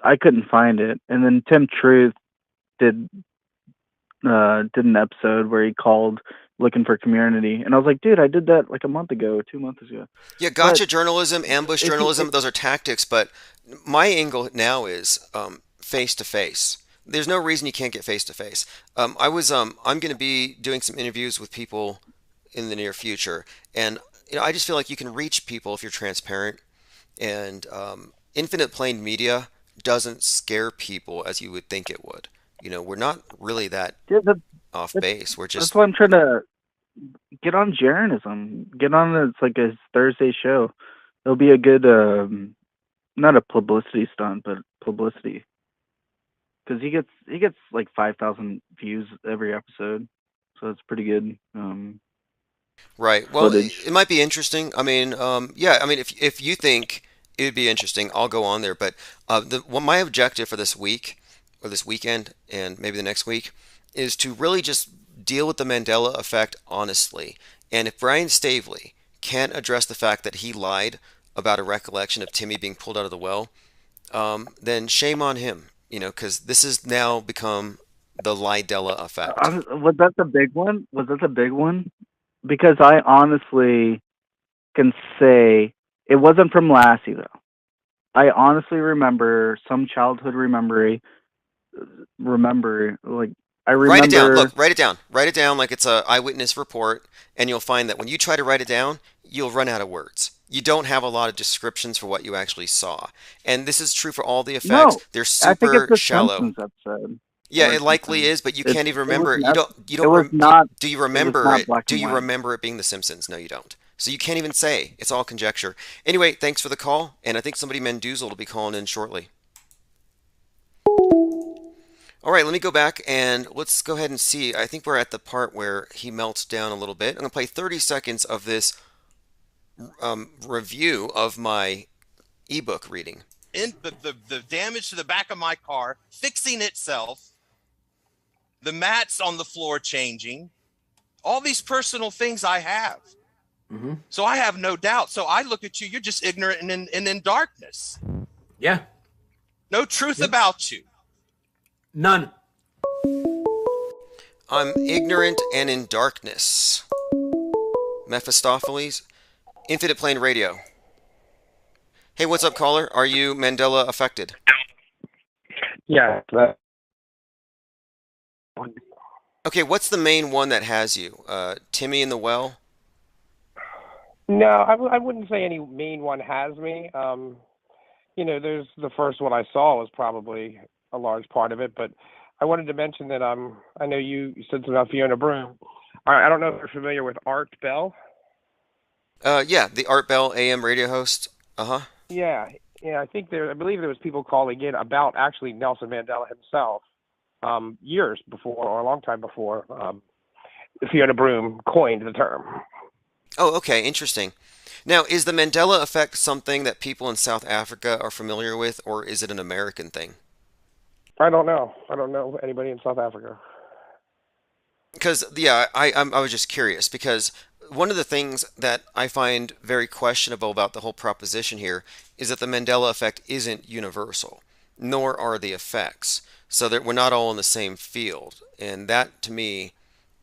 I couldn't find it. And then Tim Truth did did an episode where he called looking for community, and I was like, dude, I did that like a month ago, 2 months ago. Yeah, But gotcha journalism, ambush if he, journalism, those are tactics, but my angle now is face to face. There's no reason you can't get face to face. I'm going to be doing some interviews with people in the near future, and I just feel like you can reach people if you're transparent, and infinite plane media doesn't scare people as you would think it would. We're not really that yeah, off that, base. We're that's just why I'm trying to get on Jaronism. Get on it's like a Thursday show. It'll be a good not a publicity stunt, but publicity because he gets like 5,000 views every episode, so it's pretty good right. Well, footage. it might be interesting. I mean, yeah. I mean, if you think it would be interesting, I'll go on there. But my objective for this week or this weekend and maybe the next week is to really just deal with the Mandela effect honestly. And if Brian Stavely can't address the fact that he lied about a recollection of Timmy being pulled out of the well, then shame on him. Because this has now become the Lie-Della effect. Was that the big one? Was that the big one? Because I honestly can say it wasn't from Lassie though. I honestly remember some childhood remember like I Write it down. Look, remember. write it down. Write it down like it's a eyewitness report, and you'll find that when you try to write it down, you'll run out of words. You don't have a lot of descriptions for what you actually saw. And this is true for all the effects. No, They're I think it's super the shallow. Simpsons episode Yeah, or it likely something. is, but you It can't even it was remember it. You not don't you it don't was rem, not do you it was remember not it? black Do and you white. remember it being The Simpsons? No, you don't. So you can't even say. It's all conjecture. Anyway, thanks for the call, and I think somebody Mendoza will be calling in shortly. All right, let me go back and let's go ahead and see. I think we're at the part where he melts down a little bit. I'm going to play 30 seconds of this review of my ebook reading. In the damage to the back of my car fixing itself, the mats on the floor changing, all these personal things I have. Mm-hmm. So I have no doubt. So I look at you, you're just ignorant and in darkness. Yeah. No truth about you. None. I'm ignorant and in darkness. Mephistopheles, Infinite Plane Radio. Hey, what's up, caller? Are you Mandela affected? Yeah. Okay, what's the main one that has you? Timmy in the Well? No, I wouldn't say any main one has me. There's the first one I saw was probably a large part of it, but I wanted to mention that I know you said something about Fiona Broome. I don't know if you're familiar with Art Bell. Yeah, the Art Bell AM radio host. Uh-huh. Yeah, I believe there was people calling in about actually Nelson Mandela himself, years before or a long time before Fiona Broome coined the term. Oh, okay, interesting. Now, is the Mandela effect something that people in South Africa are familiar with, or is it an American thing? I don't know. I don't know anybody in South Africa. Because, yeah, I was just curious, because one of the things that I find very questionable about the whole proposition here is that the Mandela effect isn't universal, nor are the effects. So that we're not all in the same field. And that, to me,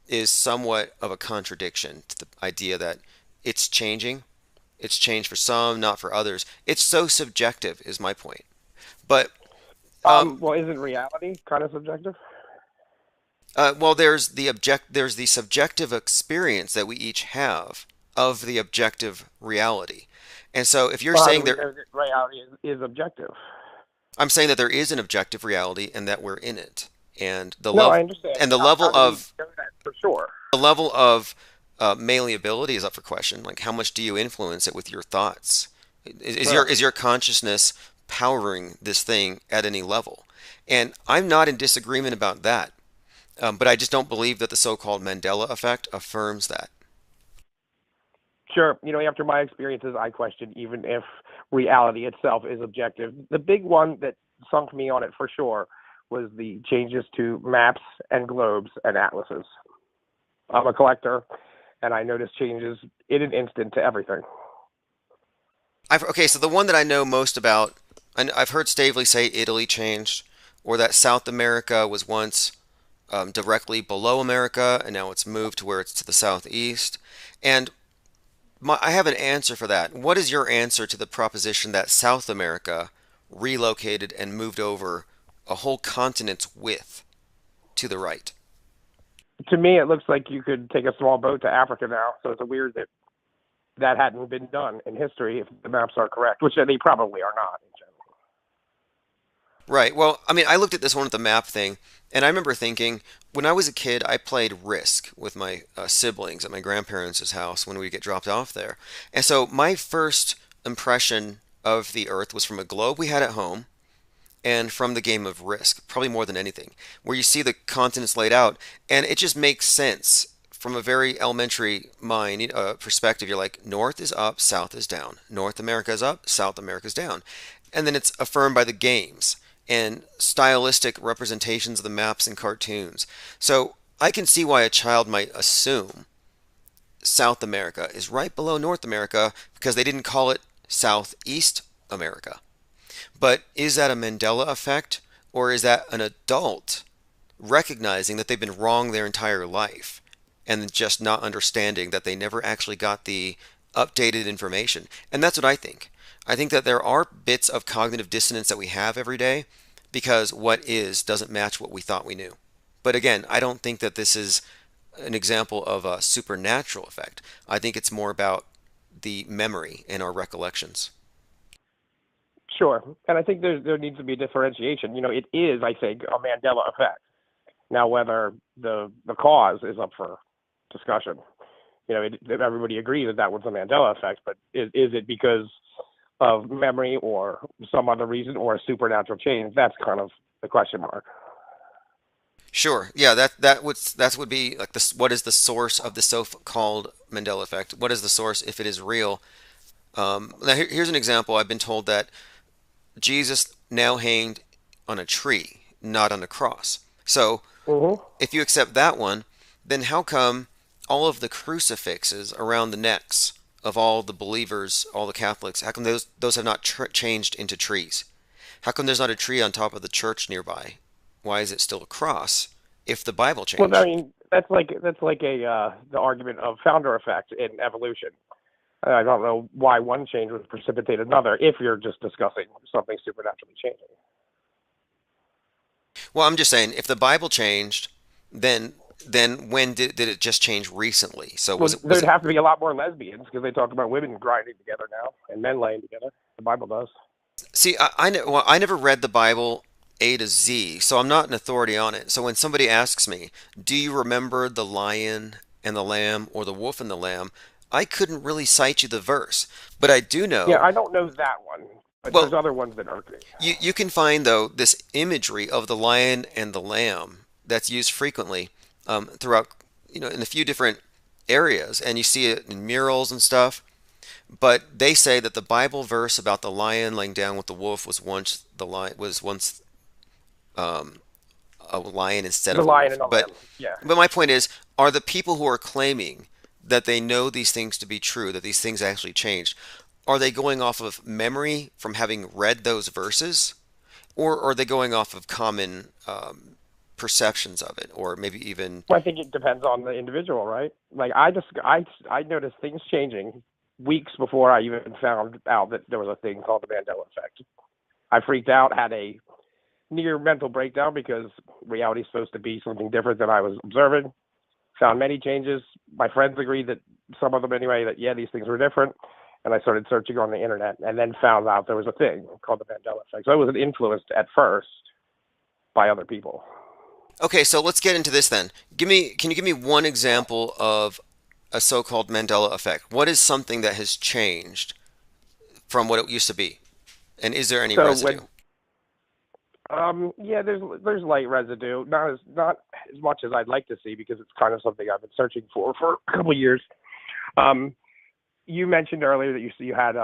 is somewhat of a contradiction to the idea that it's changing. It's changed for some, not for others. It's so subjective, is my point. But well, isn't reality kind of subjective? well, there's the subjective experience that we each have of the objective reality. And so, if you're saying that reality is objective, I'm saying that there is an objective reality and that we're in it. And the I understand. And the how level do we of know that for sure. The level of malleability is up for question. Like, how much do you influence it with your thoughts? Is your consciousness powering this thing at any level? And I'm not in disagreement about that. But I just don't believe that the so-called Mandela effect affirms that. Sure. After my experiences, I question even if reality itself is objective. The big one that sunk me on it for sure was the changes to maps and globes and atlases. I'm a collector, and I noticed changes in an instant to everything. Okay, so the one that I know most about, I've heard Stavely say Italy changed, or that South America was once directly below America, and now it's moved to where it's to the southeast. And I have an answer for that. What is your answer to the proposition that South America relocated and moved over a whole continent's width to the right? To me, it looks like you could take a small boat to Africa now, so it's weird that hadn't been done in history if the maps are correct, which they probably are not in general. Right. Well, I mean, I looked at this one with the map thing, and I remember thinking, when I was a kid, I played Risk with my siblings at my grandparents' house when we get dropped off there. And so my first impression of the Earth was from a globe we had at home and from the game of Risk, probably more than anything, where you see the continents laid out, and it just makes sense from a very elementary mind perspective. You're like, North is up, South is down. North America is up, South America is down. And then it's affirmed by the games and stylistic representations of the maps and cartoons. So I can see why a child might assume South America is right below North America because they didn't call it Southeast America. But is that a Mandela effect, or is that an adult recognizing that they've been wrong their entire life and just not understanding that they never actually got the updated information? And that's what I think. I think that there are bits of cognitive dissonance that we have every day because what is doesn't match what we thought we knew. But again, I don't think that this is an example of a supernatural effect. I think it's more about the memory and our recollections. Sure. And I think there needs to be a differentiation. It is, I think, a Mandela effect. Now, whether the cause is up for discussion. Everybody agrees that was a Mandela effect, but is it because of memory or some other reason or a supernatural change? That's kind of the question mark. Sure. Yeah, that would be like this. What is the source of the so-called Mandela effect? What is the source if it is real? Now here's an example. I've been told that Jesus now hanged on a tree, not on a cross. So if you accept that one, then how come all of the crucifixes around the necks of all the believers, all the Catholics, how come those have not changed into trees? How come there's not a tree on top of the church nearby? Why is it still a cross if the Bible Well, I changed? mean, that's like a the argument of founder effect in evolution. I don't know why one change would precipitate another if you're just discussing something supernaturally changing. Well, I'm just saying, if the Bible changed, then when did it just change recently? So Well, was there'd it? have to be a lot more lesbians because they talk about women grinding together now and men laying together. The Bible does. See, well, I never read the Bible A to Z, so I'm not an authority on it. So when somebody asks me, "Do you remember the lion and the lamb or the wolf and the lamb?" I couldn't really cite you the verse, but I do Yeah, know. I don't know that one, but there's Well, other ones that are. you can find though this imagery of the lion and the lamb that's used frequently throughout, in a few different areas, and you see it in murals and stuff. But they say that the Bible verse about the lion laying down with the wolf was once a lion instead The of a lion wolf. and the But lamb. Yeah. but my point is, are the people who are claiming that they know these things to be true, that these things actually changed, are they going off of memory from having read those verses, or are they going off of common perceptions of it, or maybe even? Well, I think it depends on the individual, right? Like I noticed things changing weeks before I even found out that there was a thing called the Mandela effect. I freaked out, had a near mental breakdown because reality is supposed to be something different than I was observing. Found many changes. My friends agreed that some of them anyway, that yeah, these things were different. And I started searching on the internet and then found out there was a thing called the Mandela effect. So I wasn't influenced at first by other people. Okay, so let's get into this then. Can you give me one example of a so-called Mandela effect? What is something that has changed from what it used to be? And is there any So residue? when yeah, there's light residue, not as much as I'd like to see because it's kind of something I've been searching for a couple of years. You mentioned earlier that you had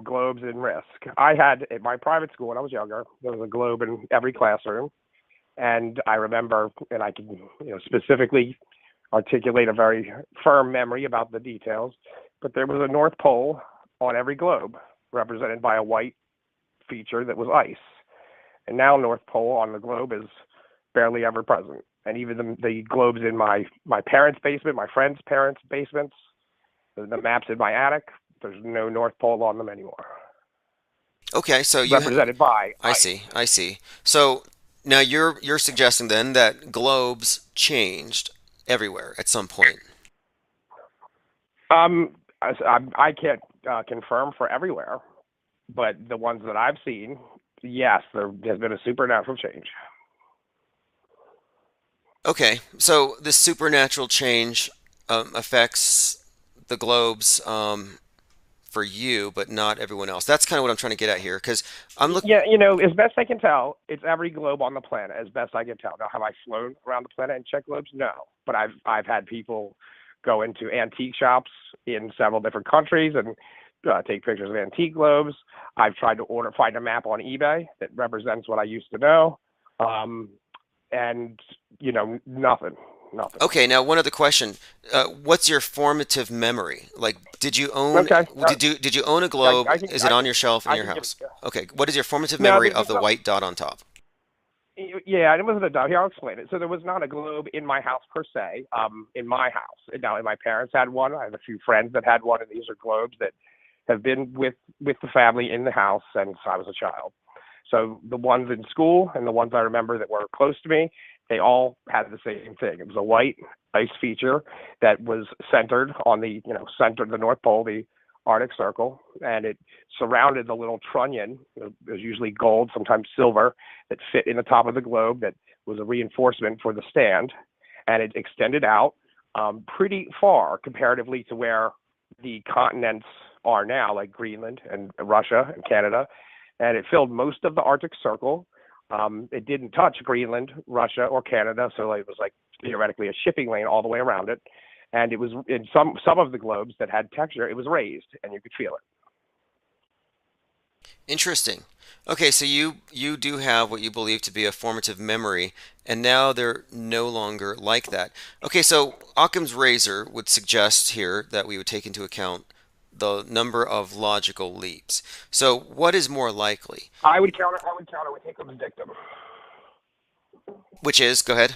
globes in risk. I had at my private school when I was younger, there was a globe in every classroom, and I remember, and I can specifically articulate a very firm memory about the details, but there was a North Pole on every globe, represented by a white feature that was ice. And now North Pole on the globe is barely ever present. And even the globes in my parents' basement, my friends' parents' basements, the maps in my attic, there's no North Pole on them anymore. Okay, so Represented by I ice. see, I see. So now you're suggesting then that globes changed everywhere at some point. I can't confirm for everywhere, but the ones that I've seen, yes, there has been a supernatural change. Okay, so this supernatural change affects the globes for you, but not everyone else. That's kind of what I'm trying to get at here, because I'm looking. Yeah, as best I can tell, it's every globe on the planet, as best I can tell. Now, have I flown around the planet and checked globes? No, but I've had people go into antique shops in several different countries and take pictures of antique globes. I've tried to find a map on eBay that represents what I used to know, and nothing. Okay, now one other question: what's your formative memory? Like, did you own? Okay. Did you own a globe? Is it on your shelf in your can give house? it. Okay, what is your formative No, memory there's of the some. white dot on top? Yeah, it wasn't a dove. Here, I'll explain it. So there was not a globe in my house per se. In my house, now, my parents had one. I have a few friends that had one, and these are globes that have been with the family in the house since I was a child. So the ones in school and the ones I remember that were close to me, they all had the same thing. It was a white ice feature that was centered on the North Pole, the Arctic Circle, and it surrounded the little trunnion. It was usually gold, sometimes silver, that fit in the top of the globe that was a reinforcement for the stand, and it extended out pretty far comparatively to where the continents are now, like Greenland and Russia and Canada, and it filled most of the Arctic Circle. It didn't touch Greenland, Russia, or Canada, so it was like theoretically a shipping lane all the way around it. And it was in some of the globes that had texture, it was raised, and you could feel it. Interesting. Okay, so you do have what you believe to be a formative memory, and now they're no longer like that. Okay, so Occam's razor would suggest here that we would take into account the number of logical leaps. So what is more likely? I would counter with Hickham's dictum. Which is, go ahead.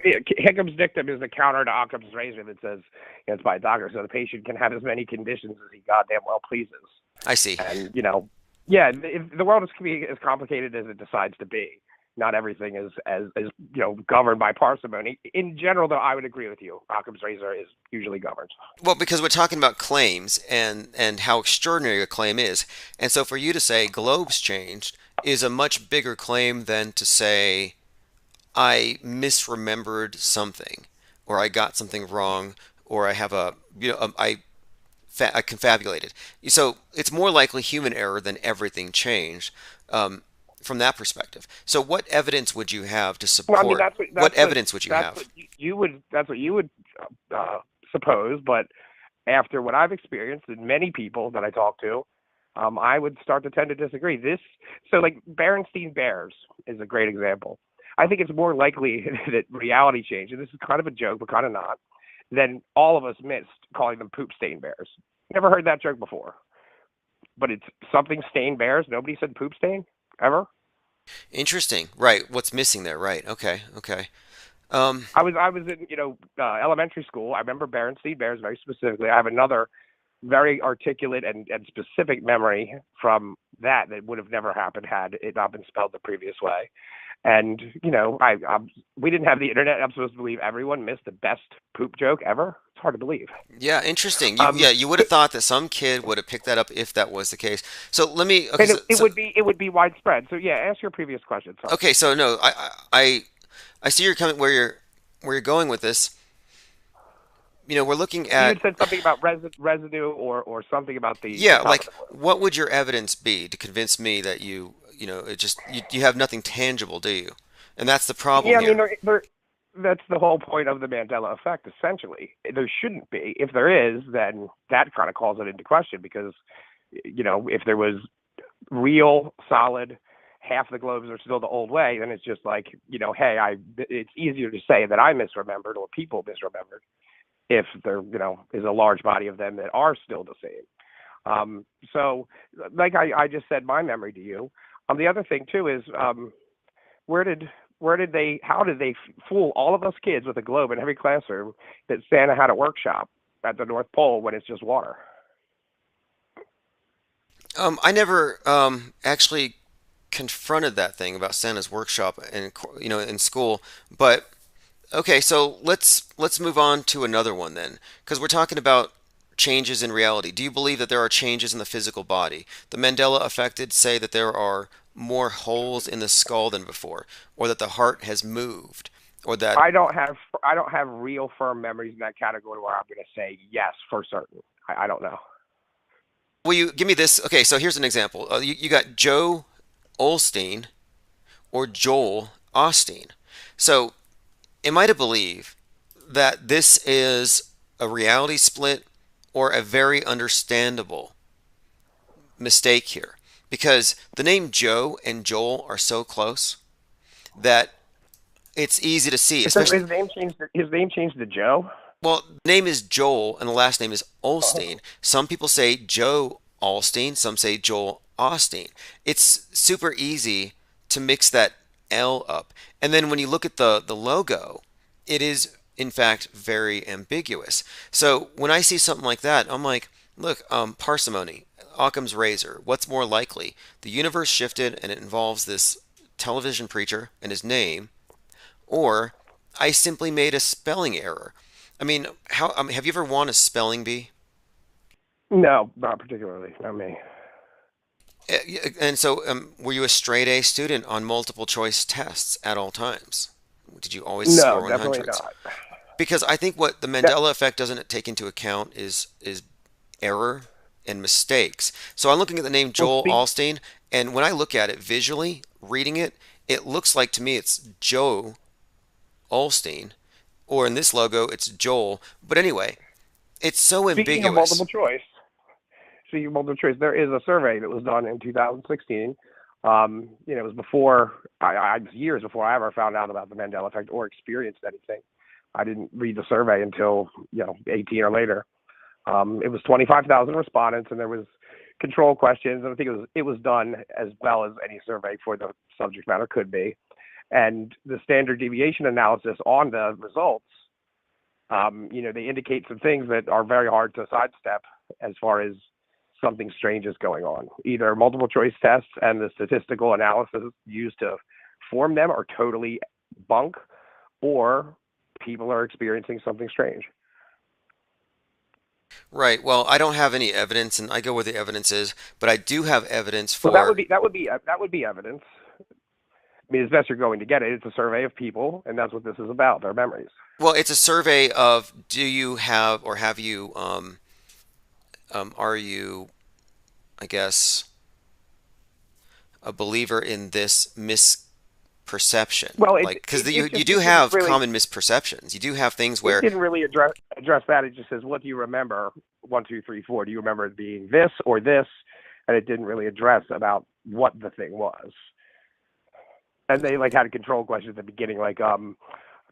Hickham's dictum is the counter to Occam's razor that says it's by a doctor, so the patient can have as many conditions as he goddamn well pleases. I see. And yeah, the world can be as complicated as it decides to be. Not everything is governed by parsimony. In general, though, I would agree with you. Occam's razor is usually governed. Well, because we're talking about claims and how extraordinary a claim is, and so for you to say globes changed is a much bigger claim than to say I misremembered something, or I got something wrong, or I have I confabulated. So it's more likely human error than everything changed from that perspective. So what evidence would you have to support? Well, I mean, what evidence would you have? That's what you would suppose, but after what I've experienced and many people that I talk to, I would start to tend to disagree. So like Berenstein Bears is a great example. I think it's more likely that reality change, and this is kind of a joke, but kind of not, than all of us missed calling them poop stain bears. Never heard that joke before. But it's something stain bears. Nobody said poop stain ever. Interesting. Right. What's missing there? Right. Okay. I was in elementary school. I remember Berenstein Bears very specifically. I have another very articulate and specific memory from that would have never happened had it not been spelled the previous way. And we didn't have the internet. I'm supposed to believe everyone missed the best poop joke ever. It's hard to believe. Yeah, interesting. You would have thought that some kid would have picked that up if that was the case. So let me. Okay, it would be widespread. So yeah, ask your previous question. Sorry. Okay, so no, I see you're coming where you're going with this. We're looking at. You said something about residue or something about the. Yeah, like what would your evidence be to convince me that you have nothing tangible, do you? And that's the problem. Yeah, I mean, that's the whole point of the Mandela effect. Essentially, there shouldn't be. If there is, then that kind of calls it into question because, if there was real solid, half the globes are still the old way, then it's just like, hey, it's easier to say that I misremembered or people misremembered if there, is a large body of them that are still the same. So, like I just said, my memory to you. The other thing too is, how did they fool all of us kids with a globe in every classroom that Santa had a workshop at the North Pole when it's just water? I never actually confronted that thing about Santa's workshop in school, but okay, so let's move on to another one then, because we're talking about changes in reality. Do you believe that there are changes in the physical body? The Mandela effect say that there are more holes in the skull than before, or that the heart has moved, or that I don't have real firm memories in that category where I'm going to say yes for certain. I don't know. Will you give me this? Okay, so here's an example. You got Joe Olstein or Joel Osteen. So am I to believe that this is a reality split or a very understandable mistake here? Because the name Joe and Joel are so close that it's easy to see. Especially his name changed to Joe? Well, the name is Joel and the last name is Olstein. Some people say Joe Olstein, some say Joel Osteen. It's super easy to mix that L up. And then when you look at the logo, it is in fact very ambiguous. So when I see something like that, I'm like, look, parsimony, Occam's razor, what's more likely? The universe shifted and it involves this television preacher and his name, or I simply made a spelling error. I mean, have you ever won a spelling bee? No, not particularly. Not me. And so, were you a straight A student on multiple choice tests at all times? Did you always score 100s? No, definitely not. Because I think what the Mandela effect doesn't take into account is error and mistakes. So I'm looking at the name Joel Osteen, and when I look at it visually, reading it, it looks like to me it's Joe Olstein, or in this logo it's Joel. But anyway, it's so Speaking of ambiguous. multiple choice, there is a survey that was done in 2016. It was before years before I ever found out about the Mandela effect or experienced anything. I didn't read the survey until 18 or later. It was 25,000 respondents, and there was control questions, and I think it was done as well as any survey for the subject matter could be. And the standard deviation analysis on the results, they indicate some things that are very hard to sidestep as far as something strange is going on. Either multiple choice tests and the statistical analysis used to form them are totally bunk, or people are experiencing something strange. Right. Well, I don't have any evidence, and I go where the evidence is, but I do have evidence for. Well, that would be evidence. I mean, as best you're going to get it, it's a survey of people, and that's what this is about, their memories. Well, it's a survey of, do you have, or have you, are you, I guess, a believer in this misperception? Well, because you do have common misperceptions. You do have things where it didn't really address that. It just says, what do you remember? 1, 2, 3, 4. Do you remember it being this or this? And it didn't really address about what the thing was. And they had a control question at the beginning,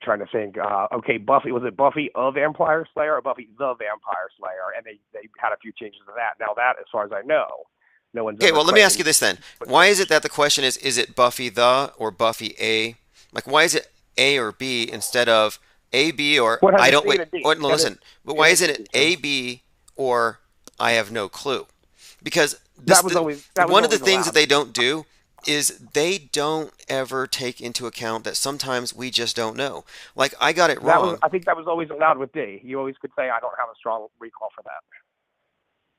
trying to think. Okay, Buffy, was it Buffy a Vampire Slayer or Buffy the Vampire Slayer? And they had a few changes to that. Now that, as far as I know, no one's. Okay, well, let me ask you this then. Why is it that the question is it Buffy the or Buffy a? Why is it A or B instead of A, B, or I don't wait? No, listen. But why isn't it A, B, or I have no clue? Because one of the things that they don't do is they don't ever take into account that sometimes we just don't know. I got it wrong. I think that was always allowed with D. You always could say, I don't have a strong recall for that.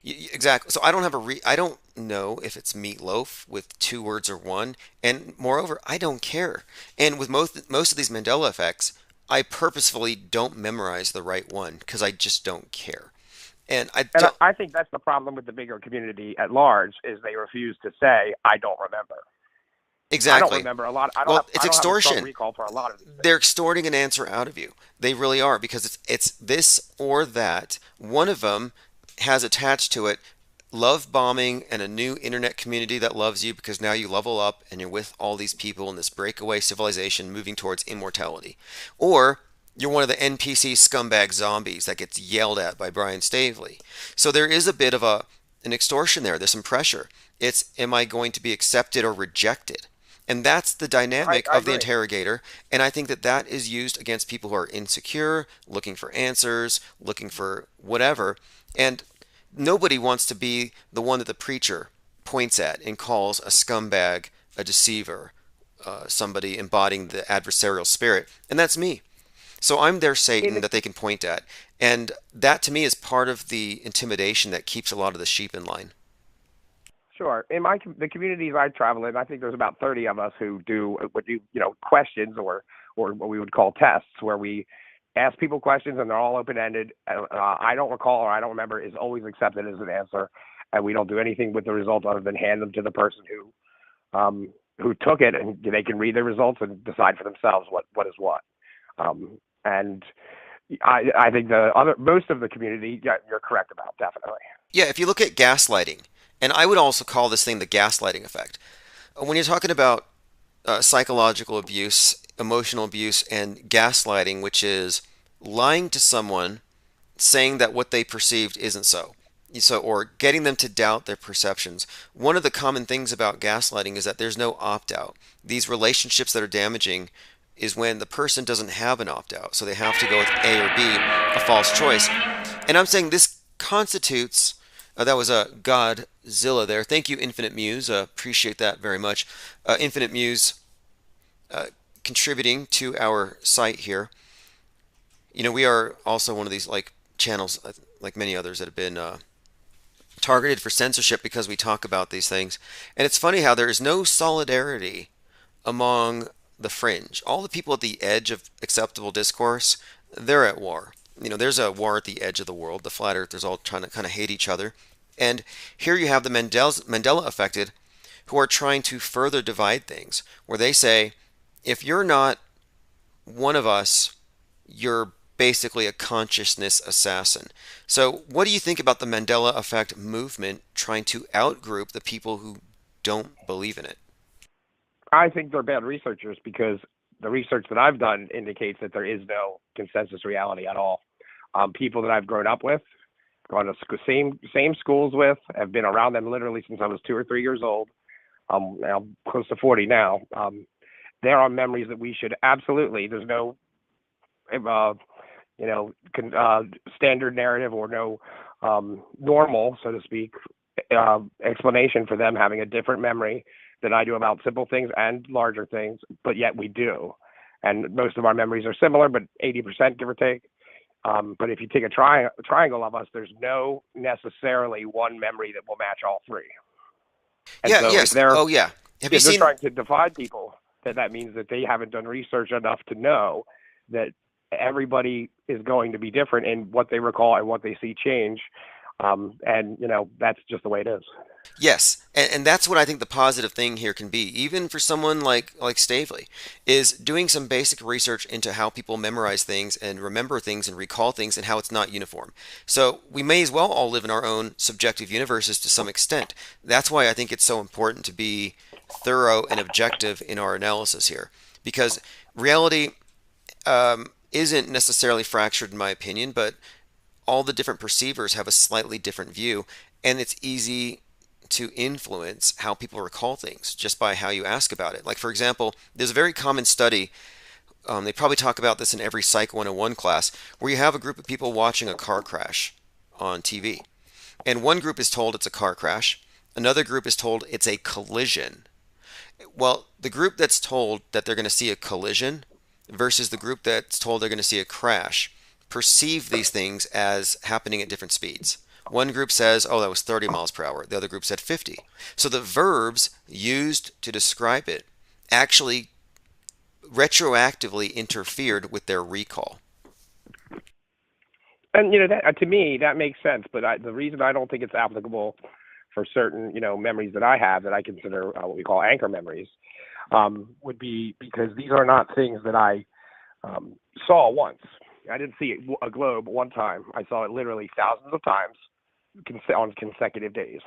Exactly. So I don't have I don't know if it's meatloaf with 2 words or 1, and moreover, I don't care. And with most of these Mandela effects, I purposefully don't memorize the right one because I just don't care. And I think that's the problem with the bigger community at large, is they refuse to say, I don't remember. Exactly. I don't remember a lot. It's extortion. Have a recall for a lot of these things. They're extorting an answer out of you. They really are, because it's this or that. One of them has attached to it love bombing and a new internet community that loves you because now you level up and you're with all these people in this breakaway civilization moving towards immortality. Or you're one of the NPC scumbag zombies that gets yelled at by Brian Stavely. So there is a bit of an extortion there. There's some pressure. It's, am I going to be accepted or rejected? And that's the dynamic of the interrogator. And I think that is used against people who are insecure, looking for answers, looking for whatever. And nobody wants to be the one that the preacher points at and calls a scumbag, a deceiver, somebody embodying the adversarial spirit. And that's me. So I'm their Satan that they can point at. And that, to me, is part of the intimidation that keeps a lot of the sheep in line. Sure. In the communities I travel in, I think there's about 30 of us who do questions or what we would call tests, where we ask people questions and they're all open-ended. I don't recall or I don't remember is always accepted as an answer, and we don't do anything with the result other than hand them to the person who took it, and they can read the results and decide for themselves what is what. And I think most of the community, you're correct about, definitely. Yeah, if you look at gaslighting, and I would also call this thing the gaslighting effect. When you're talking about psychological abuse, emotional abuse, and gaslighting, which is lying to someone, saying that what they perceived isn't so, or getting them to doubt their perceptions. One of the common things about gaslighting is that there's no opt-out. These relationships that are damaging is when the person doesn't have an opt-out, so they have to go with A or B, a false choice. And I'm saying this constitutes, that was a Godzilla there. Thank you, Infinite Muse. Appreciate that very much. Infinite Muse contributing to our site here. We are also one of these channels, like many others, that have been targeted for censorship because we talk about these things. And it's funny how there is no solidarity among the fringe. All the people at the edge of acceptable discourse, they're at war. There's a war at the edge of the world. The flat earthers all trying to kind of hate each other. And here you have the Mandela affected, who are trying to further divide things, where they say, if you're not one of us, you're basically a consciousness assassin. So, what do you think about the Mandela effect movement trying to outgroup the people who don't believe in it? I think they're bad researchers because the research that I've done indicates that there is no consensus reality at all. People that I've grown up with, gone to same schools with, have been around them literally since I was 2 or 3 years old. I'm close to 40 now. There are memories that we should absolutely. There's no, standard narrative or no normal, so to speak, explanation for them having a different memory than I do about simple things and larger things, but yet we do. And most of our memories are similar, but 80%, give or take. But if you take a triangle of us, there's no necessarily one memory that will match all three. And yeah, so yes. Oh, yeah. Have you they're seen... trying to divide people, that means that they haven't done research enough to know that everybody is going to be different in what they recall and what they see change. And, that's just the way it is. Yes, and that's what I think the positive thing here can be, even for someone like Stavely, is doing some basic research into how people memorize things and remember things and recall things and how it's not uniform. So we may as well all live in our own subjective universes to some extent. That's why I think it's so important to be thorough and objective in our analysis here, because reality isn't necessarily fractured in my opinion, but all the different perceivers have a slightly different view, and it's easy to influence how people recall things just by how you ask about it. Like, for example, there's a very common study, they probably talk about this in every Psych 101 class, where you have a group of people watching a car crash on TV. And one group is told it's a car crash, another group is told it's a collision. Well, the group that's told that they're going to see a collision versus the group that's told they're going to see a crash perceive these things as happening at different speeds. One group says, oh, that was 30 miles per hour. The other group said 50. So the verbs used to describe it actually retroactively interfered with their recall. And, that, to me, that makes sense. But the reason I don't think it's applicable for certain, memories that I have that I consider what we call anchor memories would be because these are not things that I saw once. I didn't see a globe one time. I saw it literally thousands of times on consecutive days.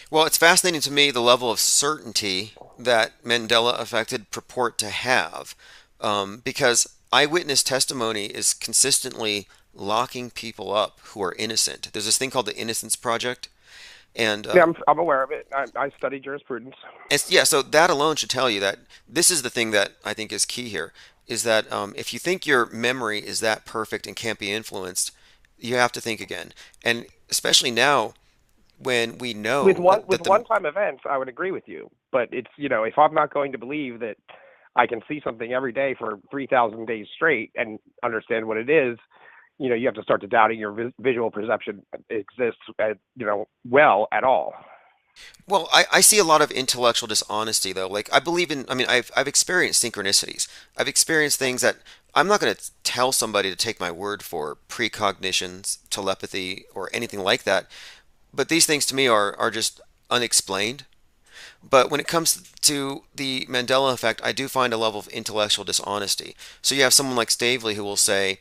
Well, it's fascinating to me the level of certainty that Mandela affected purport to have, because eyewitness testimony is consistently locking people up who are innocent. There's this thing called the Innocence Project. And yeah, I'm aware of it. I study jurisprudence. So that alone should tell you that this is the thing that I think is key here, is that if you think your memory is that perfect and can't be influenced, you have to think again. And especially now when we know with one-time events, I would agree with you. But it's, if I'm not going to believe that I can see something every day for 3,000 days straight and understand what it is, you have to start to doubting your visual perception exists, well at all. Well, I see a lot of intellectual dishonesty, though. Like, I've experienced synchronicities. I've experienced things that I'm not going to tell somebody to take my word for, precognitions, telepathy, or anything like that. But these things to me are just unexplained. But when it comes to the Mandela effect, I do find a level of intellectual dishonesty. So you have someone like Stavely who will say,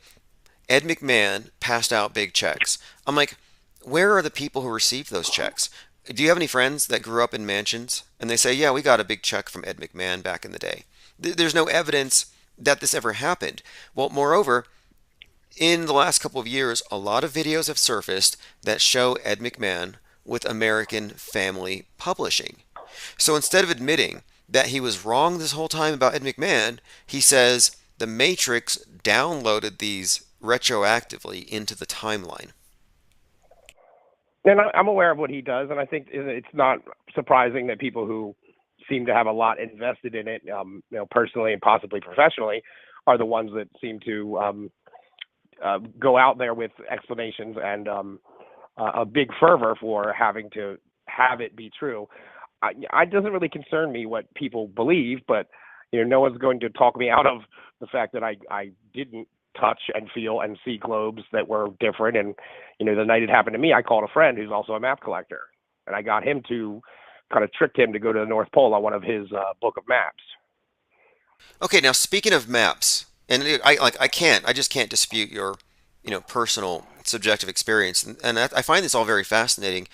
Ed McMahon passed out big checks. I'm like, where are the people who received those checks? Do you have any friends that grew up in mansions? And they say, yeah, we got a big check from Ed McMahon back in the day. There's no evidence that this ever happened. Well, moreover, in the last couple of years, a lot of videos have surfaced that show Ed McMahon with American Family Publishing. So instead of admitting that he was wrong this whole time about Ed McMahon, he says the Matrix downloaded these retroactively into the timeline. And I'm aware of what he does, and I think it's not surprising that people who seem to have a lot invested in it, personally and possibly professionally, are the ones that seem to go out there with explanations and a big fervor for having to have it be true. It doesn't really concern me what people believe, but no one's going to talk me out of the fact that I didn't touch and feel and see globes that were different. And the night it happened to me, I called a friend who's also a map collector, and I got him to kind of tricked him to go to the North Pole on one of his book of maps. Okay, now speaking of maps, and I just can't dispute your, personal subjective experience, and I find this all very fascinating.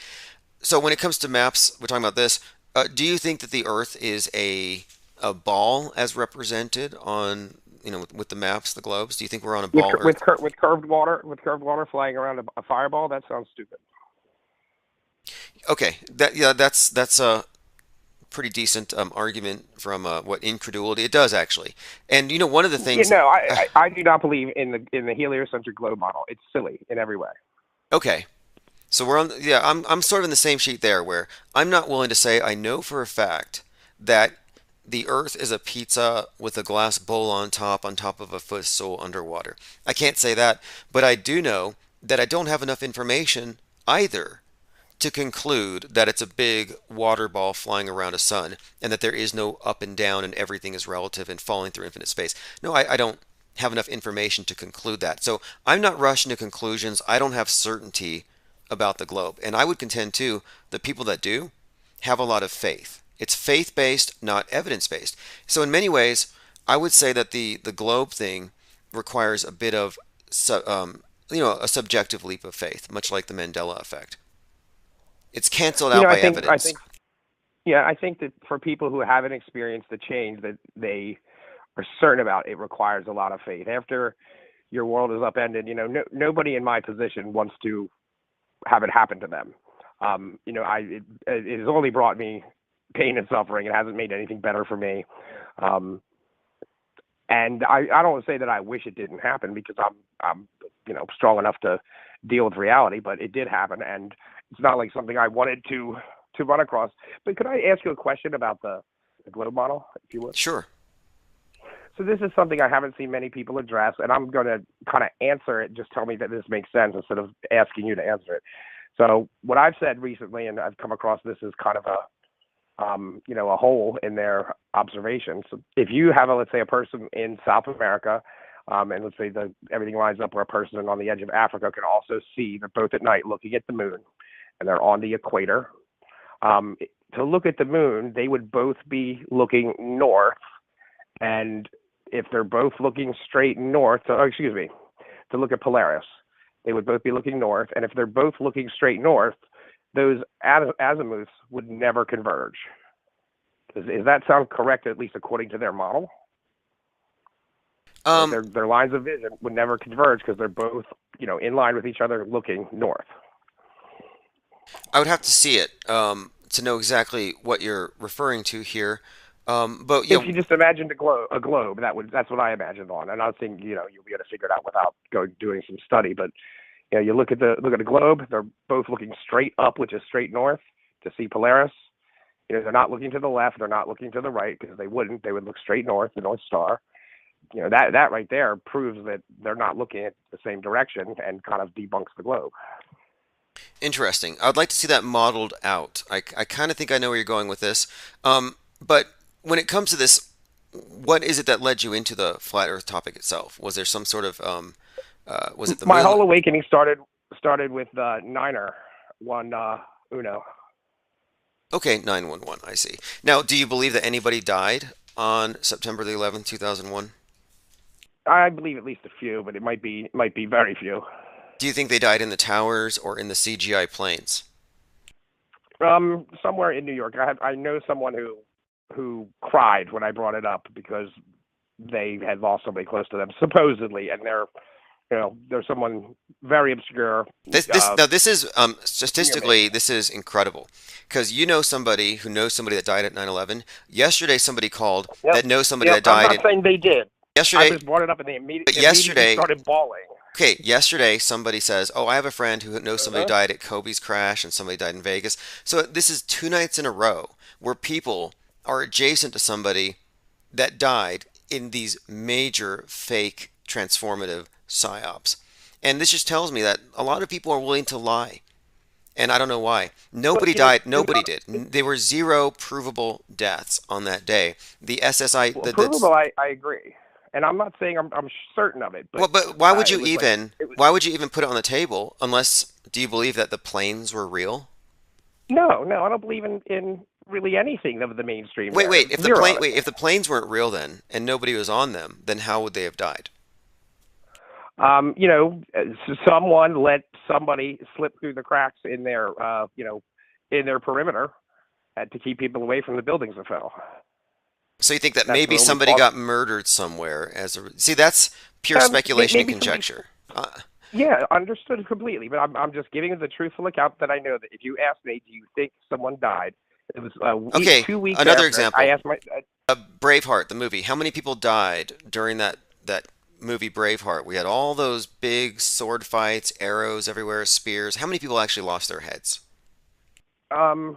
So when it comes to maps, we're talking about this. Do you think that the Earth is a ball as represented on, with the maps, the globes? Do you think we're on a ball with curved water flying around a fireball? That sounds stupid. Okay, that's a pretty decent argument from what incredulity it does actually. And one of the things. I do not believe in the heliocentric globe model. It's silly in every way. Okay. So we're on. Yeah, I'm sort of in the same sheet there, where I'm not willing to say I know for a fact that the Earth is a pizza with a glass bowl on top of a footstool underwater. I can't say that, but I do know that I don't have enough information either to conclude that it's a big water ball flying around a sun, and that there is no up and down and everything is relative and falling through infinite space. No, I don't have enough information to conclude that. So I'm not rushing to conclusions. I don't have certainty about the globe. And I would contend, too, the people that do have a lot of faith. It's faith-based, not evidence-based. So in many ways, I would say that the globe thing requires a bit of, a subjective leap of faith, much like the Mandela effect. It's canceled out by evidence. I think that for people who haven't experienced the change that they are certain about, it requires a lot of faith. After your world is upended, nobody in my position wants to have it happen to them. It has only brought me pain and suffering. It hasn't made anything better for me. And I don't say that I wish it didn't happen, because I'm strong enough to deal with reality, but it did happen, and it's not like something I wanted to run across. But could I ask you a question about the globe model, if you would? Sure. So this is something I haven't seen many people address, and I'm going to kind of answer it. Just tell me that this makes sense instead of asking you to answer it. So what I've said recently, and I've come across this as kind of a hole in their observations. So if you have let's say a person in South America, and let's say everything lines up where a person on the edge of Africa can also see, they're both at night looking at the moon, and they're on the equator. To look at the moon, they would both be looking north, and if they're both looking straight north, to look at Polaris, they would both be looking north, and if they're both looking straight north, those azimuths would never converge. Does that sound correct, at least according to their model? Their lines of vision would never converge because they're both, in line with each other, looking north. I would have to see it to know exactly what you're referring to here. But if you just imagined a globe, that's what I imagined on. And I think you'll be able to figure it out without doing some study. But you look at the globe; they're both looking straight up, which is straight north, to see Polaris. They're not looking to the left; they're not looking to the right, because they wouldn't. They would look straight north, the North Star. That right there proves that they're not looking at the same direction, and kind of debunks the globe. Interesting. I'd like to see that modeled out. I kind of think I know where you're going with this. But when it comes to this, what is it that led you into the flat Earth topic itself? Was there some sort of was it the my whole awakening started with Niner one Uno. Okay, 911. I see. Now, do you believe that anybody died on September the 11th, 2001? I believe at least a few, but it might be very few. Do you think they died in the towers or in the CGI planes? Somewhere in New York. I know someone who cried when I brought it up because they had lost somebody close to them, supposedly, and they're someone very obscure. This is statistically, this is incredible, because somebody who knows somebody that died at 9/11. Yesterday, somebody called that knows somebody that died. I'm not saying they did. Yesterday, I just brought it up and they immediately started bawling. Okay, yesterday somebody says, "Oh, I have a friend who knows somebody died at Kobe's crash and somebody died in Vegas." So this is 2 nights in a row where people are adjacent to somebody that died in these major fake transformative psyops. And this just tells me that a lot of people are willing to lie. And I don't know why. Nobody died. Nobody did. There were 0 provable deaths on that day. The SSI... provable, I agree. And I'm not saying I'm certain of it. But why would you even put it on the table unless... Do you believe that the planes were real? No, no, I don't believe in really anything of the mainstream. Wait. If the Zero plane, of it. wait, if the planes weren't real then, and nobody was on them, then how would they have died? You know, someone let somebody slip through the cracks in their, in their perimeter to keep people away from the buildings that fell. So you think that That's the maybe only somebody thought. got murdered somewhere see, that's pure speculation and Maybe somebody. conjecture. Yeah, understood completely. But I'm just giving the truthful account that I know. That if you ask me, do you think someone died? It was Okay, 2 weeks another after example. I asked my. Braveheart, the movie. How many people died during that movie Braveheart? We had all those big sword fights, arrows everywhere, spears. How many people actually lost their heads? Just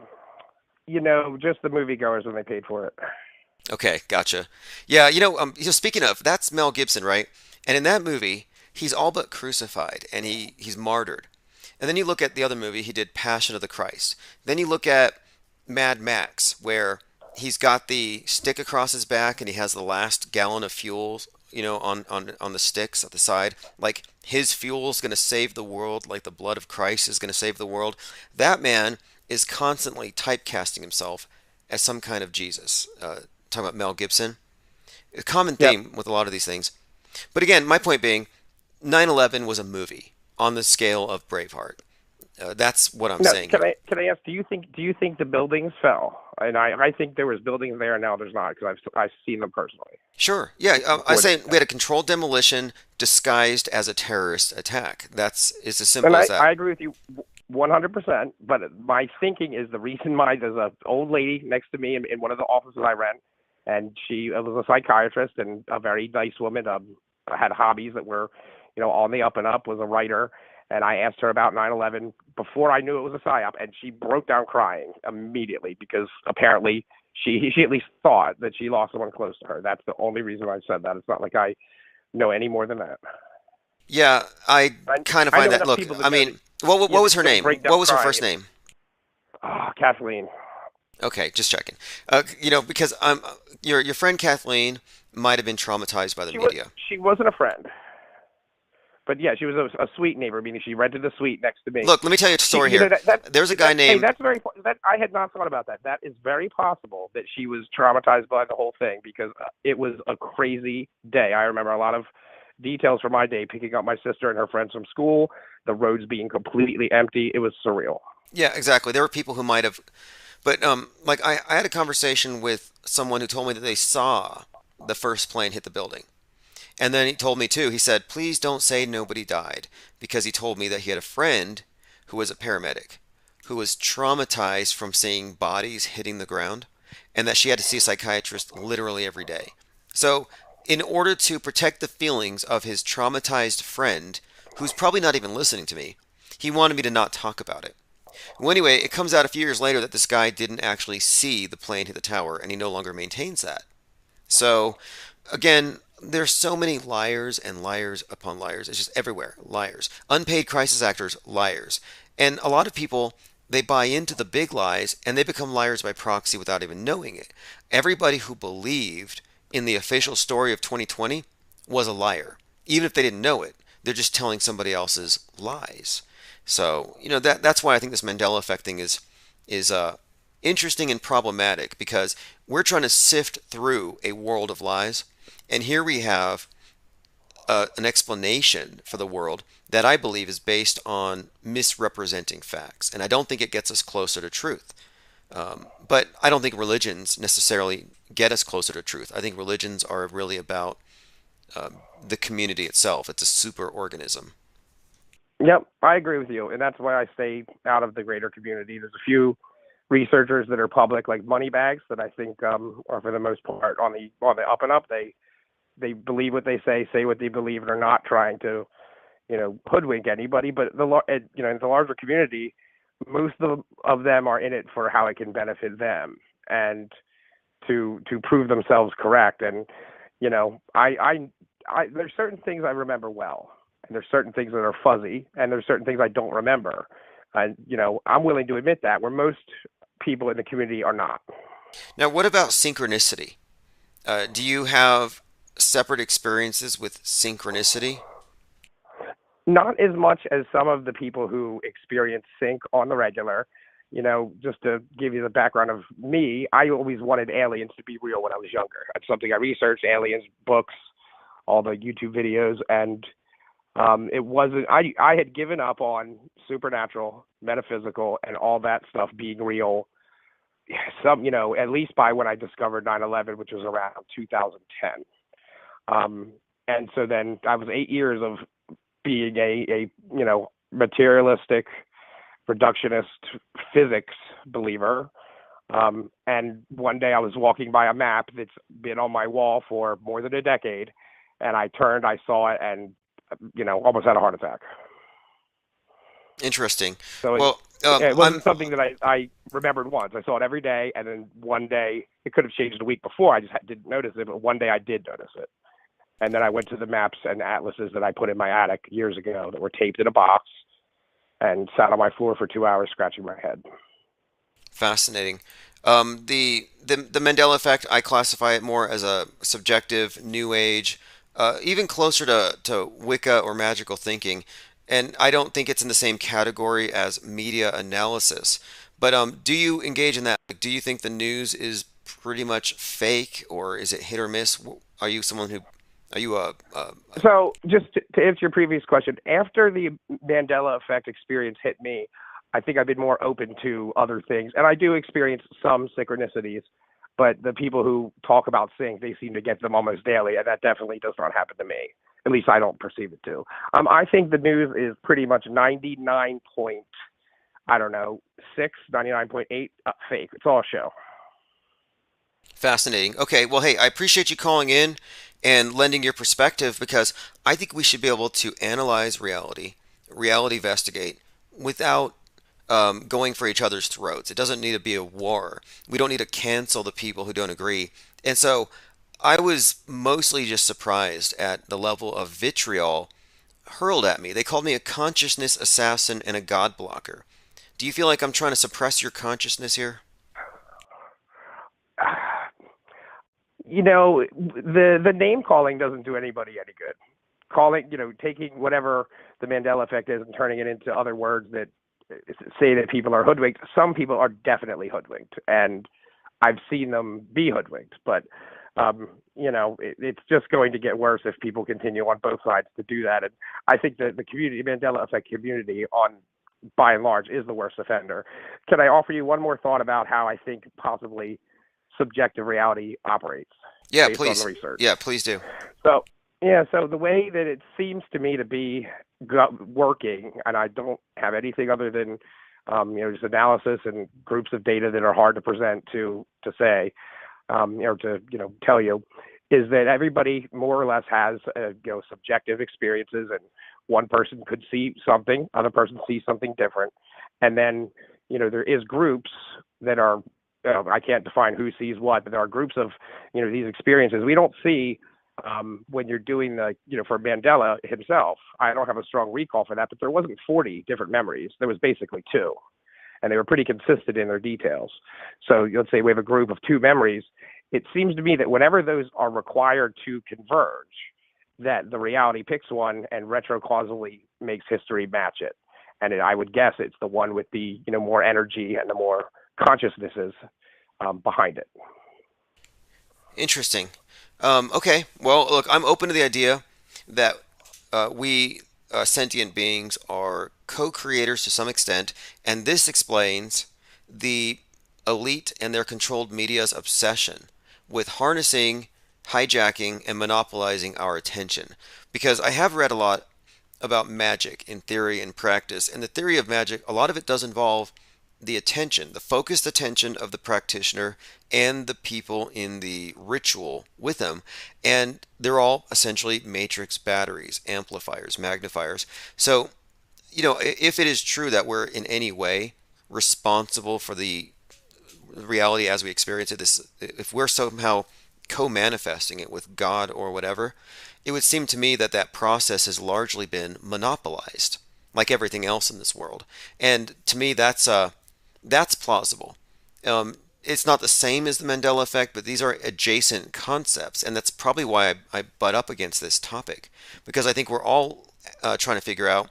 the moviegoers when they paid for it. Okay, gotcha. Yeah, speaking of, that's Mel Gibson, right? And in that movie, he's all but crucified and he's martyred. And then you look at the other movie he did, Passion of the Christ. Then you look at Mad Max, where he's got the stick across his back and he has the last gallon of fuel, on the sticks at the side. Like his fuel is going to save the world, like the blood of Christ is going to save the world. That man is constantly typecasting himself as some kind of Jesus. Talking about Mel Gibson. A common theme with a lot of these things. But again, my point being, 9/11 was a movie on the scale of Braveheart. That's what I'm saying. Can I ask? Do you think the buildings fell? And I think there was buildings there, and now there's not because I've seen them personally. Sure. Yeah, I say we had a controlled demolition disguised as a terrorist attack. It's as simple as that. I agree with you 100%. But my thinking is the reason there's an old lady next to me in one of the offices I rent, and she was a psychiatrist and a very nice woman. Had hobbies that were, on the up and up. Was a writer. And I asked her about 9/11 before I knew it was a psyop, and she broke down crying immediately because apparently she at least thought that she lost someone close to her. That's the only reason I said that. It's not like I know any more than that. Yeah, I kind of find that. Look, I mean, what was her name? What was her first name? Kathleen. Okay, just checking. Because your friend Kathleen might have been traumatized by the media. She wasn't a friend. But yeah, she was a suite neighbor, meaning she rented a suite next to me. Look, let me tell you a story here. There's a guy named. Hey, I had not thought about that. That is very possible that she was traumatized by the whole thing because it was a crazy day. I remember a lot of details from my day: picking up my sister and her friends from school, the roads being completely empty. It was surreal. Yeah, exactly. There were people who might have, but I had a conversation with someone who told me that they saw the first plane hit the building. And then he told me too, he said, please don't say nobody died, because he told me that he had a friend who was a paramedic who was traumatized from seeing bodies hitting the ground and that she had to see a psychiatrist literally every day. So in order to protect the feelings of his traumatized friend, who's probably not even listening to me, he wanted me to not talk about it. Well, anyway, it comes out a few years later that this guy didn't actually see the plane hit the tower, and he no longer maintains that. So, again, there's so many liars and liars upon liars. It's just everywhere. Liars. Unpaid crisis actors, liars. And a lot of people, they buy into the big lies and they become liars by proxy without even knowing it. Everybody who believed in the official story of 2020 was a liar. Even if they didn't know it, they're just telling somebody else's lies. So, that's why I think this Mandela effect thing is interesting and problematic, because we're trying to sift through a world of lies. And here we have an explanation for the world that I believe is based on misrepresenting facts. And I don't think it gets us closer to truth. But I don't think religions necessarily get us closer to truth. I think religions are really about the community itself. It's a super organism. Yep, I agree with you. And that's why I stay out of the greater community. There's a few researchers that are public, like Moneybags, that I think are for the most part on the up and up. They believe what they say what they believe, and are not trying to, hoodwink anybody. But in the larger community, most of them are in it for how it can benefit them and to prove themselves correct. And I there's certain things I remember well, and there's certain things that are fuzzy, and there's certain things I don't remember. And I'm willing to admit that, where most people in the community are not. Now, what about synchronicity? Do you have separate experiences with synchronicity? Not as much as some of the people who experience sync on the regular. just to give you the background of me, I always wanted aliens to be real when I was younger. That's something I researched: aliens, books, all the YouTube videos, and it wasn't. I had given up on supernatural, metaphysical, and all that stuff being real. At least by when I discovered 9/11, which was around 2010. And so then I was 8 years of being a materialistic, reductionist physics believer. And one day I was walking by a map that's been on my wall for more than a decade, and I turned, I saw it, and almost had a heart attack. Interesting. So it wasn't something that I remembered once. I saw it every day, and then one day, it could have changed a week before. I just didn't notice it, but one day I did notice it. And then I went to the maps and atlases that I put in my attic years ago that were taped in a box and sat on my floor for 2 hours scratching my head. Fascinating. The Mandela effect, I classify it more as a subjective, new age, even closer to Wicca or magical thinking. And I don't think it's in the same category as media analysis. But do you engage in that? Do you think the news is pretty much fake, or is it hit or miss? Are you someone who, are you a So just to answer your previous question, after the Mandela effect experience hit me, I think I've been more open to other things. And I do experience some synchronicities, but the people who talk about sync, they seem to get them almost daily, and that definitely does not happen to me. At least I don't perceive it to. I think the news is pretty much 99.8 fake. It's all a show. Fascinating. Okay, well, hey, I appreciate you calling in and lending your perspective, because I think we should be able to analyze reality investigate, without going for each other's throats. It doesn't need to be a war. We don't need to cancel the people who don't agree. And so I was mostly just surprised at the level of vitriol hurled at me. They called me a consciousness assassin and a God blocker. Do you feel like I'm trying to suppress your consciousness here? The name calling doesn't do anybody any good. Calling, taking whatever the Mandela effect is and turning it into other words that say that people are hoodwinked. Some people are definitely hoodwinked, and I've seen them be hoodwinked. But it's just going to get worse if people continue on both sides to do that. And I think that the Mandela effect community, by and large, is the worst offender. Can I offer you one more thought about how I think possibly subjective reality operates? Yeah, based please. On the research? Yeah, please do. So the way that it seems to me to be working, and I don't have anything other than just analysis and groups of data that are hard to present to say, to tell you, is that everybody more or less has subjective experiences, and one person could see something, other person sees something different, and then there is groups that are I can't define who sees what, but there are groups of these experiences we don't see. When you're doing for Mandela himself, I don't have a strong recall for that, but there wasn't 40 different memories. There was basically 2, and they were pretty consistent in their details. So let's say we have a group of 2 memories. It seems to me that whenever those are required to converge, that the reality picks one and retrocausally makes history match it. And I would guess it's the one with the more energy and the more consciousnesses behind it. Interesting. Okay, well, look, I'm open to the idea that we sentient beings are co-creators to some extent, and this explains the elite and their controlled media's obsession with harnessing, hijacking, and monopolizing our attention. Because I have read a lot about magic in theory and practice, and the theory of magic, a lot of it does involve the attention, the focused attention of the practitioner and the people in the ritual with them. And they're all essentially matrix batteries, amplifiers, magnifiers. So, if it is true that we're in any way responsible for the reality as we experience it, if we're somehow co-manifesting it with God or whatever, it would seem to me that that process has largely been monopolized, like everything else in this world. And to me, that's plausible. It's not the same as the Mandela effect, but these are adjacent concepts, and that's probably why I butt up against this topic, because I think we're all trying to figure out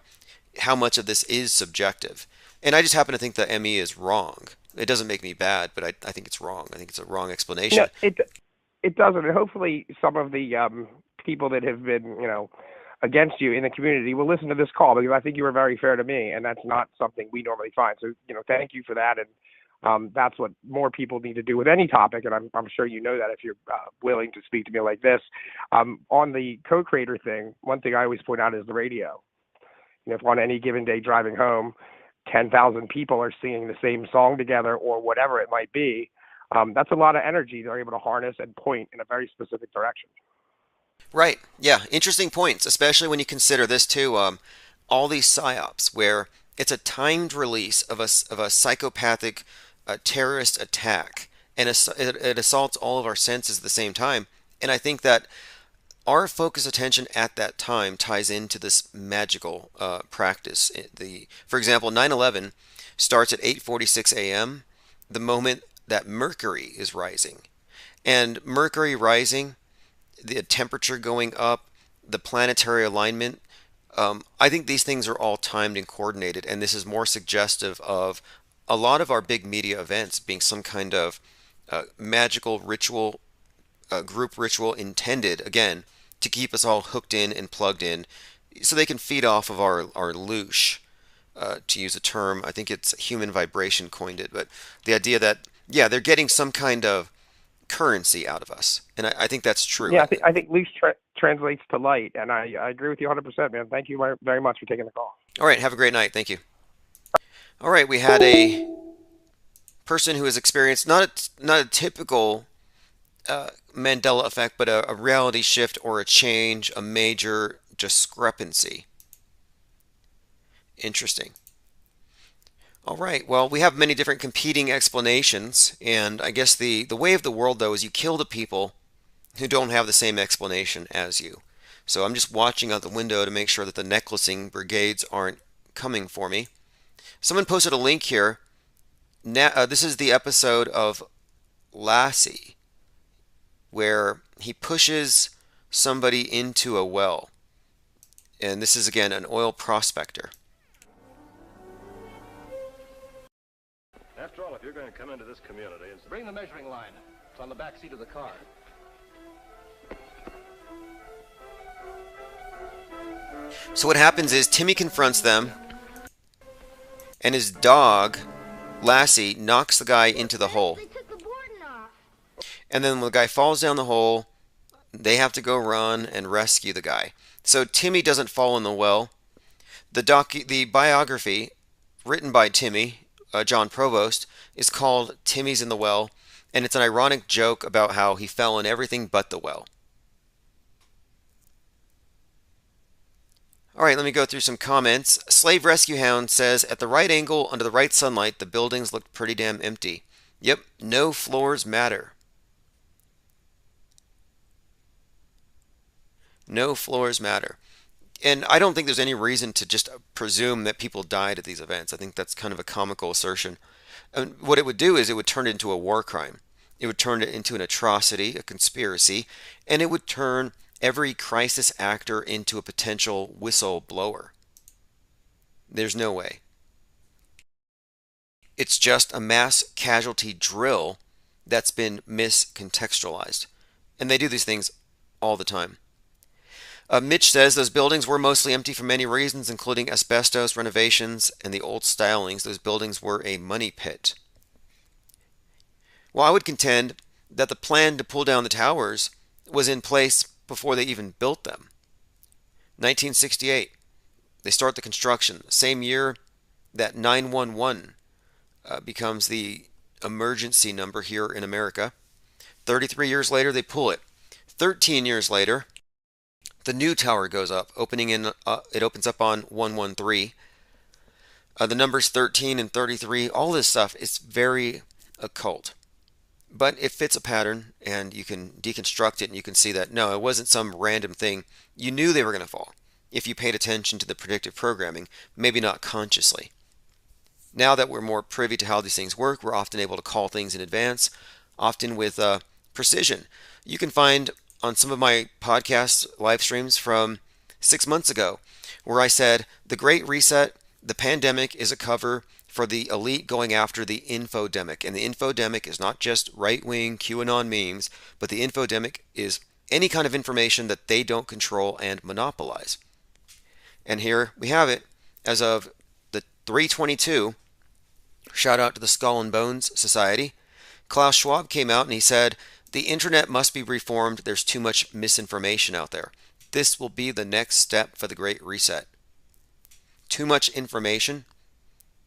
how much of this is subjective. And I just happen to think the ME is wrong. It doesn't make me bad, but I think it's wrong. I think it's a wrong explanation. No, it doesn't. And hopefully some of the people that have been, against you in the community will listen to this call, because I think you were very fair to me, and that's not something we normally find. So, thank you for that. And that's what more people need to do with any topic. And I'm sure you know that if you're willing to speak to me like this. On the co-creator thing, one thing I always point out is the radio. If on any given day driving home, 10,000 people are singing the same song together or whatever it might be, that's a lot of energy they're able to harness and point in a very specific direction. Right. Yeah. Interesting points, especially when you consider this too. All these psyops where it's a timed release of a psychopathic terrorist attack, and it assaults all of our senses at the same time. And I think that our focus attention at that time ties into this magical practice. For example, 9/11 starts at 8:46 a.m., the moment that Mercury is rising. And Mercury rising, the temperature going up, the planetary alignment, I think these things are all timed and coordinated, and this is more suggestive of a lot of our big media events being some kind of magical ritual, group ritual intended, again, to keep us all hooked in and plugged in so they can feed off of our loosh, to use a term. I think it's Human Vibration coined it, but the idea that, yeah, they're getting some kind of currency out of us, and I think that's true. Yeah, I think loose translates to light, and I agree with you 100%, man. Thank you very much for taking the call. All right, have a great night. Thank you. All right, we had a person who has experienced not a typical Mandela effect, but a reality shift or a change, a major discrepancy. Interesting. All right, well, we have many different competing explanations, and I guess the way of the world, though, is you kill the people who don't have the same explanation as you. So I'm just watching out the window to make sure that the necklacing brigades aren't coming for me. Someone posted a link here. This is the episode of Lassie, where he pushes somebody into a well. And this is, again, an oil prospector. After all, if you're going to come into this community, bring the measuring line. It's on the back seat of the car. So what happens is Timmy confronts them, and his dog, Lassie, knocks the guy into the hole. And then when the guy falls down the hole, they have to go run and rescue the guy. So Timmy doesn't fall in the well. The biography written by Timmy, John Provost, is called Timmy's in the Well, and it's an ironic joke about how he fell in everything but the well. All right, let me go through some comments. Slave Rescue Hound says, at the right angle, under the right sunlight, the buildings looked pretty damn empty. Yep, no floors matter. No floors matter. And I don't think there's any reason to just presume that people died at these events. I think that's kind of a comical assertion. And what it would do is it would turn it into a war crime. It would turn it into an atrocity, a conspiracy, and it would turn every crisis actor into a potential whistleblower. There's no way. It's just a mass casualty drill that's been miscontextualized. And they do these things all the time. Mitch says those buildings were mostly empty for many reasons, including asbestos, renovations, and the old stylings. Those buildings were a money pit. Well, I would contend that the plan to pull down the towers was in place before they even built them. 1968, they start the construction. Same year that 911 becomes the emergency number here in America. 33 years later, they pull it. 13 years later, the new tower goes up, it opens up on 113. The numbers 13 and 33, all this stuff is very occult. But it fits a pattern, and you can deconstruct it, and you can see that, no, it wasn't some random thing. You knew they were going to fall if you paid attention to the predictive programming, maybe not consciously. Now that we're more privy to how these things work, we're often able to call things in advance, often with precision. You can find on some of my podcast live streams from 6 months ago, where I said, the Great Reset, the pandemic is a cover for the elite going after the infodemic. And the infodemic is not just right-wing QAnon memes, but the infodemic is any kind of information that they don't control and monopolize. And here we have it as of the 322. Shout out to the Skull and Bones Society. Klaus Schwab came out and he said, the internet must be reformed. There's too much misinformation out there. This will be the next step for the Great Reset. Too much information,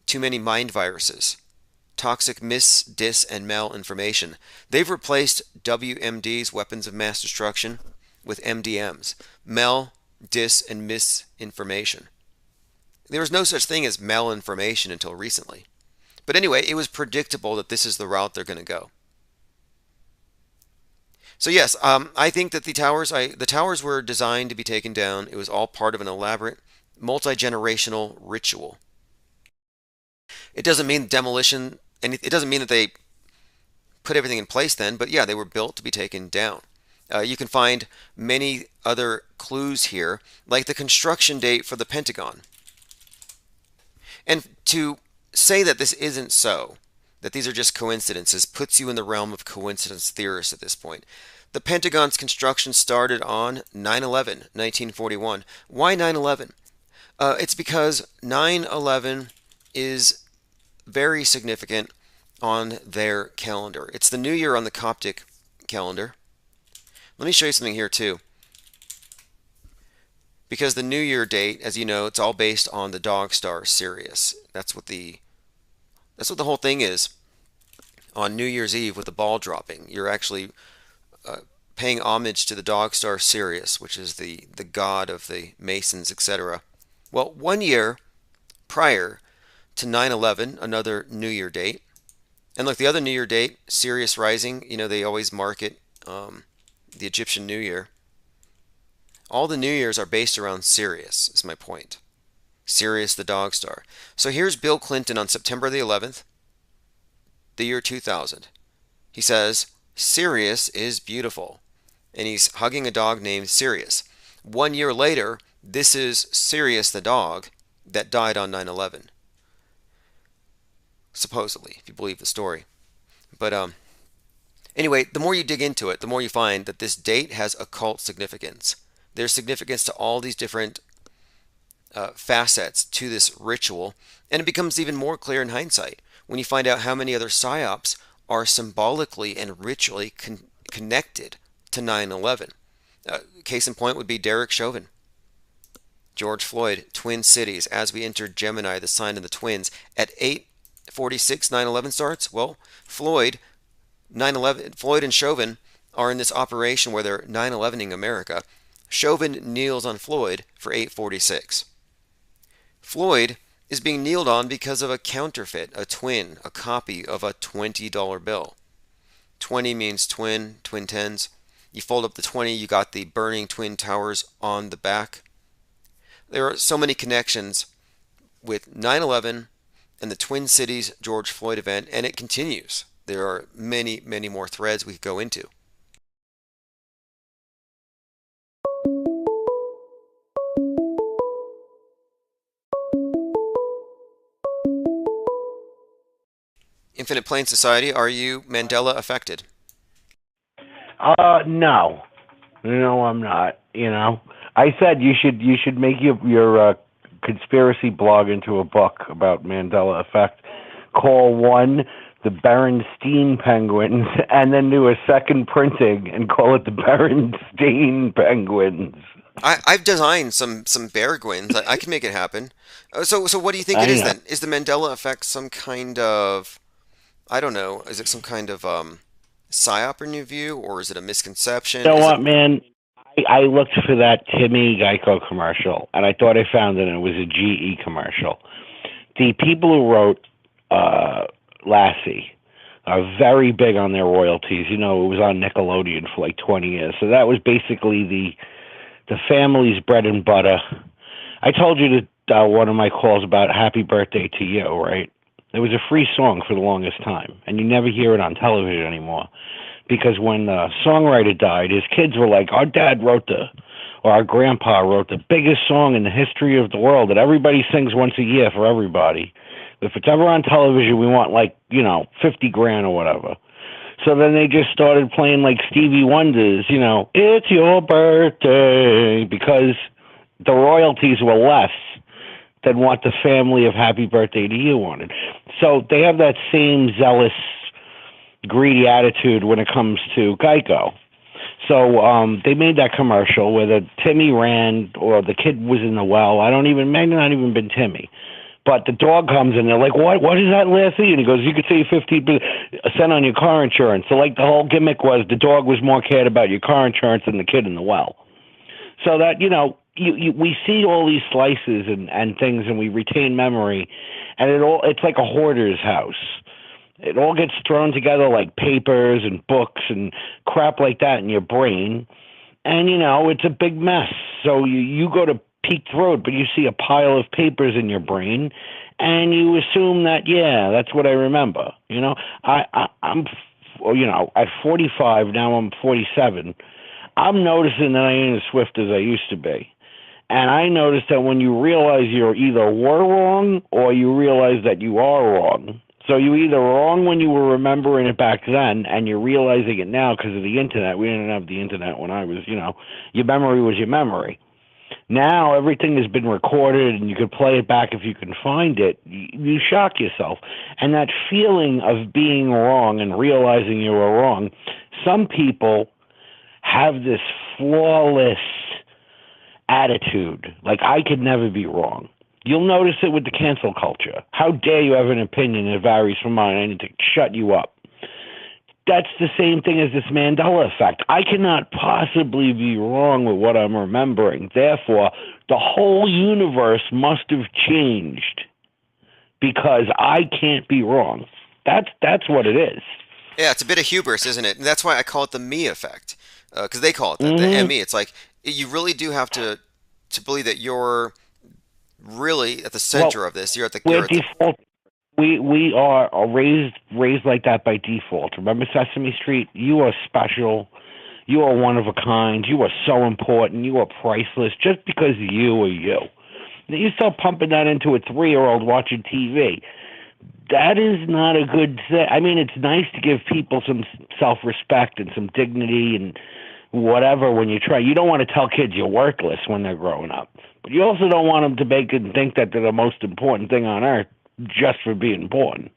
too many mind viruses, toxic mis, dis, and malinformation. They've replaced WMDs, weapons of mass destruction, with MDMs, mal, dis, and misinformation. There was no such thing as malinformation until recently. But anyway, it was predictable that this is the route they're going to go. So yes, I think that the towers were designed to be taken down. It was all part of an elaborate, multi-generational ritual. It doesn't mean demolition, and it doesn't mean that they put everything in place then, but yeah, they were built to be taken down. You can find many other clues here, like the construction date for the Pentagon. And to say that this isn't so, that these are just coincidences, puts you in the realm of coincidence theorists at this point. The Pentagon's construction started on 9/11, 1941. Why 9/11? It's because 9/11 is very significant on their calendar. It's the new year on the Coptic calendar. Let me show you something here too. Because the New Year date, as you know, it's all based on the dog star Sirius. That's what the whole thing is. On New Year's Eve with the ball dropping, you're actually paying homage to the dog star Sirius, which is the god of the Masons, etc. Well, 1 year prior to 9/11, another New Year date, and look, the other New Year date, Sirius rising, you know, they always mark it, the Egyptian New Year. All the New Years are based around Sirius, is my point. Sirius, the dog star. So here's Bill Clinton on September the 11th, the year 2000. He says, Sirius is beautiful. And he's hugging a dog named Sirius. 1 year later, this is Sirius the dog that died on 9/11. Supposedly, if you believe the story. But anyway, the more you dig into it, the more you find that this date has occult significance. There's significance to all these different facets to this ritual, and it becomes even more clear in hindsight when you find out how many other psyops are symbolically and ritually connected to 9/11. Case in point would be Derek Chauvin, George Floyd, Twin Cities. As we enter Gemini, the sign of the twins, at 8:46, 9/11 starts. Well, Floyd and Chauvin are in this operation where they're 9/11ing America. Chauvin kneels on Floyd for 8:46. Floyd is being kneeled on because of a counterfeit, a twin, a copy of a $20 bill. 20 means twin tens. You fold up the 20, you got the burning twin towers on the back. There are so many connections with 9/11 and the Twin Cities George Floyd event, and it continues. There are many, many more threads we could go into. Infinite Plane Society, are you Mandela affected? No. No, I'm not. You know, I said you should make your conspiracy blog into a book about Mandela effect. Call one the Berenstein Penguins, and then do a second printing and call it the Berenstein Penguins. I've designed some Bearguins. I can make it happen. So what do you think it is then? Is the Mandela effect some kind of, I don't know, is it some kind of psyop in your view, or is it a misconception? You know what, man? I looked for that Timmy Geico commercial, and I thought I found it, and it was a GE commercial. The people who wrote Lassie are very big on their royalties. You know, it was on Nickelodeon for like 20 years. So that was basically the family's bread and butter. I told you that one of my calls about Happy Birthday to You, right? It was a free song for the longest time, and you never hear it on television anymore. Because when the songwriter died, his kids were like, our dad wrote or our grandpa wrote the biggest song in the history of the world that everybody sings once a year for everybody. If it's ever on television, we want like, 50 grand or whatever. So then they just started playing like Stevie Wonder's, it's your birthday, because the royalties were less than what the family of Happy Birthday to You wanted. So they have that same zealous, greedy attitude when it comes to Geico. So they made that commercial where the Timmy ran, or the kid was in the well. May not even been Timmy. But the dog comes in, they're like, what is that last thing? And he goes, you could save 50% on your car insurance. So like the whole gimmick was the dog was more cared about your car insurance than the kid in the well. So that, we see all these slices and things, and we retain memory, and it's like a hoarder's house. It all gets thrown together like papers and books and crap like that in your brain. And, it's a big mess. So you go to Peak Road, but you see a pile of papers in your brain, and you assume that, yeah, that's what I remember. I'm at 45, now I'm 47. I'm noticing that I ain't as swift as I used to be. And I noticed that when you realize you're either were wrong or you realize that you are wrong. So you either wrong when you were remembering it back then, and you're realizing it now because of the internet. We didn't have the internet when I was, your memory was your memory. Now everything has been recorded, and you can play it back if you can find it. You shock yourself. And that feeling of being wrong and realizing you were wrong, some people have this flawless attitude. Like, I could never be wrong. You'll notice it with the cancel culture. How dare you have an opinion that varies from mine? I need to shut you up. That's the same thing as this Mandela effect. I cannot possibly be wrong with what I'm remembering. Therefore, the whole universe must have changed because I can't be wrong. That's what it is. Yeah, it's a bit of hubris, isn't it? And that's why I call it the me effect, because they call it that, the ME. It's like you really do have to believe that you're really at the center of this. You're at the default. We are raised like that by default. Remember Sesame Street? You are special. You are one of a kind. You are so important. You are priceless just because you are you. Now, you start pumping that into a 3-year-old watching TV. That is not a good thing. I mean, it's nice to give people some self-respect and some dignity and whatever when you try. You don't want to tell kids you're worthless when they're growing up. But you also don't want them to make it think that they're the most important thing on earth just for being important.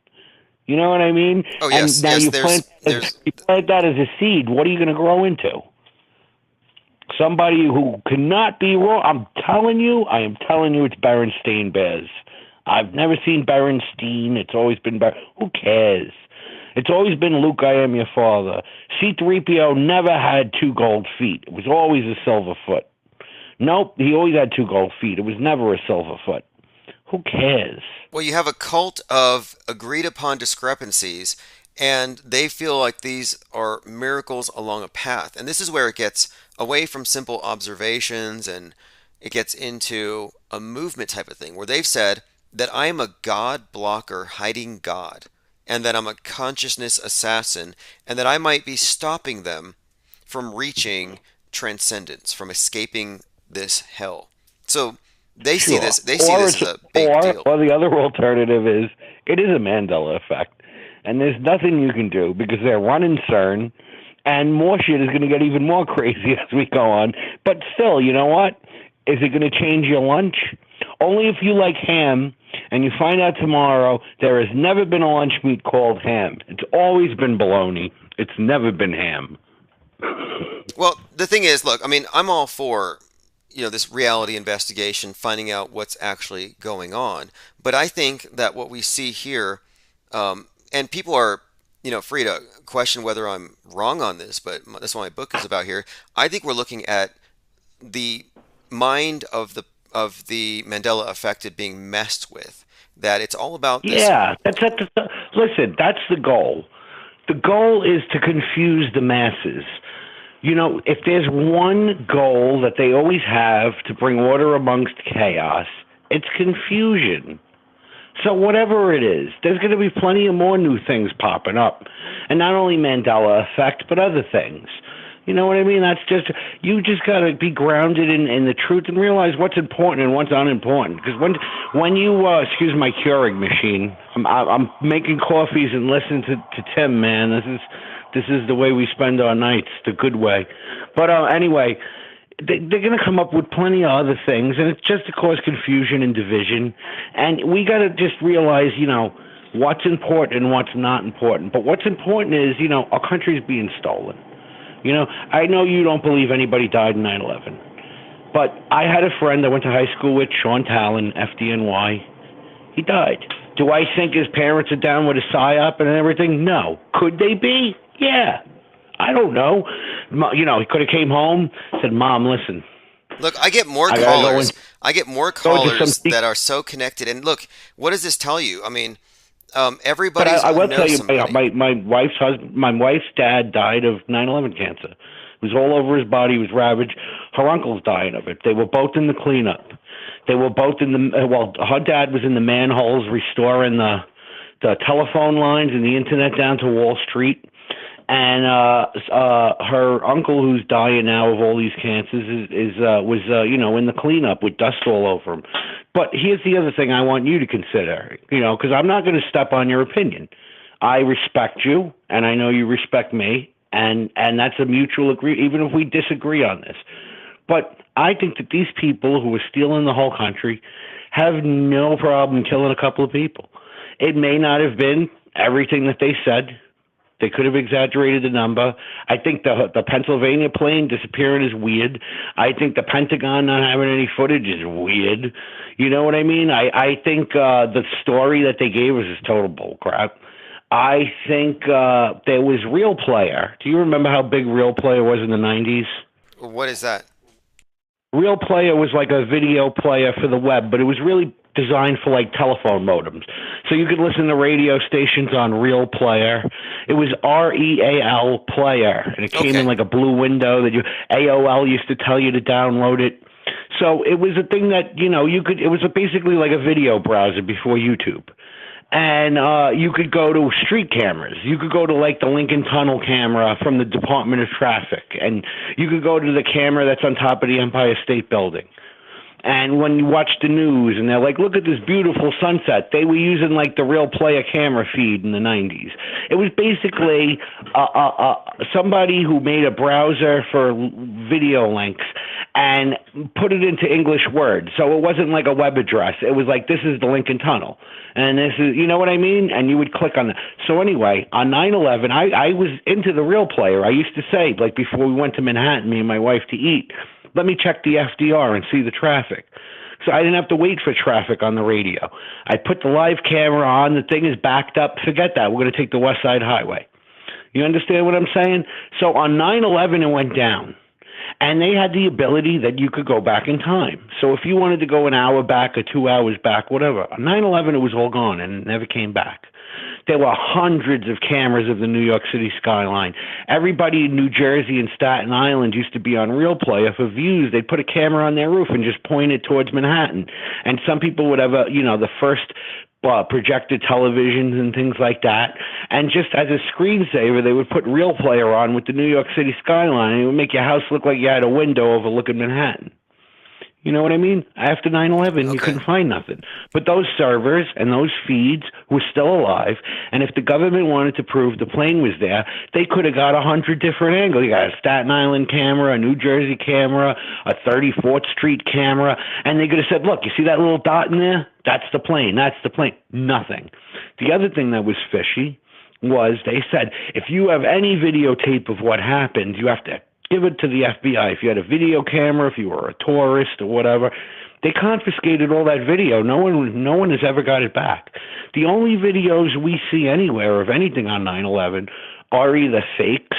You know what I mean? Oh, yes. And now you plant that as a seed. What are you going to grow into? Somebody who cannot be wrong. I am telling you it's Berenstain Bears. I've never seen Berenstein. It's always been Who cares? It's always been Luke, I am your father. C-3PO never had 2 gold feet. It was always a silver foot. Nope, he always had 2 gold feet. It was never a silver foot. Who cares? Well, you have a cult of agreed upon discrepancies, and they feel like these are miracles along a path. And this is where it gets away from simple observations, and it gets into a movement type of thing, where they've said that I am a God blocker hiding God, and that I'm a consciousness assassin, and that I might be stopping them from reaching transcendence, from escaping this hell. So they see this. They see this as a big deal. Or the other alternative is it is a Mandela effect, and there's nothing you can do because they're running CERN, and more shit is going to get even more crazy as we go on. But still, you know what? Is it going to change your lunch? Only if you like ham, and you find out tomorrow there has never been a lunch meat called ham. It's always been bologna. It's never been ham. Well, the thing is, look, I mean, I'm all for this reality investigation, finding out what's actually going on. But I think that what we see here, and people are, free to question whether I'm wrong on this, but that's what my book is about here. I think we're looking at the mind of the Mandela effect being messed with. That it's all about this. Yeah, listen, that's the goal. The goal is to confuse the masses. If there's one goal that they always have to bring order amongst chaos, it's confusion. So whatever it is, there's going to be plenty of more new things popping up. And not only Mandela effect, but other things. You know what I mean? That's just, you just got to be grounded in the truth and realize what's important and what's unimportant. Because when you, excuse my Keurig machine, I'm making coffees and listening to Tim, man. This is the way we spend our nights, the good way. But anyway, they're going to come up with plenty of other things, and it's just to cause confusion and division. And we got to just realize, you know, what's important and what's not important. But what's important is, you know, our country's being stolen. You know, I know you don't believe anybody died in 9/11, but I had a friend I went to high school with, Sean Talon, FDNY. He died. Do I think his parents are down with a psyop and everything? No. Could they be? Yeah. I don't know. You know, he could have came home, said, Mom, listen. Look, I get more callers. I get more callers that are so connected. And look, what does this tell you? I mean, everybody's. But I will tell you, somebody. my wife's dad died of 9/11 cancer. It was all over his body. He was ravaged. Her uncle's dying of it. They were both in the cleanup. They were both in the. Well, her dad was in the manholes restoring the telephone lines and the internet down to Wall Street. And her uncle, who's dying now of all these cancers, was you know, in the cleanup with dust all over him. But here's the other thing I want you to consider, you know, because I'm not going to step on your opinion. I respect you, and I know you respect me, and that's a mutual agreement, even if we disagree on this. But I think that these people who are stealing the whole country have no problem killing a couple of people. It may not have been everything that they said. They could have exaggerated the number. I think the Pennsylvania plane disappearing is weird. I think the Pentagon not having any footage is weird. You know what I mean? I think the story that they gave us is total bullcrap. I think there was Real Player. Do you remember how big Real Player was in the 90s? What is that? Real Player was like a video player for the web, but it was really designed for like telephone modems. So you could listen to radio stations on Real Player. It was REAL Player, and it came in like a blue window that AOL used to tell you to download it. So it was a thing that, you know, you could, it was basically like a video browser before YouTube. And you could go to street cameras. You could go to like the Lincoln Tunnel camera from the Department of Traffic. And you could go to the camera that's on top of the Empire State Building. And when you watch the news and they're like, look at this beautiful sunset, they were using like the Real Player camera feed in the 90s. It was basically somebody who made a browser for video links and put it into English words. So it wasn't like a web address. It was like, this is the Lincoln Tunnel. And this is, you know what I mean? And you would click on that. So anyway, on 9/11, I was into the Real Player. I used to say, like before we went to Manhattan, me and my wife, to eat, let me check the FDR and see the traffic. So I didn't have to wait for traffic on the radio. I put the live camera on. The thing is backed up. Forget that. We're going to take the West Side Highway. You understand what I'm saying? So on 9/11, it went down. And they had the ability that you could go back in time. So if you wanted to go an hour back or 2 hours back, whatever, on 9/11, it was all gone and it never came back. There were hundreds of cameras of the New York City skyline. Everybody in New Jersey and Staten Island used to be on Real Player for views. They'd put a camera on their roof and just point it towards Manhattan. And some people would have, the first projected televisions and things like that. And just as a screensaver, they would put Real Player on with the New York City skyline, and it would make your house look like you had a window overlooking Manhattan. You know what I mean? After 9/11, you couldn't find nothing. But those servers and those feeds were still alive, and if the government wanted to prove the plane was there, they could have got 100 different angles. You got a Staten Island camera, a New Jersey camera, a 34th Street camera, and they could have said, look, you see that little dot in there? That's the plane. That's the plane. Nothing. The other thing that was fishy was they said, if you have any videotape of what happened, you have to give it to the FBI. If you had a video camera, if you were a tourist or whatever, they confiscated all that video. No one has ever got it back. The only videos we see anywhere of anything on 9/11 are either fakes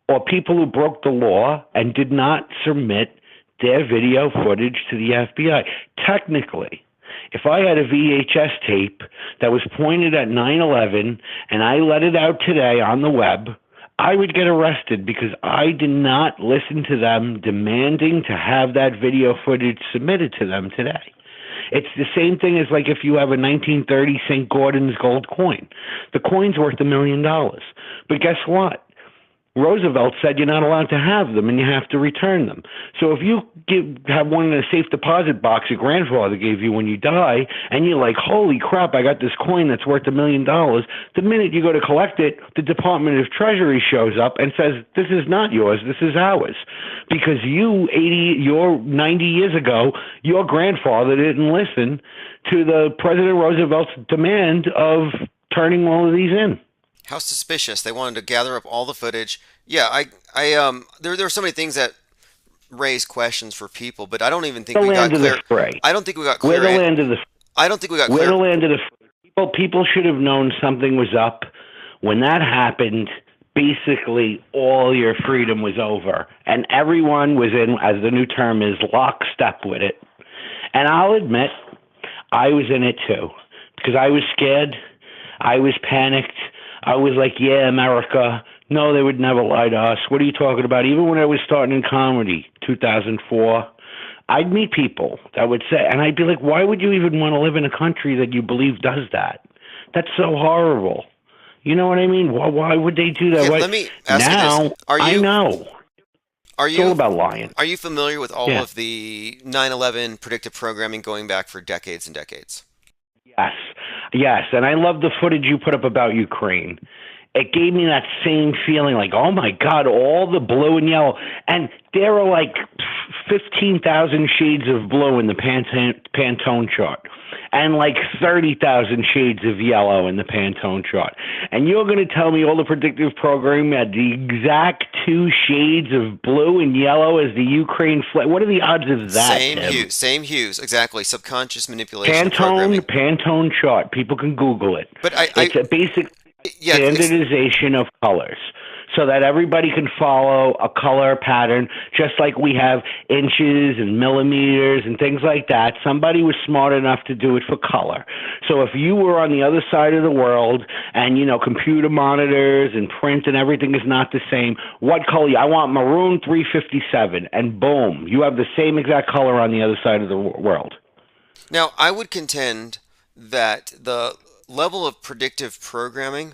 or people who broke the law and did not submit their video footage to the FBI. Technically, if I had a VHS tape that was pointed at 9/11 and I let it out today on the web, I would get arrested because I did not listen to them demanding to have that video footage submitted to them today. It's the same thing as like if you have a 1930 St. Gordon's gold coin. The coin's worth $1 million. But guess what? Roosevelt said you're not allowed to have them and you have to return them. So if you have one in a safe deposit box your grandfather gave you when you die, and you're like, holy crap, I got this coin that's worth $1 million, the minute you go to collect it, the Department of Treasury shows up and says, this is not yours, this is ours. Because you're 90 years ago, your grandfather didn't listen to the President Roosevelt's demand of turning all of these in. How suspicious. They wanted to gather up all the footage. Yeah, there are so many things that raise questions for people, but I don't even think we got clear. I don't think we got clear. We're the land of the. I don't think we got We're clear. the land of the. People should have known something was up. When that happened, basically all your freedom was over, and everyone was in, as the new term is, lockstep with it. And I'll admit, I was in it too, because I was scared. I was panicked. I was like, yeah, America. No, they would never lie to us. What are you talking about? Even when I was starting in comedy, 2004, I'd meet people that would say, and I'd be like, why would you even want to live in a country that you believe does that? That's so horrible. You know what I mean? Why would they do that? Okay, let me ask you this. I know. It's all about lying. Are you familiar with all of the 9/11 predictive programming going back for decades and decades? Yes, and I love the footage you put up about Ukraine. It gave me that same feeling like, oh my God, all the blue and yellow. And there are like 15,000 shades of blue in the Pantone chart, and like 30,000 shades of yellow in the Pantone chart. And you're going to tell me all the predictive programming had the exact 2 shades of blue and yellow as the Ukraine flag? What are the odds of that? Same hues, exactly. Subconscious manipulation. Pantone chart. People can Google it. But it's a basic standardization of colors, so that everybody can follow a color pattern, just like we have inches and millimeters and things like that. Somebody was smart enough to do it for color. So if you were on the other side of the world and, computer monitors and print and everything is not the same, what color? I want maroon 357, and boom, you have the same exact color on the other side of the world. Now, I would contend that the level of predictive programming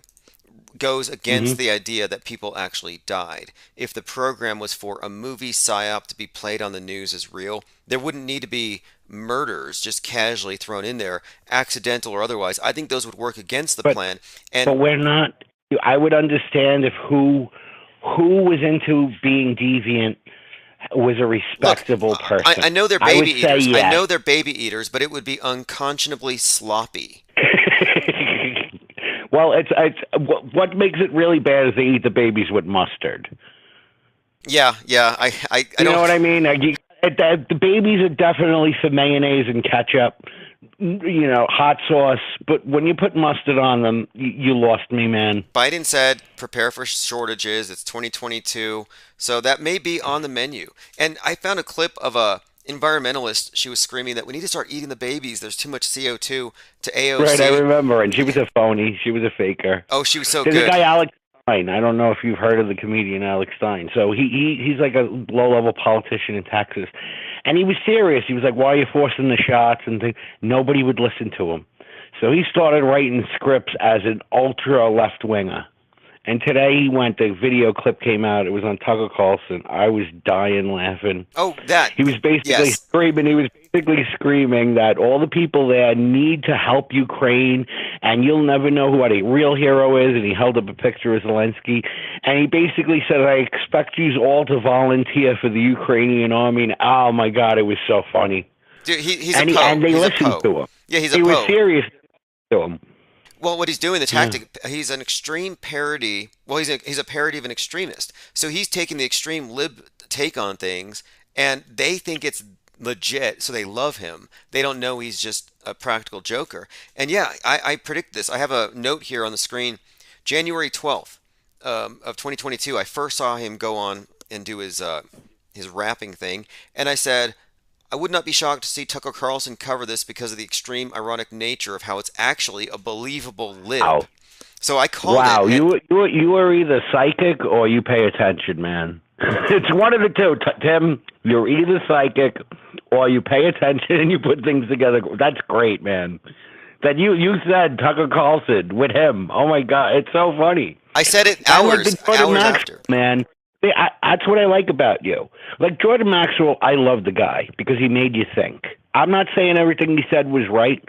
goes against the idea that people actually died. If the program was for a movie psyop to be played on the news as real, there wouldn't need to be murders just casually thrown in there, accidental or otherwise. I think those would work against the plan. But we're not. I would understand if who was into being deviant was a respectable person. I know they're baby eaters. Yes. I know they're baby eaters, but it would be unconscionably sloppy. Well, it's what makes it really bad is they eat the babies with mustard. Yeah. I you know what I mean? The babies are definitely for mayonnaise and ketchup, hot sauce. But when you put mustard on them, you lost me, man. Biden said, prepare for shortages. It's 2022. So that may be on the menu. And I found a clip of a environmentalist. She was screaming that we need to start eating the babies. There's too much CO2 to AOC. Right, I remember. And she was a phony. She was a faker. Oh, she was so good. There's a guy, Alex Stein. I don't know if you've heard of the comedian Alex Stein. So he's like a low-level politician in Texas. And he was serious. He was like, why are you forcing the shots? And things. Nobody would listen to him. So he started writing scripts as an ultra left-winger. And today the video clip came out. It was on Tucker Carlson. I was dying laughing. Oh, that. He was basically screaming. He was basically screaming that all the people there need to help Ukraine, and you'll never know who a real hero is. And he held up a picture of Zelensky. And he basically said, I expect you all to volunteer for the Ukrainian army. And, oh, my God, it was so funny. Dude, he's a Poe. And they listened to him. Yeah, he's a Poe. He was serious to him. Well, what he's doing, the tactic, he's an extreme parody. Well, he's a parody of an extremist. So he's taking the extreme lib take on things, and they think it's legit, so they love him. They don't know he's just a practical joker. And yeah, I predict this. I have a note here on the screen. January 12th of 2022, I first saw him go on and do his rapping thing, and I said, I would not be shocked to see Tucker Carlson cover this because of the extreme ironic nature of how it's actually a believable lib. Wow. So I called it. Wow, you are either psychic or you pay attention, man. It's one of the two, Tim. You're either psychic or you pay attention and you put things together. That's great, man. That you said Tucker Carlson with him. Oh my God, it's so funny. I said it I like hours the Jordan Maxwell, after. man. That's what I like about you. Like Jordan Maxwell, I love the guy because he made you think. I'm not saying everything he said was right,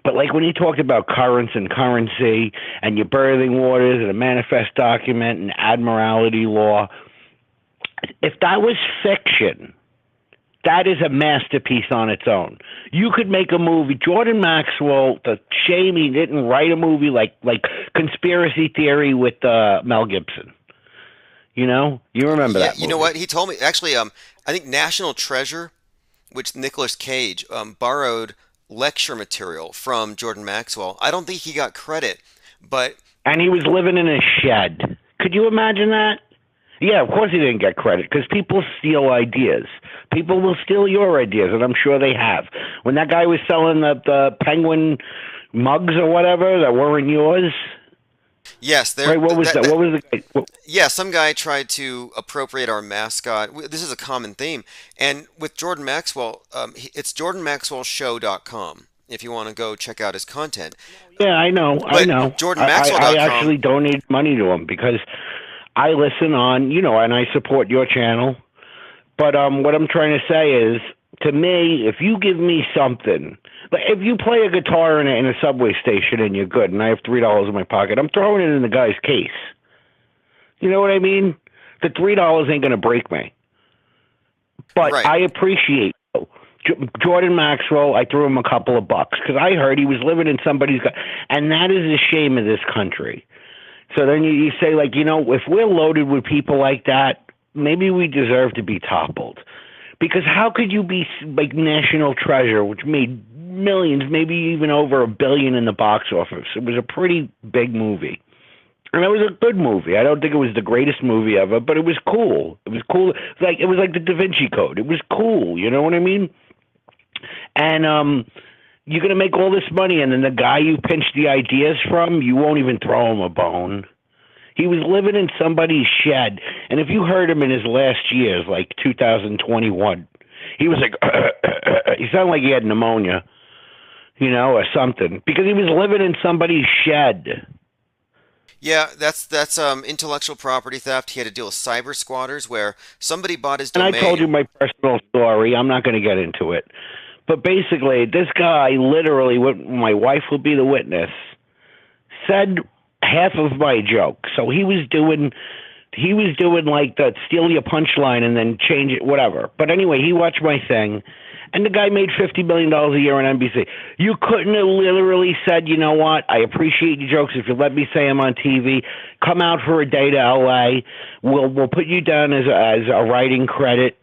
but like when he talked about currents and currency and your birthing waters and a manifest document and admiralty law, if that was fiction, that is a masterpiece on its own. You could make a movie. Jordan Maxwell, the shame he didn't write a movie like Conspiracy Theory with Mel Gibson. You know, you remember that movie. You know what? He told me, actually, I think National Treasure, which Nicolas Cage borrowed lecture material from Jordan Maxwell. I don't think he got credit, but... And he was living in a shed. Could you imagine that? Yeah, of course he didn't get credit, because people steal ideas. People will steal your ideas, and I'm sure they have. When that guy was selling the penguin mugs or whatever that weren't yours... Yes, right, what was that? What was the guy? Yeah, some guy tried to appropriate our mascot. This is a common theme. And with Jordan Maxwell, it's jordanmaxwellshow.com if you want to go check out his content. Yeah, I know. jordanmaxwell.com. I actually donate money to him because I listen on, and I support your channel. But what I'm trying to say is, to me, if you give me something, but if you play a guitar in a subway station and you're good, and I have $3 in my pocket, I'm throwing it in the guy's case. You know what I mean? The $3 ain't gonna break me. But right. I appreciate Jordan Maxwell. I threw him a couple of bucks because I heard he was living in somebody's, and that is a shame of this country. So then you say, like, if we're loaded with people like that, maybe we deserve to be toppled. Because how could you be like National Treasure, which made millions, maybe even over $1 billion in the box office? It was a pretty big movie. And it was a good movie. I don't think it was the greatest movie ever, but it was cool. It was cool. It was like the Da Vinci Code. It was cool. You know what I mean? And you're going to make all this money, and then the guy you pinch the ideas from, you won't even throw him a bone. He was living in somebody's shed. And if you heard him in his last years, like 2021, he was like, he sounded like he had pneumonia, or something, because he was living in somebody's shed. Yeah, that's intellectual property theft. He had to deal with cyber squatters where somebody bought his domain. And I told you my personal story. I'm not going to get into it. But basically, this guy literally, my wife will be the witness, said half of my joke. So he was doing like the steal your punchline and then change it, whatever. But anyway, he watched my thing, and the guy made $50 million a year on NBC. You couldn't have literally said, you know what, I appreciate your jokes. If you let me say them on TV, come out for a day to LA. We'll put you down as a writing credit.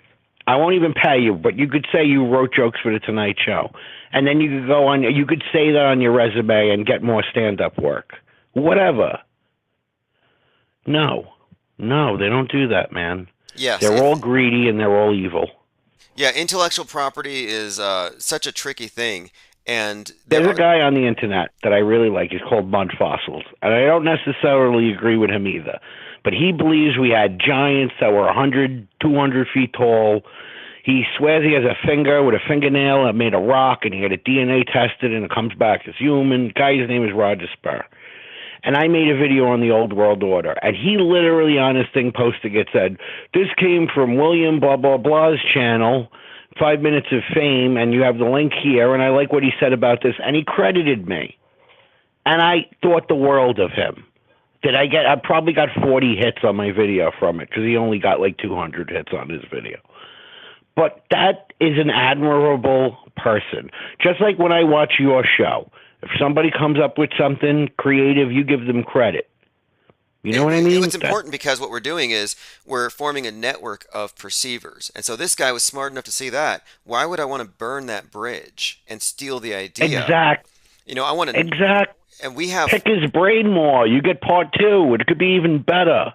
I won't even pay you, but you could say you wrote jokes for the Tonight Show. And then you could go on, you could say that on your resume and get more stand-up work. Whatever. No, they don't do that, man. Yes, they're all greedy and they're all evil. Yeah, intellectual property is such a tricky thing. And there's a guy on the internet that I really like. He's called Mud Fossils, and I don't necessarily agree with him either. But he believes we had giants that were 100, 200 feet tall. He swears he has a finger with a fingernail that made a rock, and he had a DNA tested, and it comes back as human. Guy's name is Roger Spur. And I made a video on the old world order, and he literally on his thing posted it said, this came from William blah, blah, blah's channel, 5 Minutes of Fame, and you have the link here, and I like what he said about this, and he credited me. And I thought the world of him. I probably got 40 hits on my video from it, because he only got like 200 hits on his video. But that is an admirable person. Just like when I watch your show. If somebody comes up with something creative, you give them credit. You know what I mean? It's important because what we're doing is we're forming a network of perceivers. And so this guy was smart enough to see that. Why would I want to burn that bridge and steal the idea? Exact. I want to... Exact. And we have... Pick his brain more. You get part 2. It could be even better.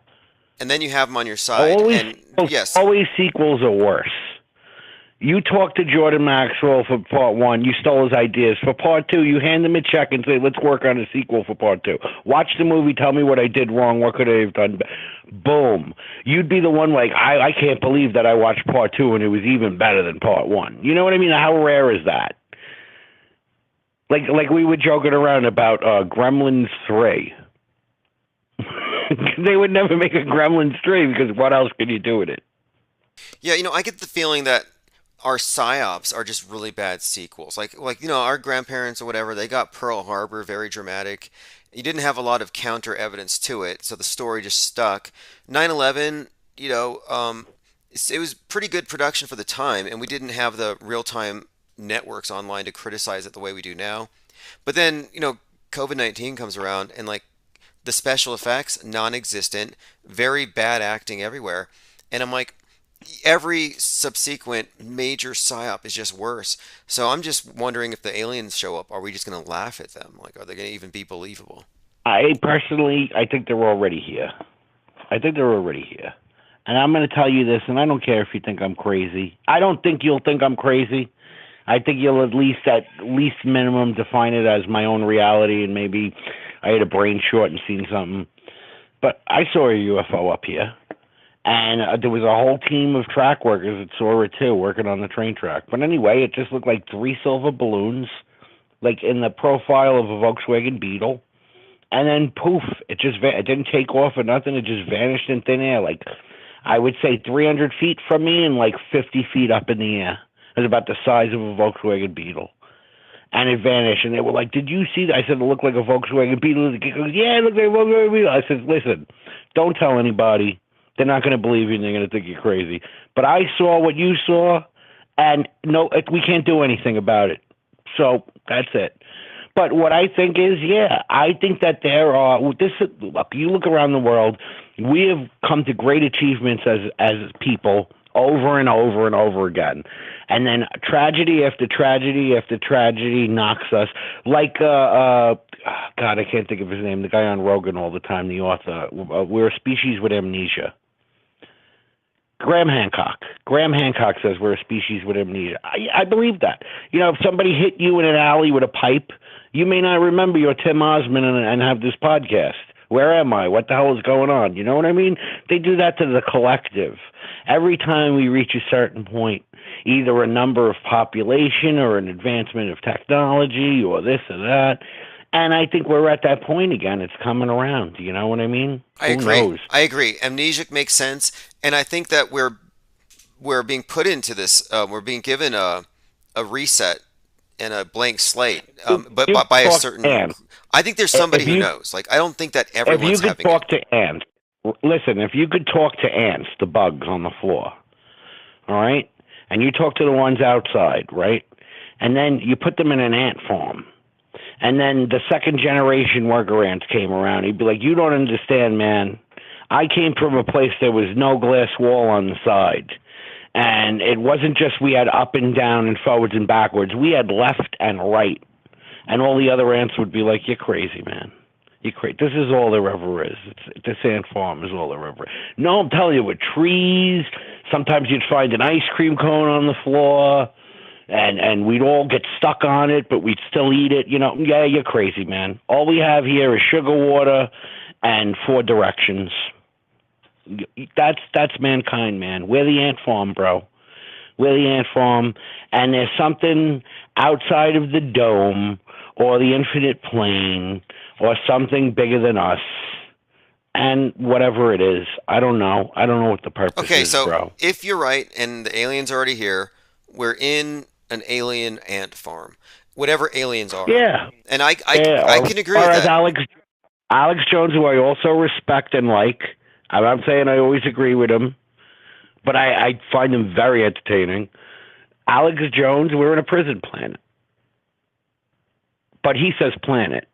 And then you have him on your side. Always sequels are worse. You talk to Jordan Maxwell for part 1. You stole his ideas. For part 2, you hand him a check and say, let's work on a sequel for part 2. Watch the movie. Tell me what I did wrong. What could I have done? Boom. You'd be the one like, I can't believe that I watched part 2 and it was even better than part 1. You know what I mean? How rare is that? Like we were joking around about Gremlins 3. They would never make a Gremlins 3 because what else could you do with it? Yeah, I get the feeling that our psyops are just really bad sequels. Like our grandparents or whatever, they got Pearl Harbor, very dramatic. You didn't have a lot of counter evidence to it, so the story just stuck. 9/11, it was pretty good production for the time, and we didn't have the real-time networks online to criticize it the way we do now. But then, COVID-19 comes around, and like the special effects, non-existent, very bad acting everywhere. And I'm like, every subsequent major psyop is just worse. So I'm just wondering if the aliens show up, are we just going to laugh at them? Like, are they going to even be believable? I think they're already here. And I'm going to tell you this, and I don't care if you think I'm crazy. I don't think you'll think I'm crazy. I think you'll at least minimum define it as my own reality, and maybe I had a brain short and seen something. But I saw a UFO up here. And there was a whole team of track workers that saw it too, working on the train track. But anyway, it just looked like 3 silver balloons, like in the profile of a Volkswagen Beetle. And then poof, it didn't take off or nothing. It just vanished in thin air, like I would say 300 feet from me and like 50 feet up in the air. It was about the size of a Volkswagen Beetle. And it vanished. And they were like, "Did you see that?" I said, "It looked like a Volkswagen Beetle." He goes, "Yeah, it looked like a Volkswagen Beetle." I said, "Listen, don't tell anybody. They're not going to believe you, and they're going to think you're crazy. But I saw what you saw, and no, we can't do anything about it. So that's it." But what I think is, I think that there are look, you look around the world, we have come to great achievements as people over and over and over again. And then tragedy after tragedy after tragedy knocks us. Like, God, I can't think of his name, the guy on Rogan all the time, the author. We're a species with amnesia. Graham Hancock says we're a species with amnesia. I believe that. If somebody hit you in an alley with a pipe, you may not remember you're Tim Osmond and have this podcast. Where am I? What the hell is going on? You know what I mean? They do that to the collective. Every time we reach a certain point, either a number of population or an advancement of technology or this or that, and I think we're at that point again. It's coming around. You know what I mean? I agree. Amnesic makes sense, and I think that we're being put into this. We're being given a reset and a blank slate, but by a certain. I think there's somebody who knows. Like, I don't think that everyone's having. If you could talk to ants, listen. If you could talk to ants, the bugs on the floor, all right, and you talk to the ones outside, right, and then you put them in an ant farm. And then the second generation worker ants came around. He'd be like, "You don't understand, man. I came from a place there was no glass wall on the side. And it wasn't just we had up and down and forwards and backwards. We had left and right." And all the other ants would be like, "You're crazy, man. You're crazy. This is all there ever is. This ant farm is all there ever is." No, I'm telling you, with trees, sometimes you'd find an ice cream cone on the floor. And we'd all get stuck on it, but we'd still eat it. Yeah, you're crazy, man. All we have here is sugar water and 4 directions. That's mankind, man. We're the ant farm, bro. We're the ant farm, and there's something outside of the dome or the infinite plane or something bigger than us. And whatever it is, I don't know. I don't know what the purpose is, bro. Okay, so if you're right and the aliens are already here, we're in an alien ant farm, whatever aliens are. Yeah. And I can agree with that. Alex Jones, who I also respect and like. I'm not saying I always agree with him, but I find him very entertaining. Alex Jones, we're in a prison planet. But he says planet.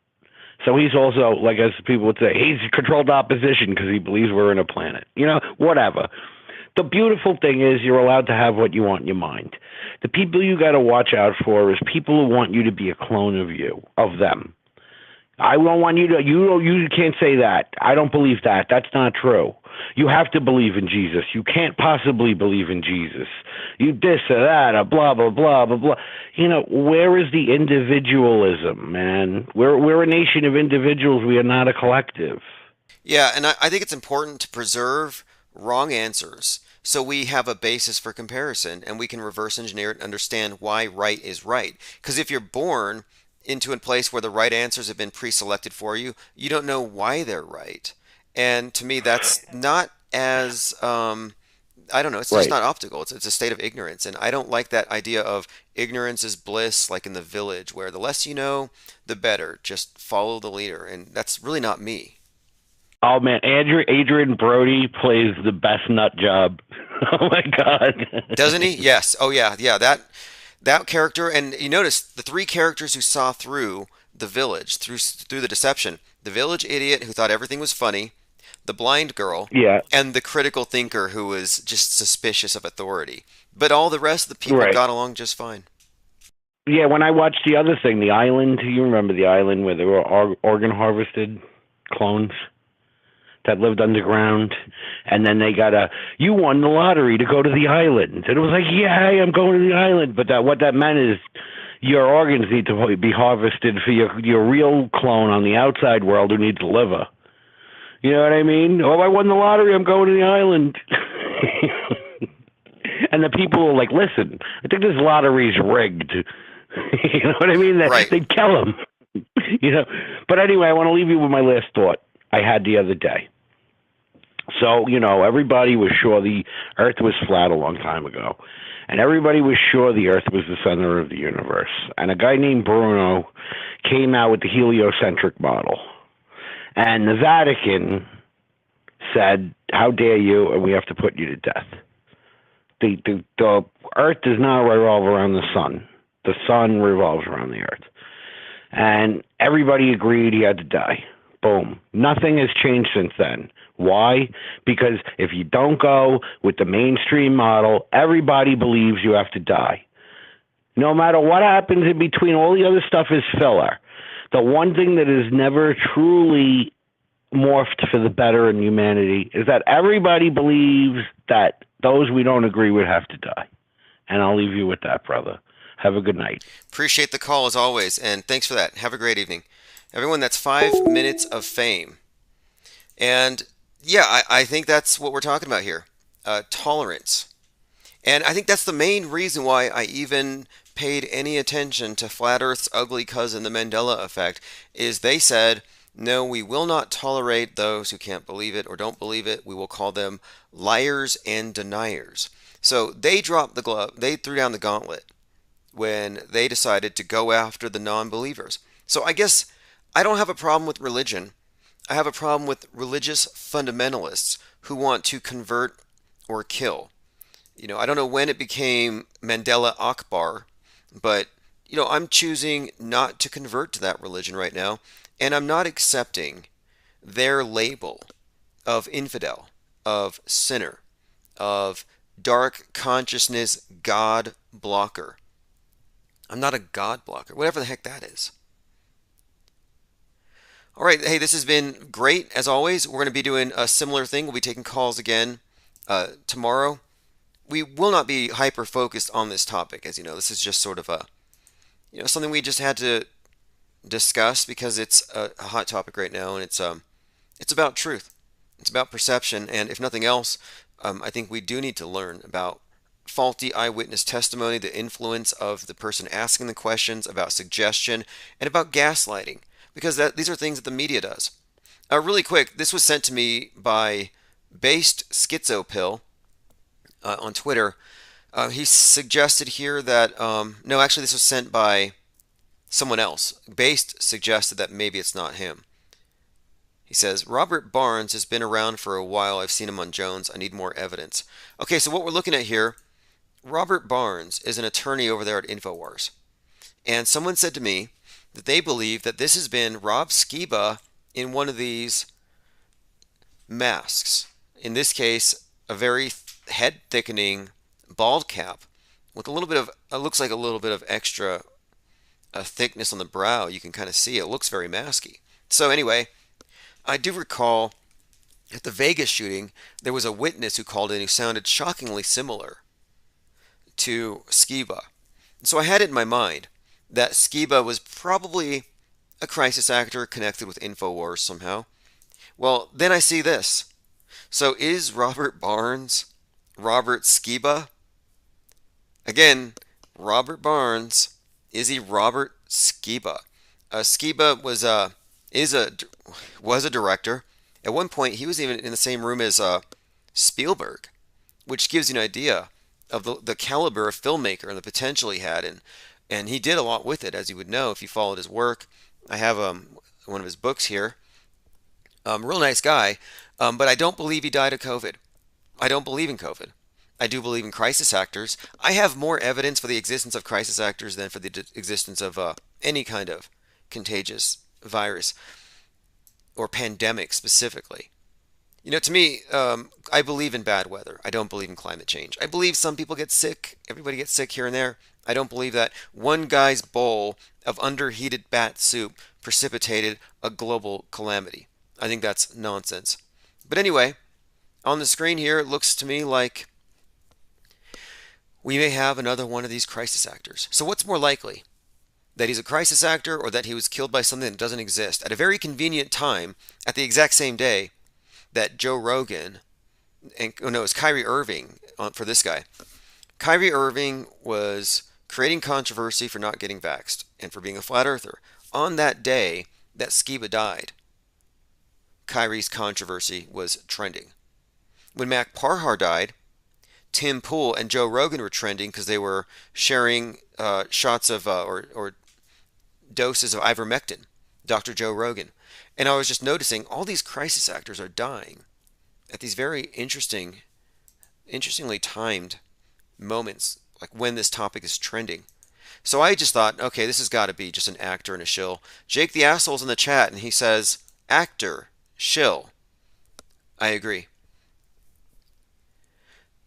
So he's also, like as people would say, he's controlled opposition because he believes we're in a planet. Whatever. The beautiful thing is you're allowed to have what you want in your mind. The people you got to watch out for is people who want you to be a clone of them. I don't want you to, you can't say that. I don't believe that. That's not true. You have to believe in Jesus. You can't possibly believe in Jesus. You this or that, or blah, blah, blah, blah, blah. Where is the individualism, man? We're a nation of individuals. We are not a collective. Yeah, and I think it's important to preserve wrong answers so we have a basis for comparison and we can reverse engineer it and understand why right is right. Because if you're born into a place where the right answers have been pre-selected for you, you don't know why they're right. And to me, that's not as I don't know. It's just Right. not optical. It's a state of ignorance, and I don't like that idea of ignorance is bliss, like in The Village, where the less you know, the better. Just follow the leader, and that's really not me. Oh man, Adrian Brody plays the best nut job. Oh my god. Doesn't he? Yes. Oh yeah, yeah. That character, and you notice the three characters who saw through the village, through the deception: the village idiot who thought everything was funny, the blind girl, Yeah. and the critical thinker who was just suspicious of authority. But all the rest of the people Right. got along just fine. Yeah, when I watched the other thing, The Island, you remember The Island where they were organ harvested clones that lived underground, and then they you won the lottery to go to the island. And it was like, yay, I'm going to the island. But what that meant is your organs need to be harvested for your real clone on the outside world who needs a liver. You know what I mean? Oh, I won the lottery, I'm going to the island. And the people were like, listen, I think this lottery's rigged. You know what I mean? Right. They'd kill him. You know. But anyway, I want to leave you with my last thought I had the other day. So, everybody was sure the Earth was flat a long time ago. And everybody was sure the Earth was the center of the universe. And a guy named Bruno came out with the heliocentric model. And the Vatican said, how dare you, and we have to put you to death. The Earth does not revolve around the sun. The sun revolves around the Earth. And everybody agreed he had to die. Boom. Nothing has changed since then. Why? Because if you don't go with the mainstream model, everybody believes you have to die. No matter what happens in between, all the other stuff is filler. The one thing that has never truly morphed for the better in humanity is that everybody believes that those we don't agree with have to die. And I'll leave you with that, brother. Have a good night. Appreciate the call as always, and thanks for that. Have a great evening. Everyone, that's 5 minutes of fame. And yeah, I think that's what we're talking about here. Tolerance. And I think that's the main reason why I even paid any attention to Flat Earth's ugly cousin, the Mandela effect, is they said, no, we will not tolerate those who can't believe it or don't believe it. We will call them liars and deniers. So they dropped the glove. They threw down the gauntlet when they decided to go after the non-believers. So I guess I don't have a problem with religion. I have a problem with religious fundamentalists who want to convert or kill. I don't know when it became Mandela Akbar, but, I'm choosing not to convert to that religion right now, and I'm not accepting their label of infidel, of sinner, of dark consciousness God blocker. I'm not a God blocker, whatever the heck that is. All right, hey, this has been great. As always, we're going to be doing a similar thing. We'll be taking calls again tomorrow. We will not be hyper-focused on this topic, as you know. This is just sort of something we just had to discuss because it's a hot topic right now, and it's about truth. It's about perception, and if nothing else, I think we do need to learn about faulty eyewitness testimony, the influence of the person asking the questions, about suggestion, and about gaslighting, because these are things that the media does. Really quick, this was sent to me by Based Schizo Pill on Twitter. He suggested here that, no, actually this was sent by someone else. Based suggested that maybe it's not him. He says, Robert Barnes has been around for a while. I've seen him on Jones. I need more evidence. Okay, so what we're looking at here, Robert Barnes is an attorney over there at InfoWars. And someone said to me that they believe that this has been Rob Skiba in one of these masks. In this case, a very head-thickening bald cap with a little bit of, it looks like a little bit of extra thickness on the brow. You can kind of see it. It looks very masky. So anyway, I do recall at the Vegas shooting, there was a witness who called in who sounded shockingly similar to Skiba. So I had it in my mind that Skiba was probably a crisis actor connected with InfoWars somehow. Well, then I see this. So is Robert Barnes Robert Skiba? Again, Robert Barnes. Is he Robert Skiba? Skiba was a director, At one point, he was even in the same room as Spielberg, which gives you an idea of the caliber of filmmaker and the potential he had. And he did a lot with it, as you would know if you followed his work. I have one of his books here. Real nice guy, but I don't believe he died of COVID. I don't believe in COVID. I do believe in crisis actors. I have more evidence for the existence of crisis actors than for the existence of any kind of contagious virus or pandemic specifically. You know, to me, I believe in bad weather. I don't believe in climate change. I believe some people get sick. Everybody gets sick here and there. I don't believe that one guy's bowl of underheated bat soup precipitated a global calamity. I think that's nonsense. But anyway, on the screen here, it looks to me like we may have another one of these crisis actors. So what's more likely? That he's a crisis actor or that he was killed by something that doesn't exist at a very convenient time at the exact same day that Joe Rogan, and oh no, it was Kyrie Irving for this guy. Kyrie Irving was creating controversy for not getting vaxxed and for being a flat earther. On that day that Skiba died, Kyrie's controversy was trending. When Mac Parhar died, Tim Pool and Joe Rogan were trending because they were sharing shots of or doses of ivermectin, Dr. Joe Rogan. And I was just noticing all these crisis actors are dying at these very interestingly timed moments, like when this topic is trending. So I just thought, okay, this has got to be just an actor and a shill. Jake the Asshole's in the chat, and he says, actor, shill. I agree.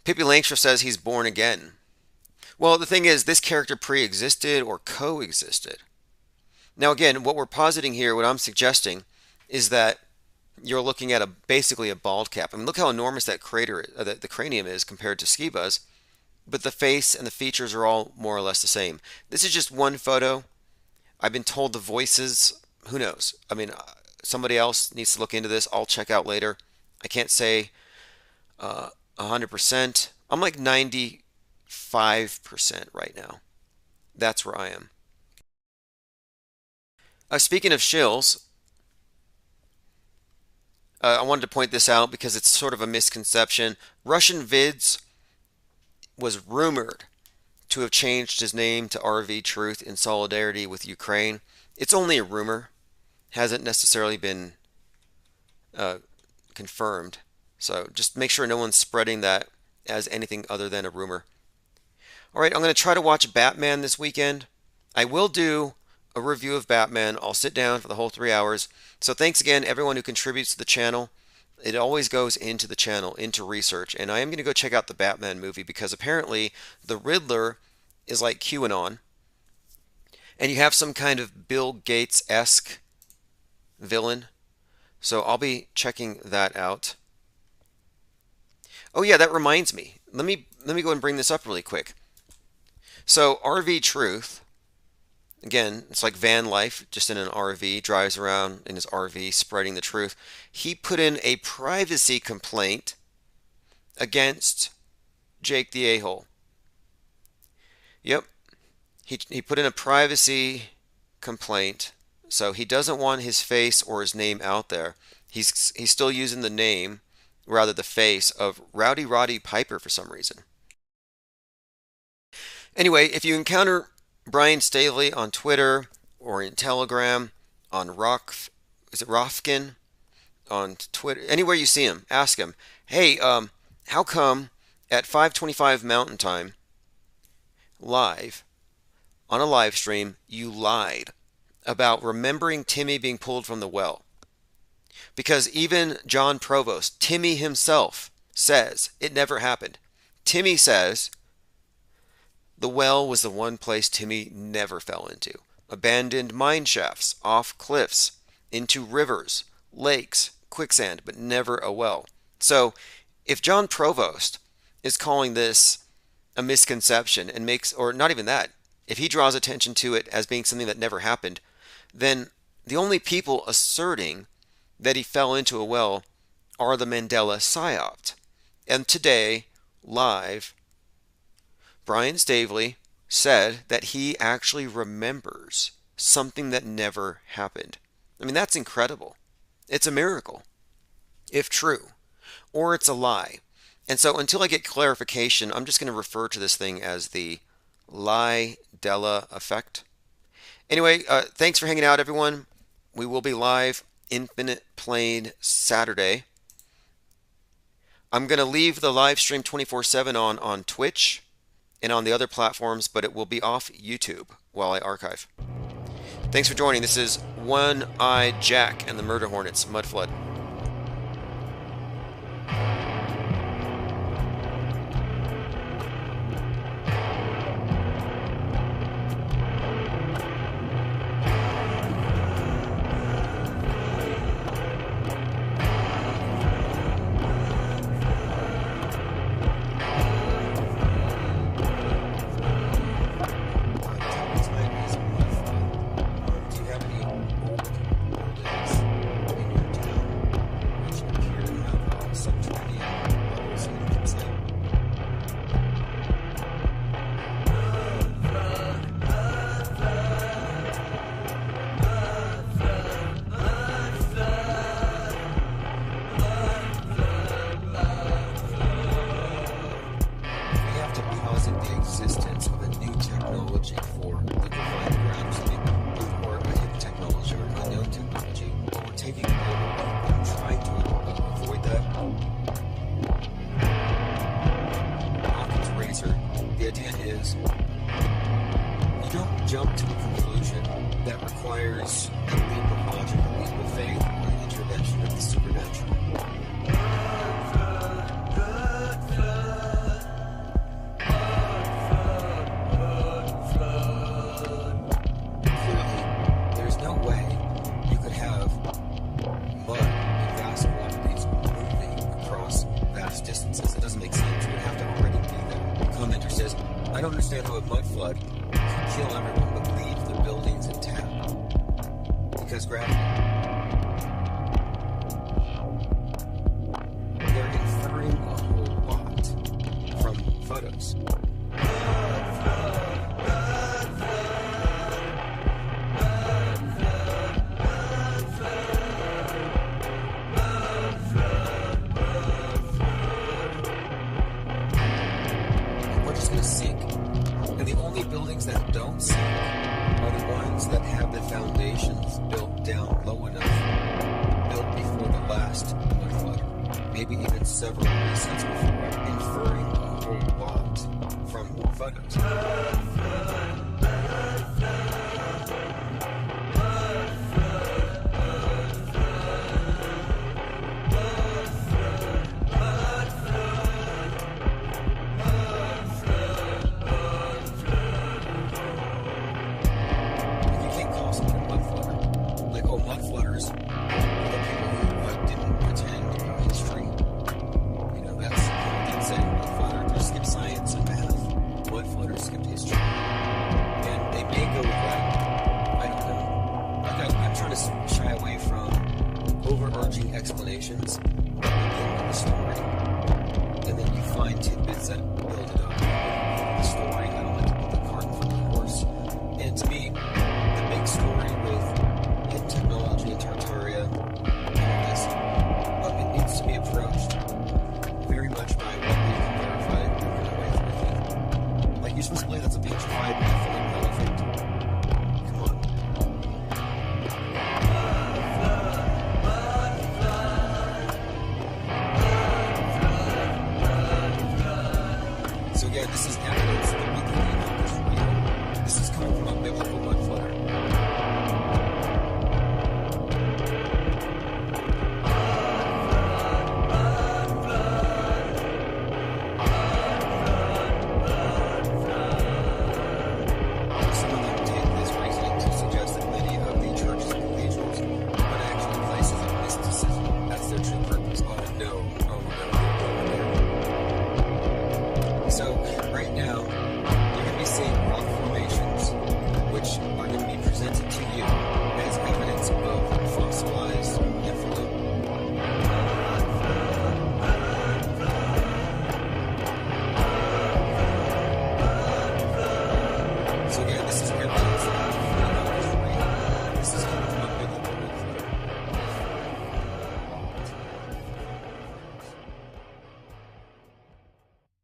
Pippi Langström says he's born again. Well, the thing is, this character pre-existed or coexisted. Now again, what we're positing here, what I'm suggesting, is that you're looking at basically a bald cap. I mean, look how enormous that crater, the cranium is compared to Skiba's, but the face and the features are all more or less the same. This is just one photo. I've been told the voices, who knows? I mean, somebody else needs to look into this. I'll check out later. I can't say 100%. I'm like 95% right now. That's where I am. Speaking of shills, I wanted to point this out because it's sort of a misconception. Russian Vids was rumored to have changed his name to RV Truth in solidarity with Ukraine. It's only a rumor. Hasn't necessarily been confirmed. So just make sure no one's spreading that as anything other than a rumor. All right, I'm going to try to watch Batman this weekend. I will do a review of Batman. I'll sit down for the whole 3 hours. So thanks again, everyone who contributes to the channel. It always goes into the channel, into research. And I am going to go check out the Batman movie because apparently the Riddler is like QAnon. And you have some kind of Bill Gates-esque villain. So I'll be checking that out. Oh yeah, that reminds me. Let me go and bring this up really quick. So RV Truth, again, it's like van life, just in an RV, drives around in his RV spreading the truth. He put in a privacy complaint against Jake the A-hole. Yep. He put in a privacy complaint, so he doesn't want his face or his name out there. He's still using the name, rather the face, of Rowdy Roddy Piper for some reason. Anyway, if you encounter Brian Staley on Twitter or in Telegram, on Rofkin, on Twitter, anywhere you see him, ask him, hey, how come at 5:25 Mountain Time, live, on a live stream, you lied about remembering Timmy being pulled from the well? Because even John Provost, Timmy himself, says it never happened. Timmy says the well was the one place Timmy never fell into. Abandoned mine shafts, off cliffs, into rivers, lakes, quicksand, but never a well. So if John Provost is calling this a misconception and makes, or not even that, if he draws attention to it as being something that never happened, then the only people asserting that he fell into a well are the Mandela psyops. And today, live, Brian Staley said that he actually remembers something that never happened. I mean, that's incredible. It's a miracle. if true, or it's a lie. And so until I get clarification, I'm just going to refer to this thing as the Lie-Della effect. Anyway, thanks for hanging out, everyone. We will be live Infinite Plane Saturday. I'm going to leave the live stream 24/7 on Twitch and on the other platforms, but it will be off YouTube while I archive. Thanks for joining. This is One-Eyed Jack and the Murder Hornets, Mudflood. overarching explanations that begin with the story, and then you find tidbits that